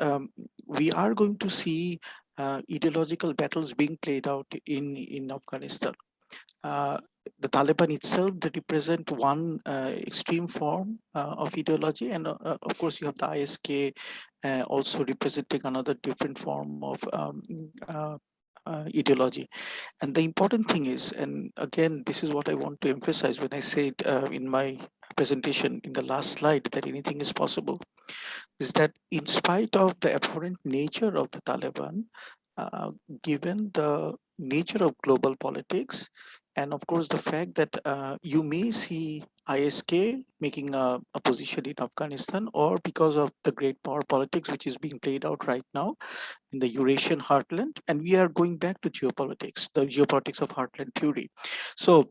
we are going to see ideological battles being played out in Afghanistan. The Taliban itself, they represent one extreme form of ideology, and of course you have the ISK also representing another different form of ideology. And the important thing is, and again, this is what I want to emphasize when I said in my presentation in the last slide that anything is possible, is that in spite of the abhorrent nature of the Taliban, given the nature of global politics, and of course the fact that you may see ISK making a position in Afghanistan, or because of the great power politics which is being played out right now in the Eurasian heartland, and we are going back to geopolitics, the geopolitics of heartland theory. So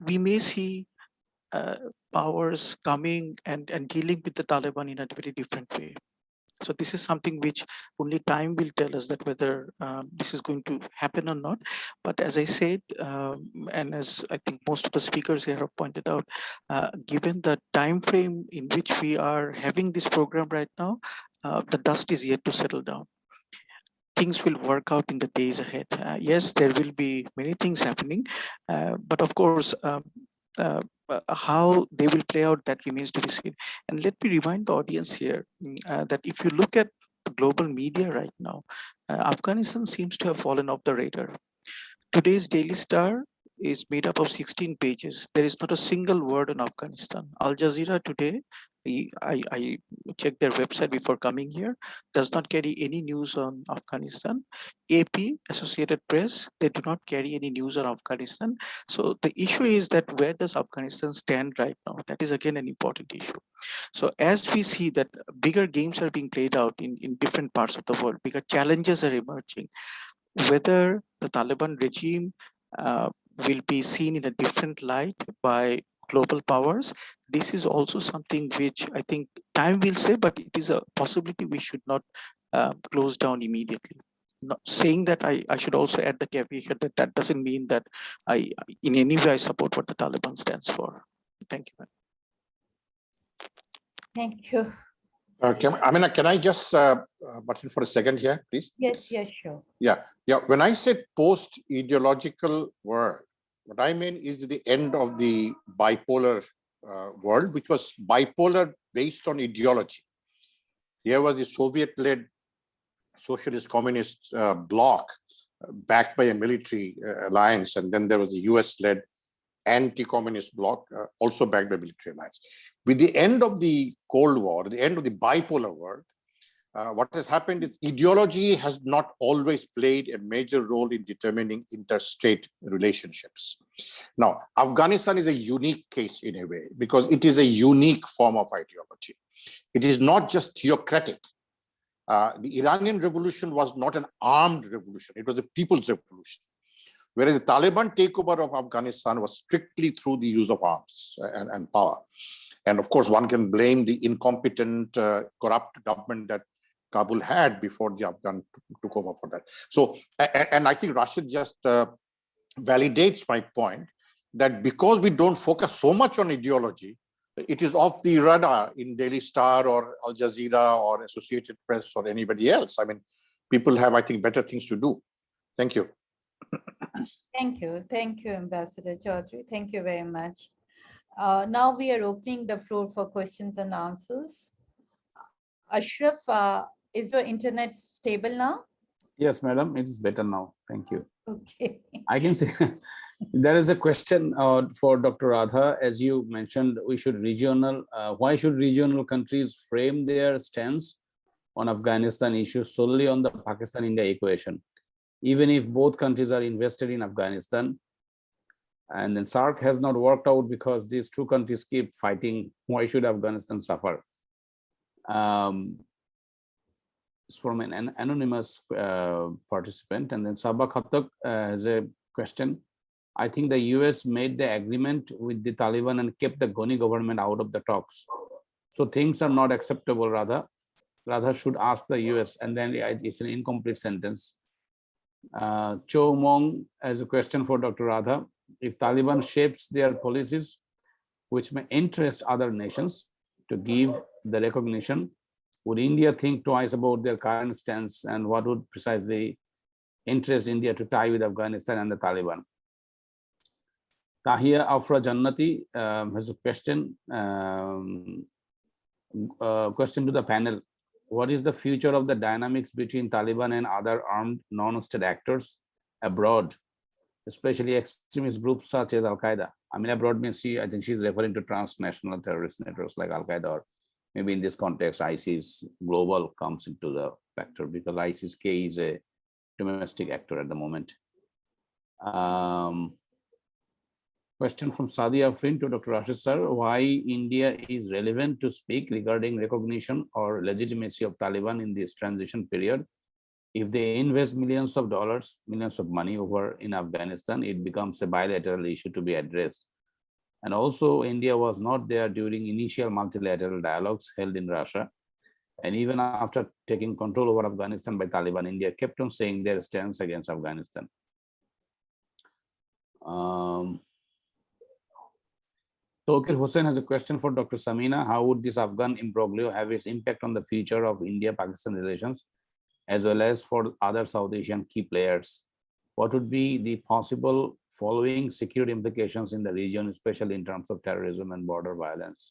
we may see powers coming and dealing with the Taliban in a very different way. So this is something which only time will tell us that whether this is going to happen or not. But as I said, and as I think most of the speakers here have pointed out, given the time frame in which we are having this program right now, the dust is yet to settle down. Things will work out in the days ahead. Yes, there will be many things happening, but of course, how they will play out, that remains to be seen. And let me remind the audience here that if you look at the global media right now, Afghanistan seems to have fallen off the radar. Today's Daily Star is made up of 16 pages. There is not a single word on Afghanistan. Al Jazeera today, I checked their website before coming here, does not carry any news on Afghanistan. AP, Associated Press, they do not carry any news on Afghanistan. So the issue is that where does Afghanistan stand right now? That is again an important issue. So as we see that bigger games are being played out in different parts of the world, bigger challenges are emerging, whether the Taliban regime will be seen in a different light by global powers, this is also something which I think time will say, but it is a possibility we should not close down immediately. Not saying that I should also add the caveat that that doesn't mean that I in any way I support what the Taliban stands for. Thank you. Thank you. Amina, can I just butt in for a second here, please? Yes, yes, sure. Yeah. When I said post-ideological world, what I mean is the end of the bipolar world, which was bipolar based on ideology. Here was the Soviet-led socialist communist bloc backed by a military alliance, and then there was the US-led anti-communist bloc also backed by military alliance. With the end of the Cold War, the end of the bipolar world, what has happened is ideology has not always played a major role in determining interstate relationships. Now, Afghanistan is a unique case in a way because it is a unique form of ideology. It is not just theocratic. The Iranian revolution was not an armed revolution. It was a people's revolution. Whereas the Taliban takeover of Afghanistan was strictly through the use of arms and power. And of course, one can blame the incompetent, corrupt government that Kabul had before the Afghan took over for that. So, and I think Rashid just validates my point that because we don't focus so much on ideology, it is off the radar in Daily Star or Al Jazeera or Associated Press or anybody else. I mean, people have, I think, better things to do. Thank you. Thank you, Ambassador Chaudhary. Thank you very much. Now we are opening the floor for questions and answers. Ashraf, is your internet stable now? Yes, madam, it's better now. Thank you. Okay. I can say there is a question for Dr. Radha. As you mentioned, we should why should regional countries frame their stance on Afghanistan issues solely on the Pakistan-India equation, even if both countries are invested in Afghanistan? And then SAARC has not worked out because these two countries keep fighting. Why should Afghanistan suffer? It's from an anonymous participant. And then Sabah Khatak has a question. I think the US made the agreement with the Taliban and kept the Ghani government out of the talks. So things are not acceptable, rather should ask the US, and then it's an incomplete sentence. Cho Mong has a question for Dr. Radha. If Taliban shapes their policies, which may interest other nations to give the recognition, would India think twice about their current stance, and what would precisely interest India to tie with Afghanistan and the Taliban? Tahia Afra Jannati has a question. Question to the panel. What is the future of the dynamics between Taliban and other armed non-state actors abroad, especially extremist groups such as Al-Qaeda? I mean, abroad means I think she's referring to transnational terrorist networks like Al-Qaeda, or maybe in this context, ISIS global comes into the factor, because ISIS-K is a domestic actor at the moment. Question from Sadia Afrin to Dr. Rashid sir. Why India is relevant to speak regarding recognition or legitimacy of Taliban in this transition period? If they invest millions of dollars, millions of money over in Afghanistan, it becomes a bilateral issue to be addressed. And also, India was not there during initial multilateral dialogues held in Russia. And even after taking control over Afghanistan by Taliban, India kept on saying their stance against Afghanistan. Tokir Hussain has a question for Dr. Samina. How would this Afghan imbroglio have its impact on the future of India-Pakistan relations, as well as for other South Asian key players? What would be the possible following security implications in the region, especially in terms of terrorism and border violence?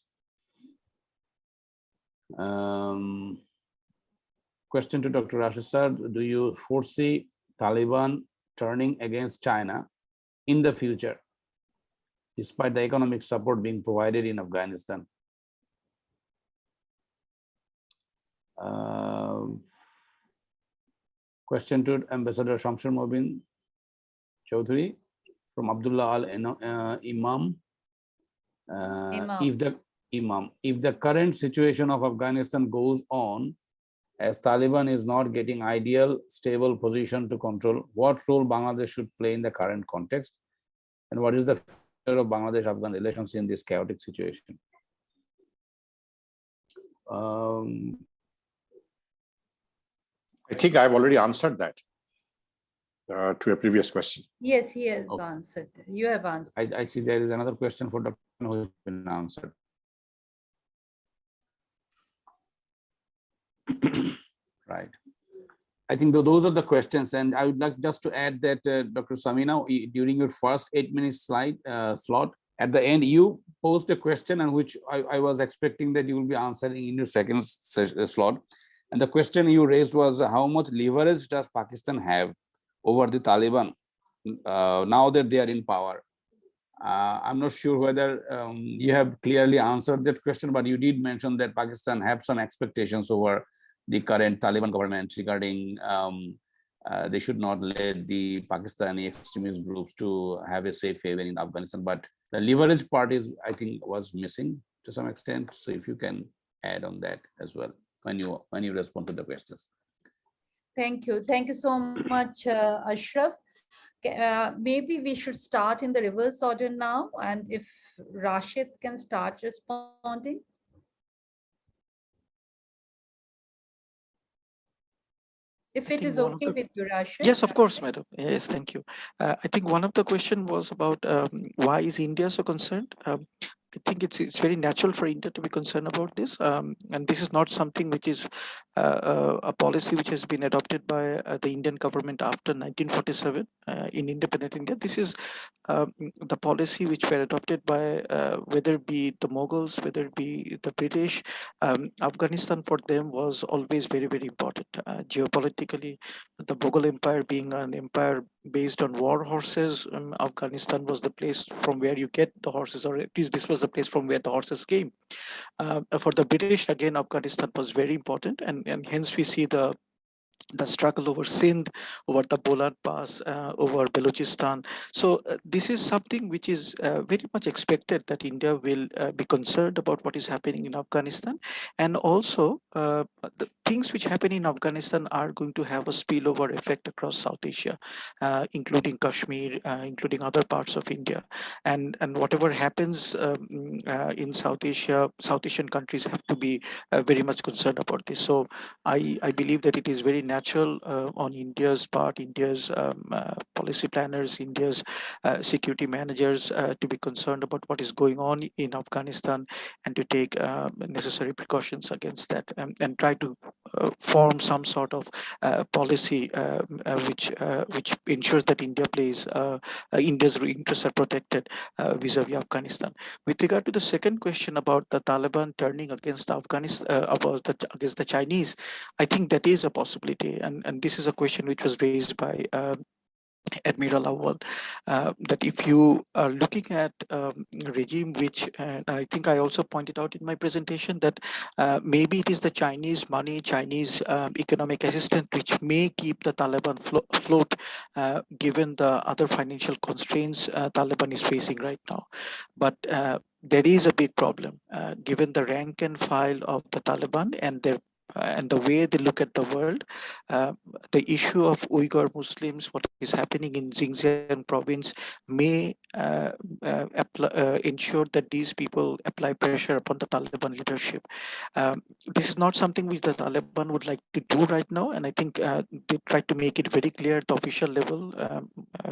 Question to Dr. Rashid sir. Do you foresee Taliban turning against China in the future, despite the economic support being provided in Afghanistan? Question to Ambassador Shamsher Mobin Chaudhary from Abdullah Al Imam. If the current situation of Afghanistan goes on, as Taliban is not getting ideal, stable position to control, what role Bangladesh should play in the current context? And what is the future of Bangladesh-Afghan relations in this chaotic situation? I think I've already answered that to a previous question. Yes, he has answered. You have answered. I see there is another question for Dr. who has been answered. Right. I think those are the questions, and I would like just to add that Dr. Samina, during your first 8-minute slot, at the end you posed a question, and which I was expecting that you will be answering in your second slot. And the question you raised was, how much leverage does Pakistan have over the Taliban now that they are in power? I'm not sure whether you have clearly answered that question, but you did mention that Pakistan have some expectations over the current Taliban government regarding they should not let the Pakistani extremist groups to have a safe haven in Afghanistan. But the leverage part is, I think, was missing to some extent. So if you can add on that as well when you respond to the questions. Thank you. Thank you so much, Ashraf. Maybe we should start in the reverse order now, and if Rashid can start responding. If it is okay with you, Rashid. Yes, of course, madam. Yes, thank you. I think one of the question was about why is India so concerned? I think it's very natural for India to be concerned about this, and this is not something which is a policy which has been adopted by the Indian government after 1947 in independent India. This is the policy which were adopted by whether it be the Mughals, whether it be the British. Afghanistan for them was always very, very important. Geopolitically, the Mughal Empire being an empire based on war horses, Afghanistan was the place from where you get the horses, or at least this was the place from where the horses came. For the British, again, Afghanistan was very important, and hence we see the struggle over Sindh, over the Bolan Pass, over Balochistan. So this is something which is very much expected, that India will be concerned about what is happening in Afghanistan. And also things which happen in Afghanistan are going to have a spillover effect across South Asia, including Kashmir, including other parts of India. And whatever happens in South Asia, South Asian countries have to be very much concerned about this. So I believe that it is very natural on India's part, India's policy planners, India's security managers to be concerned about what is going on in Afghanistan and to take necessary precautions against that, and try to form some sort of policy which ensures that India's interests are protected vis-a-vis Afghanistan. With regard to the second question about the Taliban turning against against the Chinese, I think that is a possibility, and this is a question which was raised by Admiral Awal, that if you are looking at a regime which, I think I also pointed out in my presentation, that maybe it is the Chinese money, Chinese economic assistance which may keep the Taliban afloat, given the other financial constraints Taliban is facing right now. But there is a big problem, given the rank and file of the Taliban and their and the way they look at the world. The issue of Uyghur Muslims, what is happening in Xinjiang province, may ensure that these people apply pressure upon the Taliban leadership. This is not something which the Taliban would like to do right now, and I think they try to make it very clear at the official level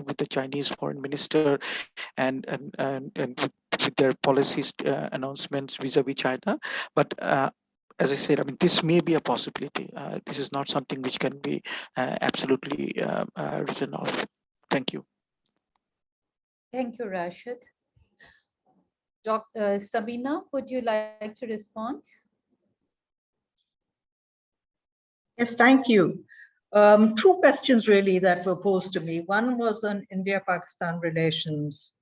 with the Chinese foreign minister and with their policies announcements vis-a-vis China. But as I said, I mean, this may be a possibility. This is not something which can be absolutely written off. Thank you. Thank you, Rashid. Dr. Sabina, would you like to respond? Yes, thank you. Two questions really that were posed to me. One was on India-Pakistan relations.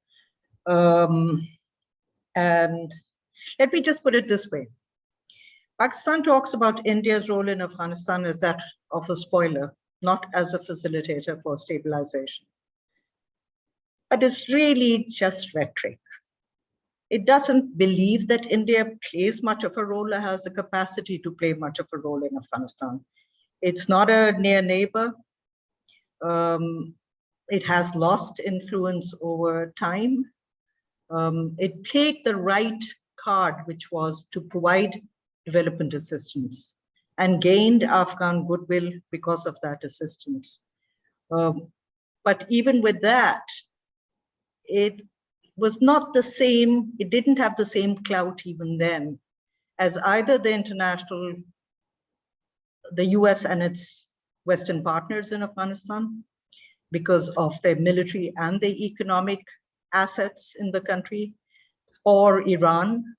And let me just put it this way. Pakistan talks about India's role in Afghanistan as that of a spoiler, not as a facilitator for stabilization. But it's really just rhetoric. It doesn't believe that India plays much of a role or has the capacity to play much of a role in Afghanistan. It's not a near neighbor. It has lost influence over time. It played the right card, which was to provide development assistance, and gained Afghan goodwill because of that assistance. But even with that, it was not the same, it didn't have the same clout even then as either the US and its Western partners in Afghanistan, because of their military and their economic assets in the country, or Iran,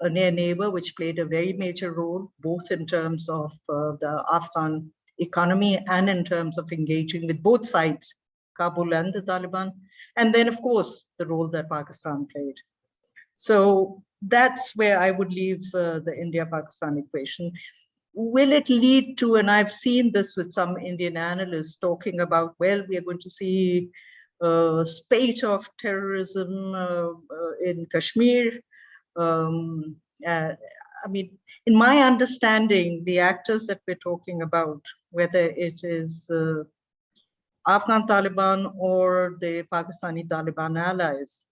a near neighbor, which played a very major role, both in terms of the Afghan economy and in terms of engaging with both sides, Kabul and the Taliban. And then, of course, the role that Pakistan played. So that's where I would leave the India-Pakistan equation. Will it lead to, and I've seen this with some Indian analysts talking about, well, we are going to see a spate of terrorism in Kashmir. I mean, in my understanding, the actors that we're talking about, whether it is Afghan Taliban or the Pakistani Taliban allies,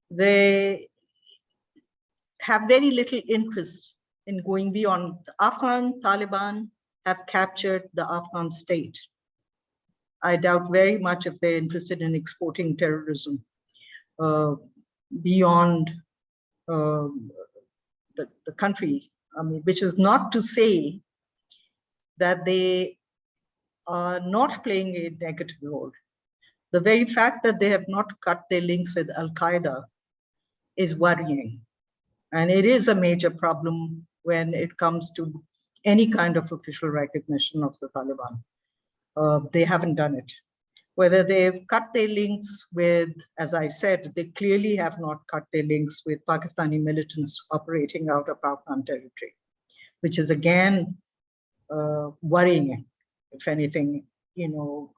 they have very little interest in going beyond. The Afghan Taliban have captured the Afghan state. I doubt very much if they're interested in exporting terrorism beyond the country. I mean, which is not to say that they are not playing a negative role. The very fact that they have not cut their links with Al-Qaeda is worrying. And it is a major problem when it comes to any kind of official recognition of the Taliban. They haven't done it. Whether they've cut their links with, as I said, they clearly have not cut their links with Pakistani militants operating out of Afghan territory, which is again worrying. If anything,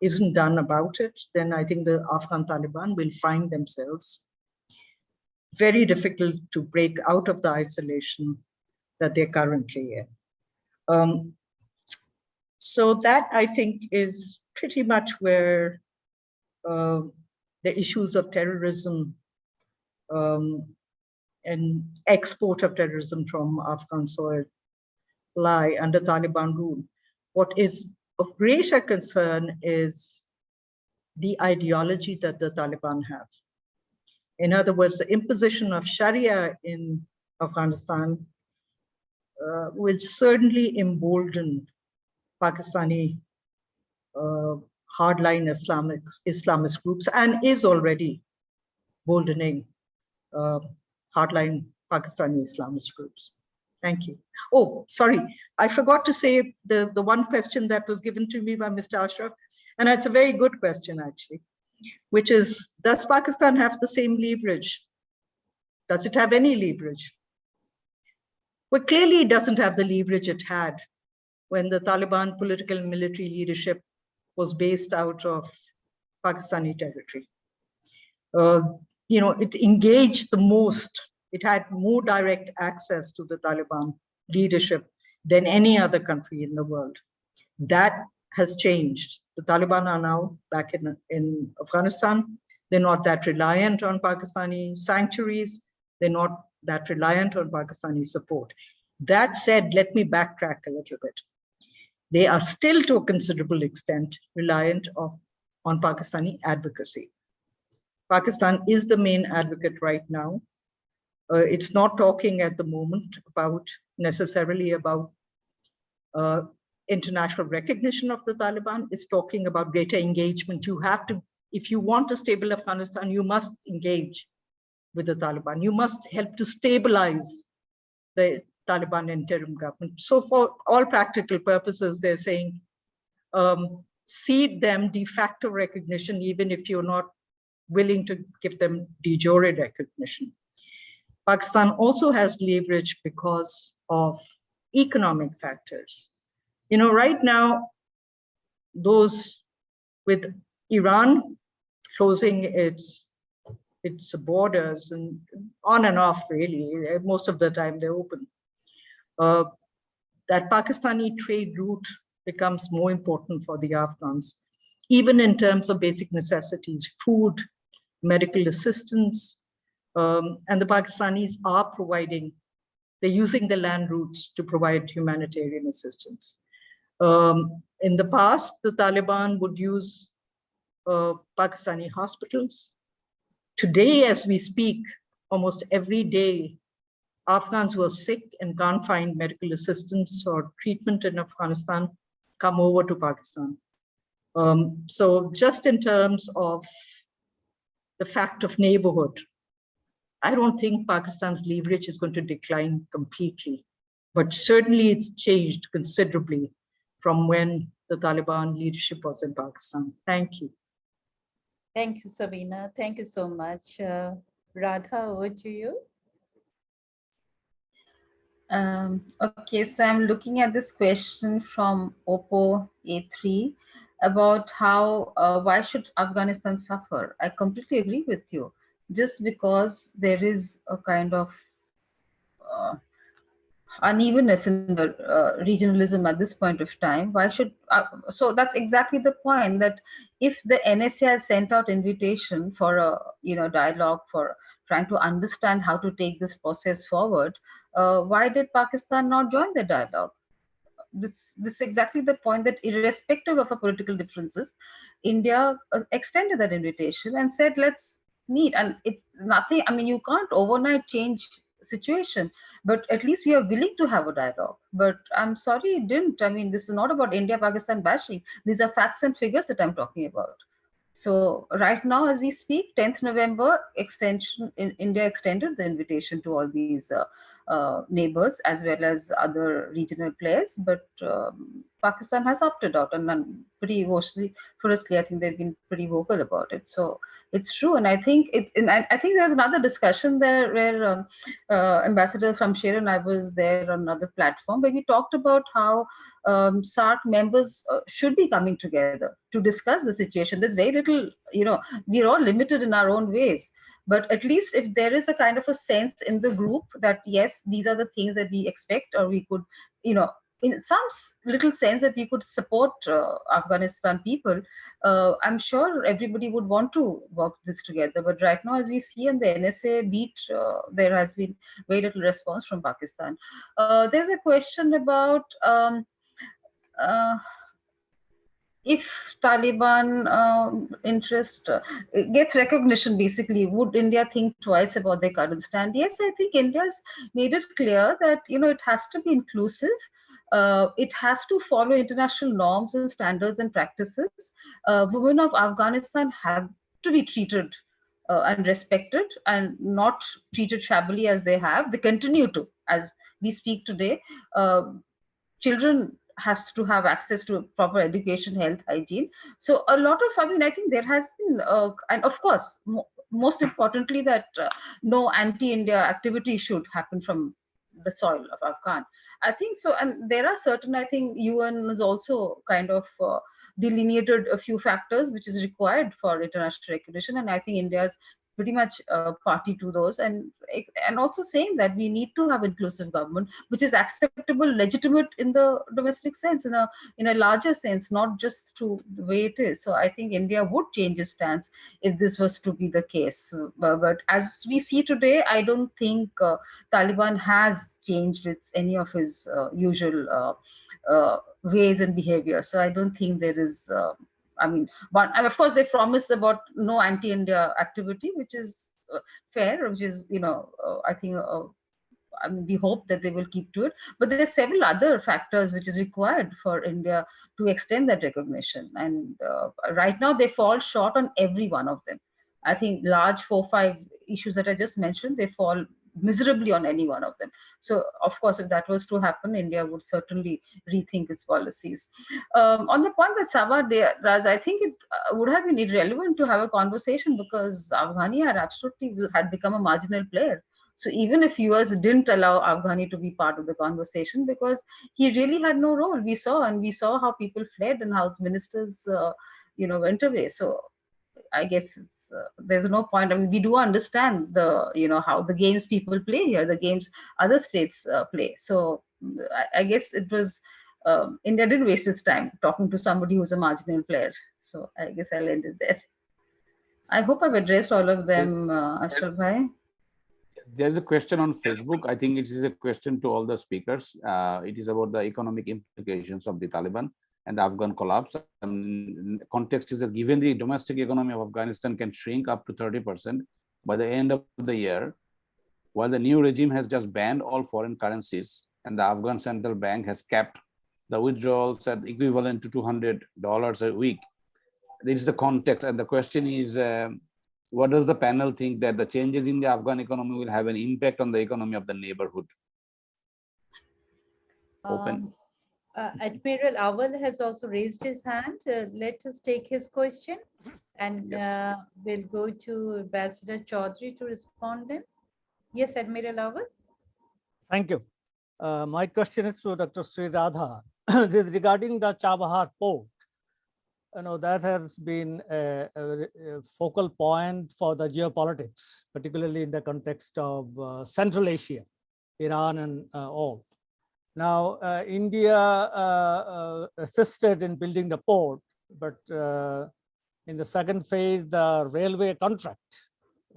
isn't done about it, then I think the Afghan Taliban will find themselves very difficult to break out of the isolation that they're currently in. So that, I think, is pretty much where the issues of terrorism and export of terrorism from Afghan soil lie under Taliban rule. What is of greater concern is the ideology that the Taliban have. In other words, the imposition of Sharia in Afghanistan will certainly embolden Pakistani hardline Islamist groups, and is already boldening hardline Pakistani Islamist groups. Thank you. Oh, sorry, I forgot to say the one question that was given to me by Mr. Ashraf, and it's a very good question actually, which is, does Pakistan have the same leverage? Does it have any leverage? Well, clearly it doesn't have the leverage it had when the Taliban political and military leadership was based out of Pakistani territory. It engaged the most. It had more direct access to the Taliban leadership than any other country in the world. That has changed. The Taliban are now back in Afghanistan. They're not that reliant on Pakistani sanctuaries. They're not that reliant on Pakistani support. That said, let me backtrack a little bit. They are still, to a considerable extent, reliant on Pakistani advocacy. Pakistan is the main advocate right now. It's not talking at the moment necessarily about international recognition of the Taliban. It's talking about greater engagement. You have to, if you want a stable Afghanistan, you must engage with the Taliban. You must help to stabilize the Taliban interim government. So for all practical purposes, they're saying, cede them de facto recognition, even if you're not willing to give them de jure recognition. Pakistan also has leverage because of economic factors. Right now, those with Iran closing its borders and on and off, really, most of the time they're open, that Pakistani trade route becomes more important for the Afghans, even in terms of basic necessities, food, medical assistance, and the Pakistanis are they're using the land routes to provide humanitarian assistance. In the past, the Taliban would use Pakistani hospitals. Today, as we speak, almost every day, Afghans who are sick and can't find medical assistance or treatment in Afghanistan come over to Pakistan. So just in terms of the fact of neighborhood, I don't think Pakistan's leverage is going to decline completely, but certainly it's changed considerably from when the Taliban leadership was in Pakistan. Thank you. Thank you, Sabina. Thank you so much. Radha, over to you. Okay, so I'm looking at this question from Oppo A3 about why should Afghanistan suffer? I completely agree with you. Just because there is a kind of unevenness in the regionalism at this point of time, why should so that's exactly the point, that if the NSA has sent out invitation for a dialogue, for trying to understand how to take this process forward, why did Pakistan not join the dialogue? This is exactly the point, that irrespective of our political differences, India extended that invitation and said, let's meet. And it's nothing, I mean, you can't overnight change situation, but at least we are willing to have a dialogue. But I'm sorry it didn't. I mean, this is not about India-Pakistan bashing. These are facts and figures that I'm talking about. So right now, as we speak, 10th November, India extended the invitation to all these neighbors as well as other regional players, but Pakistan has opted out, and pretty voraciously, I think they've been pretty vocal about it. So it's true, and I think I think there's another discussion there where Ambassador from Sher and I was there on another platform where we talked about how SARC members should be coming together to discuss the situation. There's very little, we're all limited in our own ways. But at least if there is a kind of a sense in the group that, yes, these are the things that we expect, or we could, in some little sense that we could support Afghanistan people, I'm sure everybody would want to work this together. But right now, as we see on the NSA beat, there has been very little response from Pakistan. There's a question about if Taliban interest gets recognition, basically, would India think twice about their current stand? Yes, I think India's made it clear that it has to be inclusive. It has to follow international norms and standards and practices. Women of Afghanistan have to be treated and respected and not treated shabbily as they have. They continue to, as we speak today. Children has to have access to proper education, health, hygiene. So a lot of, I think there has been, and of course, most importantly, that no anti-India activity should happen from the soil of Afghan. I think so. And there are certain, I think UN has also kind of delineated a few factors which is required for international recognition. And I think India's pretty much party to those, and also saying that we need to have inclusive government which is acceptable, legitimate in the domestic sense, in a larger sense, not just through the way it is. So I think India would change its stance if this was to be the case. But as we see today, I don't think Taliban has changed any of his usual ways and behavior. So I don't think there is and of course they promised about no anti-India activity, which is fair, which is, I think, we hope that they will keep to it. But there are several other factors which is required for India to extend that recognition. And right now they fall short on every one of them. I think large 4-5 issues that I just mentioned, they fall miserably on any one of them. So of course, if that was to happen, India would certainly rethink its policies. On the point that Saba Raz, I think it would have been irrelevant to have a conversation because Afghani had become a marginal player. So even if US didn't allow Afghani to be part of the conversation, because he really had no role, we saw how people fled and how ministers, went away. So I guess there's no point. I mean, we do understand how the games people play here, the games other states play. So I guess it was India didn't waste its time talking to somebody who's a marginal player. So I guess I'll end it there. I hope I've addressed all of them, Ashraf Bhai. There's a question on Facebook. I think it is a question to all the speakers. It is about the economic implications of the Taliban and the Afghan collapse. Context is that given the domestic economy of Afghanistan can shrink up to 30% by the end of the year, while the new regime has just banned all foreign currencies and the Afghan Central Bank has capped the withdrawals at equivalent to $200 a week. This is the context, and the question is, what does the panel think that the changes in the Afghan economy will have an impact on the economy of the neighborhood? Open. Admiral Awal has also raised his hand. Let us take his question, and yes, we'll go to Ambassador Chaudhary to respond then. Yes, Admiral Awal. Thank you. My question is to Dr. Sri Radha. This is regarding the Chabahar port. That has been a focal point for the geopolitics, particularly in the context of Central Asia, Iran and all. Now, India assisted in building the port, but in the second phase, the railway contract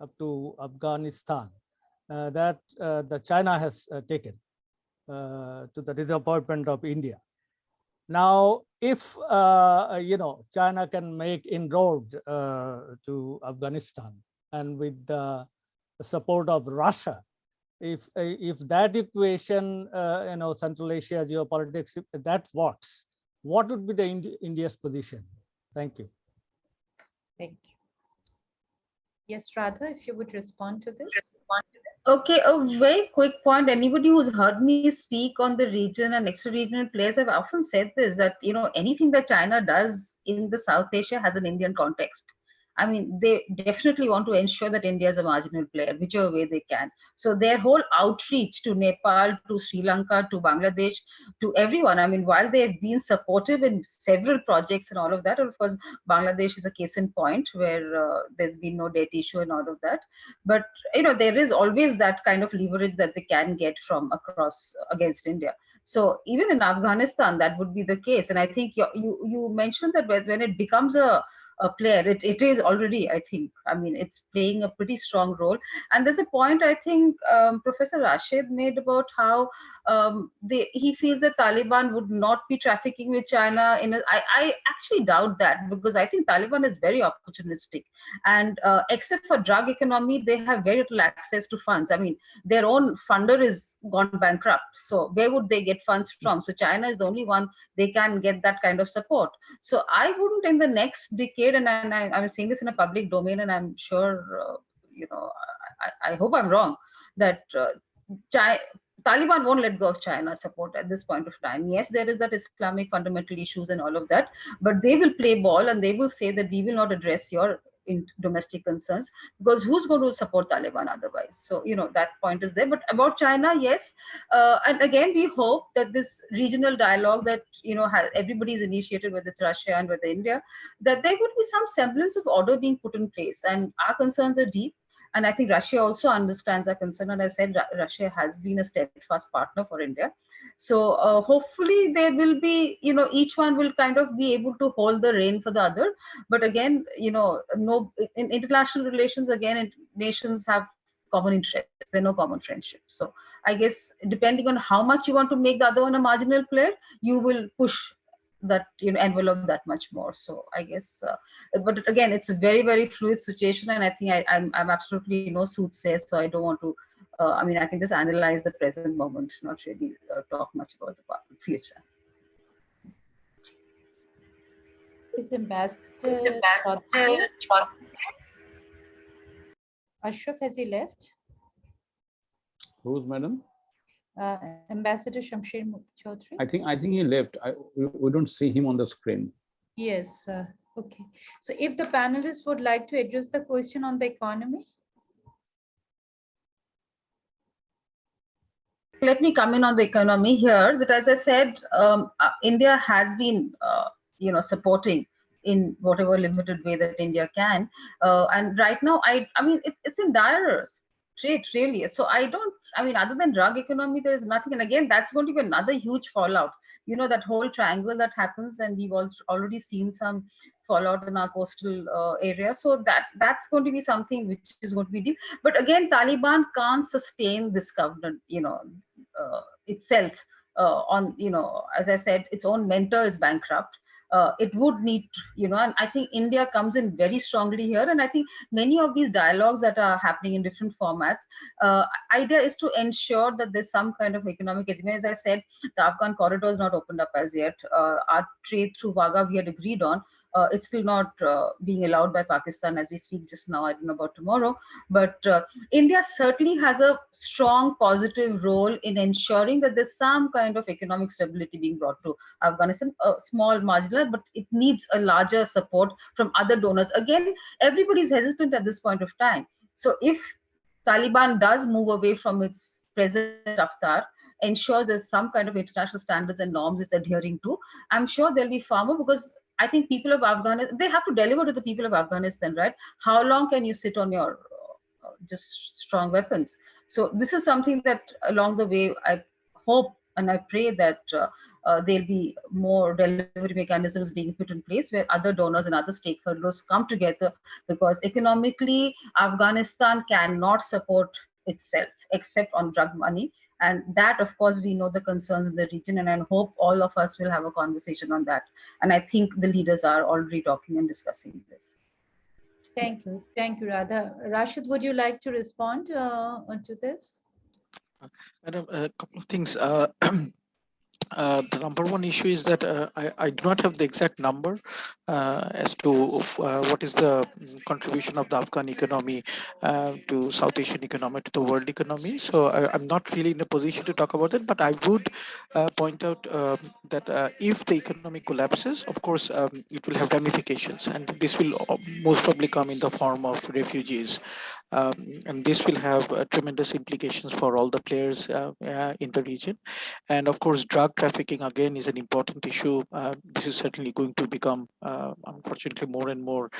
up to Afghanistan, that the China has taken to the disappointment of India. Now, if China can make inroad to Afghanistan, and with the support of Russia, if that equation, Central Asia geopolitics, if that works, what would be the India's position? Thank you. Thank you. Yes, Radha, if you would respond to this. Okay, a very quick point. Anybody who's heard me speak on the region and extra-regional players, I've often said this, that anything that China does in the South Asia has an Indian context. I mean, they definitely want to ensure that India is a marginal player, whichever way they can. So their whole outreach to Nepal, to Sri Lanka, to Bangladesh, to everyone, I mean, while they have been supportive in several projects and all of that, of course, Bangladesh is a case in point where there's been no debt issue and all of that. But, there is always that kind of leverage that they can get from across against India. So even in Afghanistan, that would be the case. And I think you mentioned that when it becomes a player, it is already, I think, I mean, it's playing a pretty strong role. And there's a point I think Professor Rashid made about how he feels that Taliban would not be trafficking with China. I actually doubt that, because I think Taliban is very opportunistic, and except for drug economy, they have very little access to funds. I mean, their own funder is gone bankrupt, so where would they get funds from? So China is the only one they can get that kind of support. So I wouldn't, in the next decade, and I'm saying this in a public domain, and I'm sure I hope I'm wrong, that Taliban won't let go of China's support at this point of time. Yes, there is that Islamic fundamental issues and all of that, but they will play ball and they will say that we will not address your domestic concerns, because who's going to support Taliban otherwise? So, that point is there. But about China, yes. And again, we hope that this regional dialogue that, everybody's initiated, whether it's Russia and whether India, that there would be some semblance of order being put in place. And our concerns are deep. And I think Russia also understands our concern. And I said, Russia has been a steadfast partner for India. So hopefully there will be, each one will kind of be able to hold the rein for the other. But again, no, in international relations, again, nations have common interests. There are no common friendships. So I guess depending on how much you want to make the other one a marginal player, you will push that envelope that much more. So I guess, but again, it's a very, very fluid situation, and I think I'm absolutely no soothsayer, so I don't want to. I mean, I can just analyze the present moment, not really talk much about the future. Is Ambassador Ashraf, has he left? Who's madam? Ambassador Shamsher Chaudhary. I think he left. We don't see him on the screen. Yes. Okay. So if the panelists would like to address the question on the economy. Let me come in on the economy here. That, as I said, India has been, supporting in whatever limited way that India can. And right now, I mean, it's in dire strait, really. So other than drug economy, there is nothing. And again, that's going to be another huge fallout. That whole triangle that happens, and we've already seen some fallout in our coastal area. So that's going to be something which is going to be deep. But again, Taliban can't sustain this government, itself on, as I said, its own mentor is bankrupt. It would need, and I think India comes in very strongly here. And I think many of these dialogues that are happening in different formats, idea is to ensure that there's some kind of economic agreement. As I said, the Afghan corridor is not opened up as yet. Our trade through Wagah we had agreed on. It's still not being allowed by Pakistan as we speak just now. I don't know about tomorrow. But India certainly has a strong positive role in ensuring that there's some kind of economic stability being brought to Afghanistan, a small marginal, but it needs a larger support from other donors. Again, everybody's hesitant at this point of time. So if Taliban does move away from its present Raftar, ensures there's some kind of international standards and norms it's adhering to, I'm sure there'll be far more, because I think people of Afghanistan, they have to deliver to the people of Afghanistan, right? How long can you sit on your just strong weapons? So this is something that along the way, I hope and I pray that there'll be more delivery mechanisms being put in place where other donors and other stakeholders come together, because economically, Afghanistan cannot support itself except on drug money. And that, of course, we know the concerns in the region, and I hope all of us will have a conversation on that. And I think the leaders are already talking and discussing this. Thank you. Thank you, Radha. Rashid, would you like to respond to this? Madam, a couple of things. The number one issue is that I do not have the exact number as to what is the contribution of the Afghan economy to South Asian economy, to the world economy. So I'm not really in a position to talk about it, but I would point out that if the economy collapses, of course, it will have ramifications, and this will most probably come in the form of refugees. And this will have tremendous implications for all the players in the region. And of course, drug trafficking again is an important issue. This is certainly going to become, unfortunately, more and more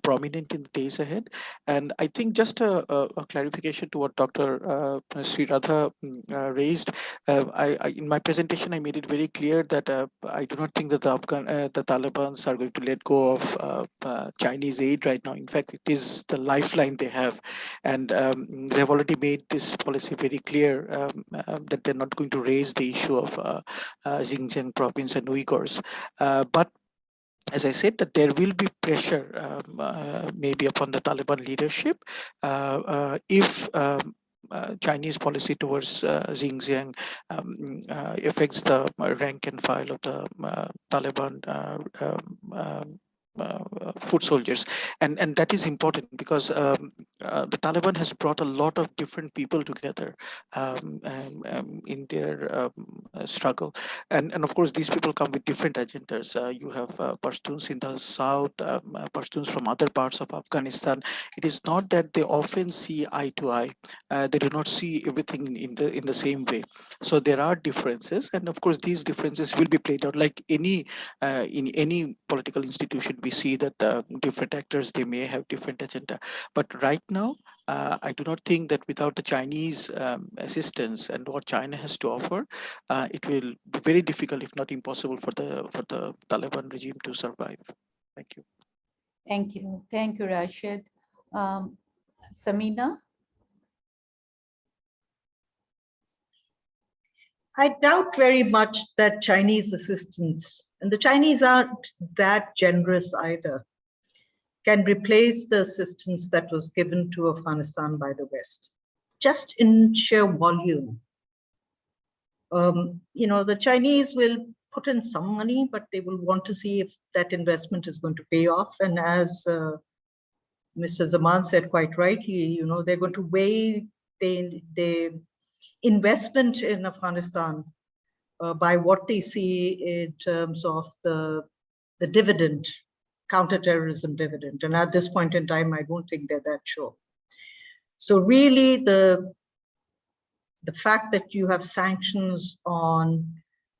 prominent in the days ahead. And I think just a clarification to what Dr. Sri Radha raised. In my presentation, I made it very clear that I do not think that the Taliban are going to let go of Chinese aid right now. In fact, it is the lifeline they have, and they have already made this policy very clear that they're not going to raise the issue of Xinjiang province and Uyghurs. But as I said, that there will be pressure maybe upon the Taliban leadership if Chinese policy towards Xinjiang affects the rank and file of the Taliban foot soldiers, and that is important because the Taliban has brought a lot of different people together in their struggle, and of course these people come with different agendas. You have Pashtuns in the south, Pashtuns from other parts of Afghanistan. It is not that they often see eye to eye. They do not see everything in the same way. So there are differences, and of course these differences will be played out like any in any political institution. We see that different actors, they may have different agenda, but right now I do not think that without the Chinese assistance and what China has to offer, it will be very difficult, if not impossible, for the Taliban regime to survive. Thank you. Thank you, Rashid. Samina? I doubt very much that Chinese assistance, and the Chinese aren't that generous either, can replace the assistance that was given to Afghanistan by the West, just in sheer volume. The Chinese will put in some money, but they will want to see if that investment is going to pay off. And as Mr. Zaman said quite rightly, they're going to weigh the investment in Afghanistan by what they see in terms of the dividend, counterterrorism dividend. And at this point in time, I don't think they're that sure. So really the fact that you have sanctions on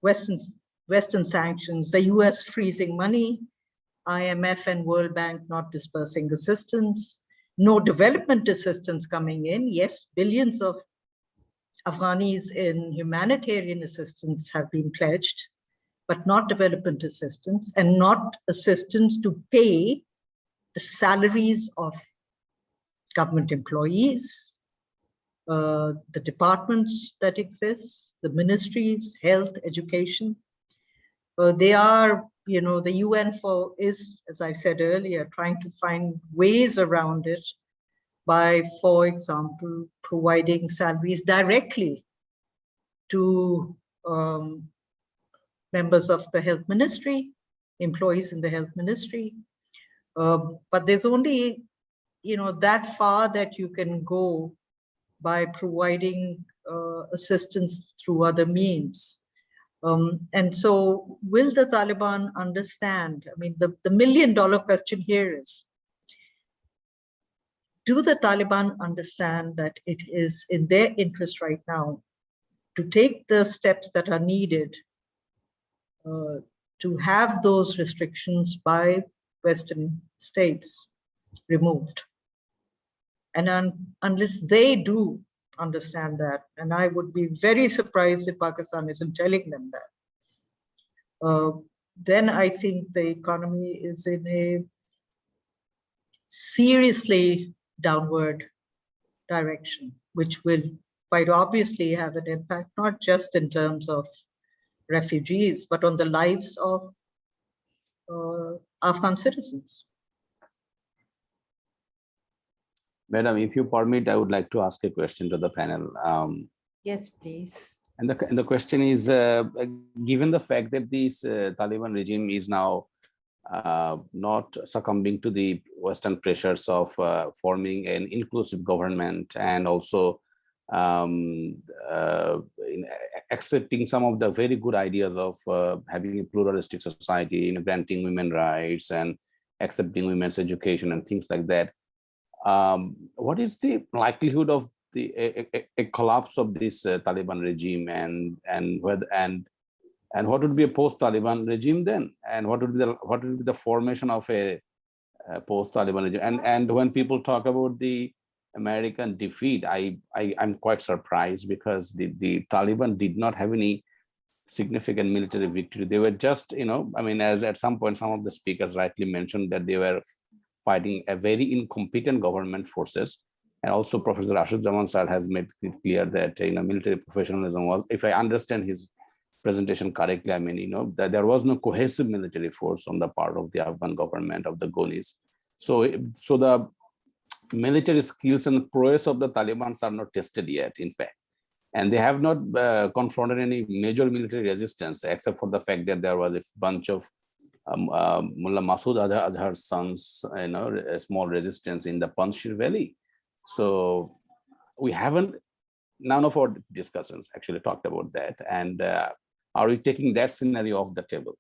Western sanctions, the US freezing money, IMF and World Bank not dispersing assistance, no development assistance coming in. Yes, billions of Afghanis in humanitarian assistance have been pledged, but not development assistance, and not assistance to pay the salaries of government employees, the departments that exist, the ministries, health, education. They are, the UN is, as I said earlier, trying to find ways around it by, for example, providing salaries directly to members of the health ministry, employees in the health ministry. But there's only, that far that you can go by providing assistance through other means. And so will the Taliban understand? I mean, the million-dollar question here is, do the Taliban understand that it is in their interest right now to take the steps that are needed to have those restrictions by Western states removed? And unless they do understand that, and I would be very surprised if Pakistan isn't telling them that, then I think the economy is in a seriously downward direction, which will quite obviously have an impact, not just in terms of refugees, but on the lives of Afghan citizens. Madam, if you permit, I would like to ask a question to the panel. Yes, please. And the question is, given the fact that this Taliban regime is now not succumbing to the Western pressures of forming an inclusive government, and also accepting some of the very good ideas of having a pluralistic society, granting women rights and accepting women's education and things like that, what is the likelihood of a collapse of this Taliban regime, and And what would be a post-Taliban regime then? And what would be the formation of a post-Taliban regime? And when people talk about the American defeat, I'm quite surprised, because the Taliban did not have any significant military victory. They were just, I mean, as at some point, some of the speakers rightly mentioned that they were fighting a very incompetent government forces. And also Professor Ashuddin sir has made it clear that, military professionalism was, if I understand his presentation correctly, I mean, that there was no cohesive military force on the part of the Afghan government, of the Ghonis. So the military skills and prowess of the Taliban are not tested yet, in fact. And they have not confronted any major military resistance, except for the fact that there was a bunch of Mullah Masood Azhar's sons, a small resistance in the Panjshir Valley. So we haven't, none of our discussions actually talked about that. And are we taking that scenario off the table?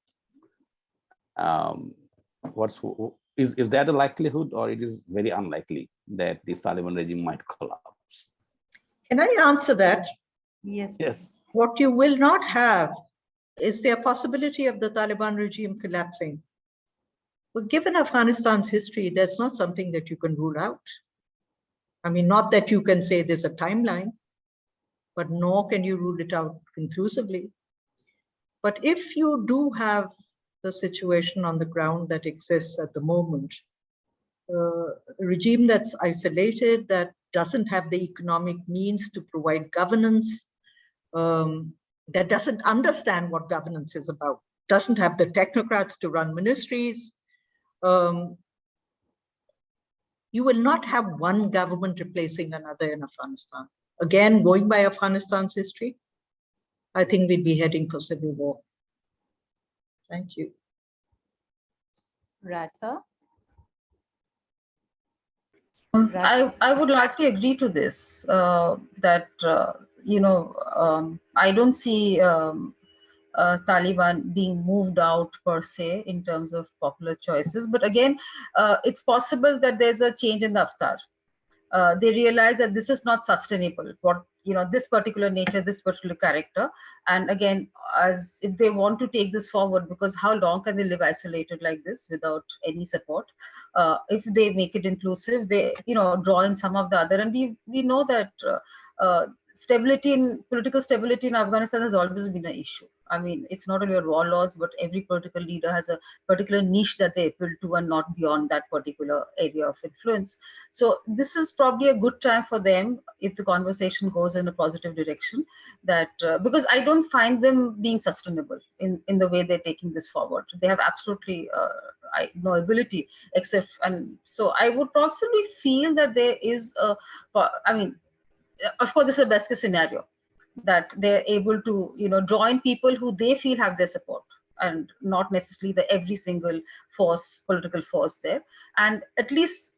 Is that a likelihood, or it is very unlikely that this Taliban regime might collapse? Can I answer that? Yes. Yes. What you will not have is there a possibility of the Taliban regime collapsing. But given Afghanistan's history, that's not something that you can rule out. I mean, not that you can say there's a timeline, but nor can you rule it out conclusively. But if you do have the situation on the ground that exists at the moment, a regime that's isolated, that doesn't have the economic means to provide governance, that doesn't understand what governance is about, doesn't have the technocrats to run ministries, you will not have one government replacing another in Afghanistan. Again, going by Afghanistan's history, I think we'd be heading for civil war. Thank you. Radha? I would largely agree to this, that, I don't see Taliban being moved out per se in terms of popular choices. But again, it's possible that there's a change in the avatar. They realize that this is not sustainable, this particular nature, this particular character. And again, as if they want to take this forward, because how long can they live isolated like this without any support? If they make it inclusive, they draw in some of the other. And we know that political stability in Afghanistan has always been an issue. I mean, it's not only warlords, but every political leader has a particular niche that they appeal to, and not beyond that particular area of influence. So this is probably a good time for them, if the conversation goes in a positive direction, that because I don't find them being sustainable in the way they're taking this forward. They have absolutely no ability, except, and so I would possibly feel that there is of course, this is a best case scenario, that they're able to, join people who they feel have their support, and not necessarily every single political force there, and at least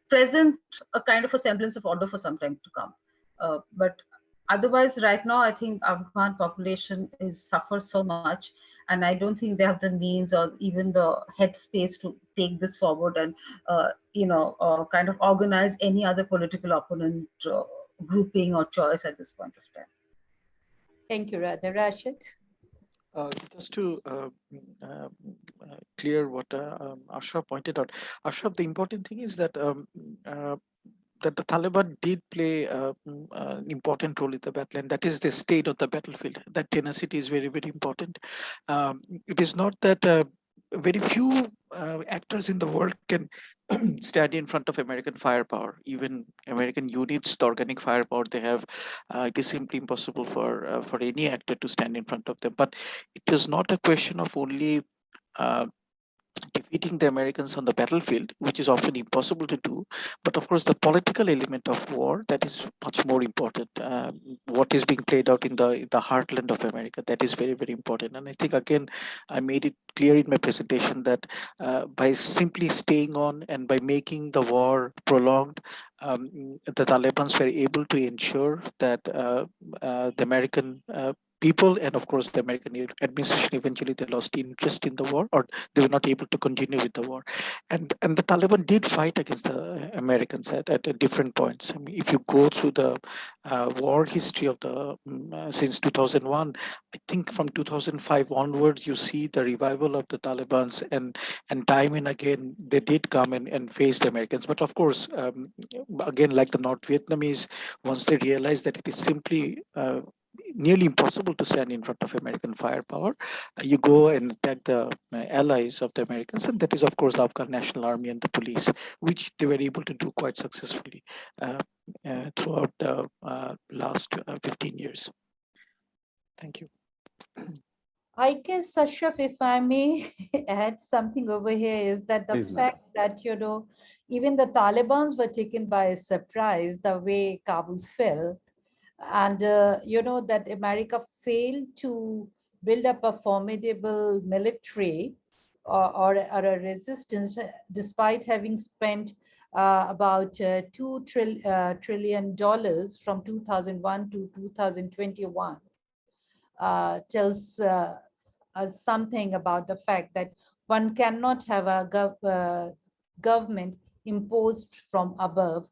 present a kind of a semblance of order for some time to come. But otherwise, right now, I think Afghan population suffers so much, and I don't think they have the means or even the headspace to take this forward and, kind of organize any other political opponent grouping or choice at this point of time. Thank you, Radha. Rashid? Just to clear what Ashraf pointed out, Ashraf, the important thing is that that the Taliban did play an important role in the battle, and that is the state of the battlefield. That tenacity is very, very important. It is not that very few actors in the world can stand in front of American firepower. Even American units, the organic firepower they have, it is simply impossible for any actor to stand in front of them. But it is not a question of only defeating the Americans on the battlefield, which is often impossible to do. But of course, the political element of war, that is much more important. What is being played out in the heartland of America, that is very, very important. And I think, again, I made it clear in my presentation that by simply staying on and by making the war prolonged, the Taliban were able to ensure that the American people, and of course the American administration eventually they lost interest in the war, or they were not able to continue with the war. And the Taliban did fight against the Americans at different points. I mean, if you go through the war history of the since 2001, I think from 2005 onwards, you see the revival of the Taliban's, and time and again they did come and face the Americans. But of course, again, like the North Vietnamese, once they realized that it is simply nearly impossible to stand in front of American firepower, you go and attack the allies of the Americans, and that is of course the Afghan National Army and the police, which they were able to do quite successfully throughout the last 15 years. Thank you. I guess, Ashraf, if I may add something over here, is that the Please, fact that, even the Talibans were taken by surprise, the way Kabul fell, and, that America failed to build up a formidable military or a resistance, despite having spent about $2 trillion from 2001 to 2021. Tells us something about the fact that one cannot have a government imposed from above,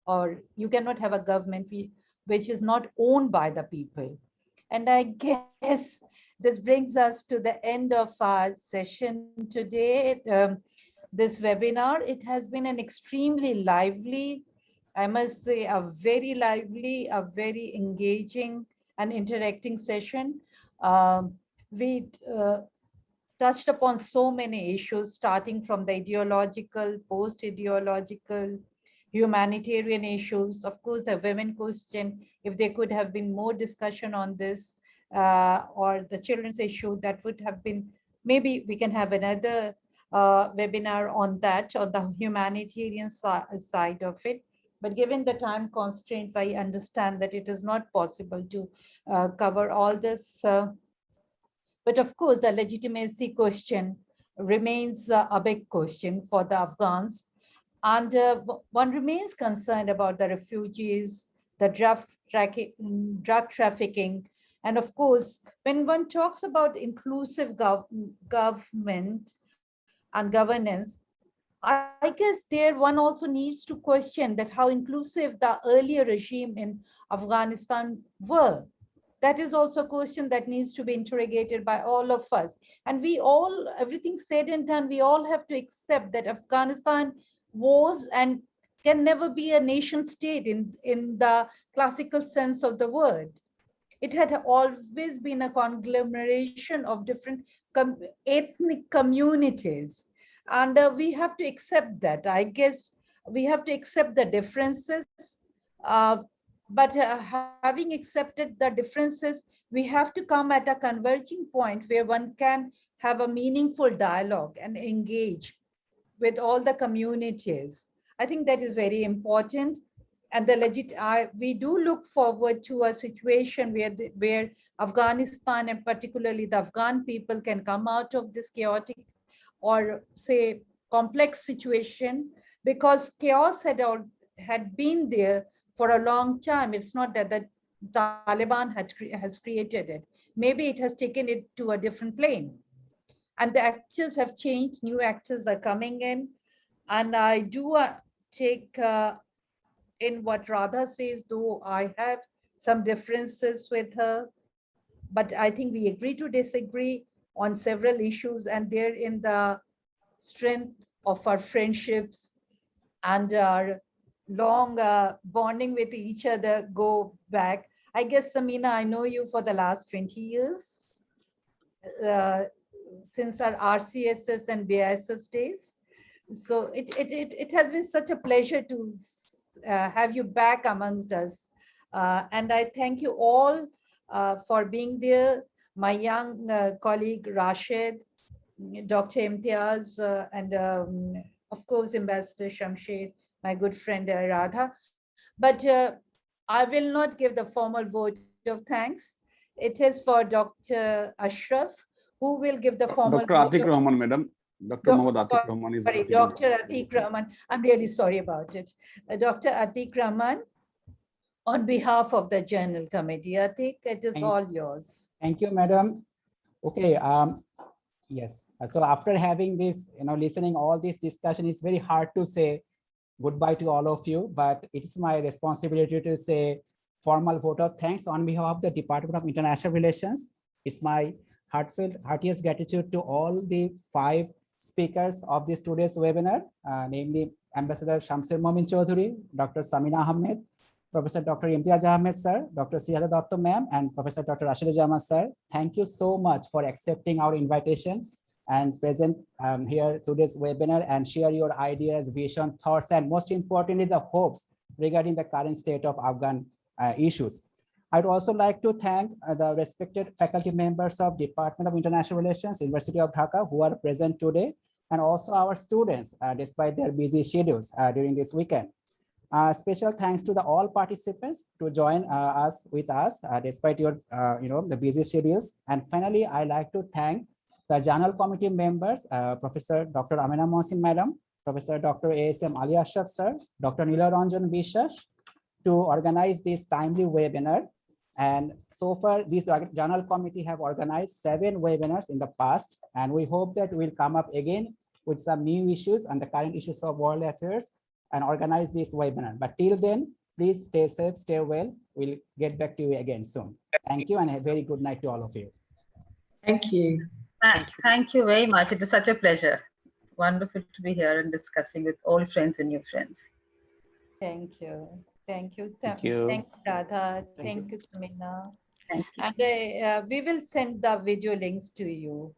or you cannot have a government which is not owned by the people. And I guess this brings us to the end of our session today. This webinar, it has been an extremely lively, I must say, a very lively, a very engaging and interacting session. We touched upon so many issues, starting from the ideological, post-ideological, humanitarian issues. Of course, the women question, if there could have been more discussion on this, or the children's issue, that would have been, maybe we can have another webinar on that, on the humanitarian side of it. But given the time constraints, I understand that it is not possible to cover all this. But of course, the legitimacy question remains a big question for the Afghans. And one remains concerned about the refugees, the drug trafficking. And of course, when one talks about inclusive government and governance, I guess there one also needs to question that how inclusive the earlier regime in Afghanistan were. That is also a question that needs to be interrogated by all of us. And we all, everything said and done, we all have to accept that Afghanistan was and can never be a nation state in the classical sense of the word. It had always been a conglomeration of different ethnic communities. And we have to accept that. I guess we have to accept the differences. But having accepted the differences, we have to come at a converging point where one can have a meaningful dialogue and engage with all the communities. I think that is very important. And we do look forward to a situation where Afghanistan, and particularly the Afghan people, can come out of this chaotic or say complex situation, because chaos had been there for a long time. It's not that the Taliban has created it. Maybe it has taken it to a different plane. And the actors have changed, new actors are coming in. And I do take in what Radha says, though I have some differences with her, but I think we agree to disagree on several issues, and they're in the strength of our friendships and our long bonding with each other go back. I guess, Samina, I know you for the last 20 years, since our RCSS and BISS days. So it has been such a pleasure to have you back amongst us. And I thank you all for being there. My young colleague Rashid, Dr. Imtiaz, and of course, Ambassador Shamshed, my good friend Radha. But I will not give the formal vote of thanks. It is for Dr. Ashraf, who will give the formal Dr. Atiq Rahman, madam. Dr. Mohammad Atiq Rahman is sorry, Dr. Atiq Rahman. I'm really sorry about it. Dr. Atiq Rahman. On behalf of the Journal Committee, Atik, it is Thank- all yours. Thank you, madam. Okay, yes. So after having this, listening all this discussion, it's very hard to say goodbye to all of you, but it's my responsibility to say formal vote of thanks on behalf of the Department of International Relations. It's my heartiest gratitude to all the 5 speakers of this today's webinar, namely Ambassador Shamsir Momin Chaudhuri, Dr. Samina Ahmed, Professor Dr. Imtiaz Ahmed sir, Dr. Sirada Datta ma'am, and Professor Dr. Rashiduzzaman sir. Thank you so much for accepting our invitation and present here today's webinar and share your ideas, vision, thoughts, and most importantly, the hopes regarding the current state of Afghan issues. I'd also like to thank the respected faculty members of Department of International Relations, University of Dhaka, who are present today, and also our students, despite their busy schedules during this weekend. Special thanks to all participants to join us despite your the busy schedules. And finally, I'd like to thank the Journal Committee members, Professor Dr. Amina Mohsin Madam, Professor Dr. ASM Ali Ashraf sir, Dr. Nilaranjan Biswas, to organize this timely webinar. And so far, this Journal Committee have organized 7 webinars in the past, and we hope that we'll come up again with some new issues and the current issues of world affairs and organize this webinar. But till then, please stay safe, stay well. We'll get back to you again soon. Thank you, and a very good night to all of you. Thank you. Thank you very much. It was such a pleasure. Wonderful to be here and discussing with old friends and new friends. Thank you. Thank you. Thank you. Thank you, Radha. Thank you, Samina. Thank you. And we will send the video links to you.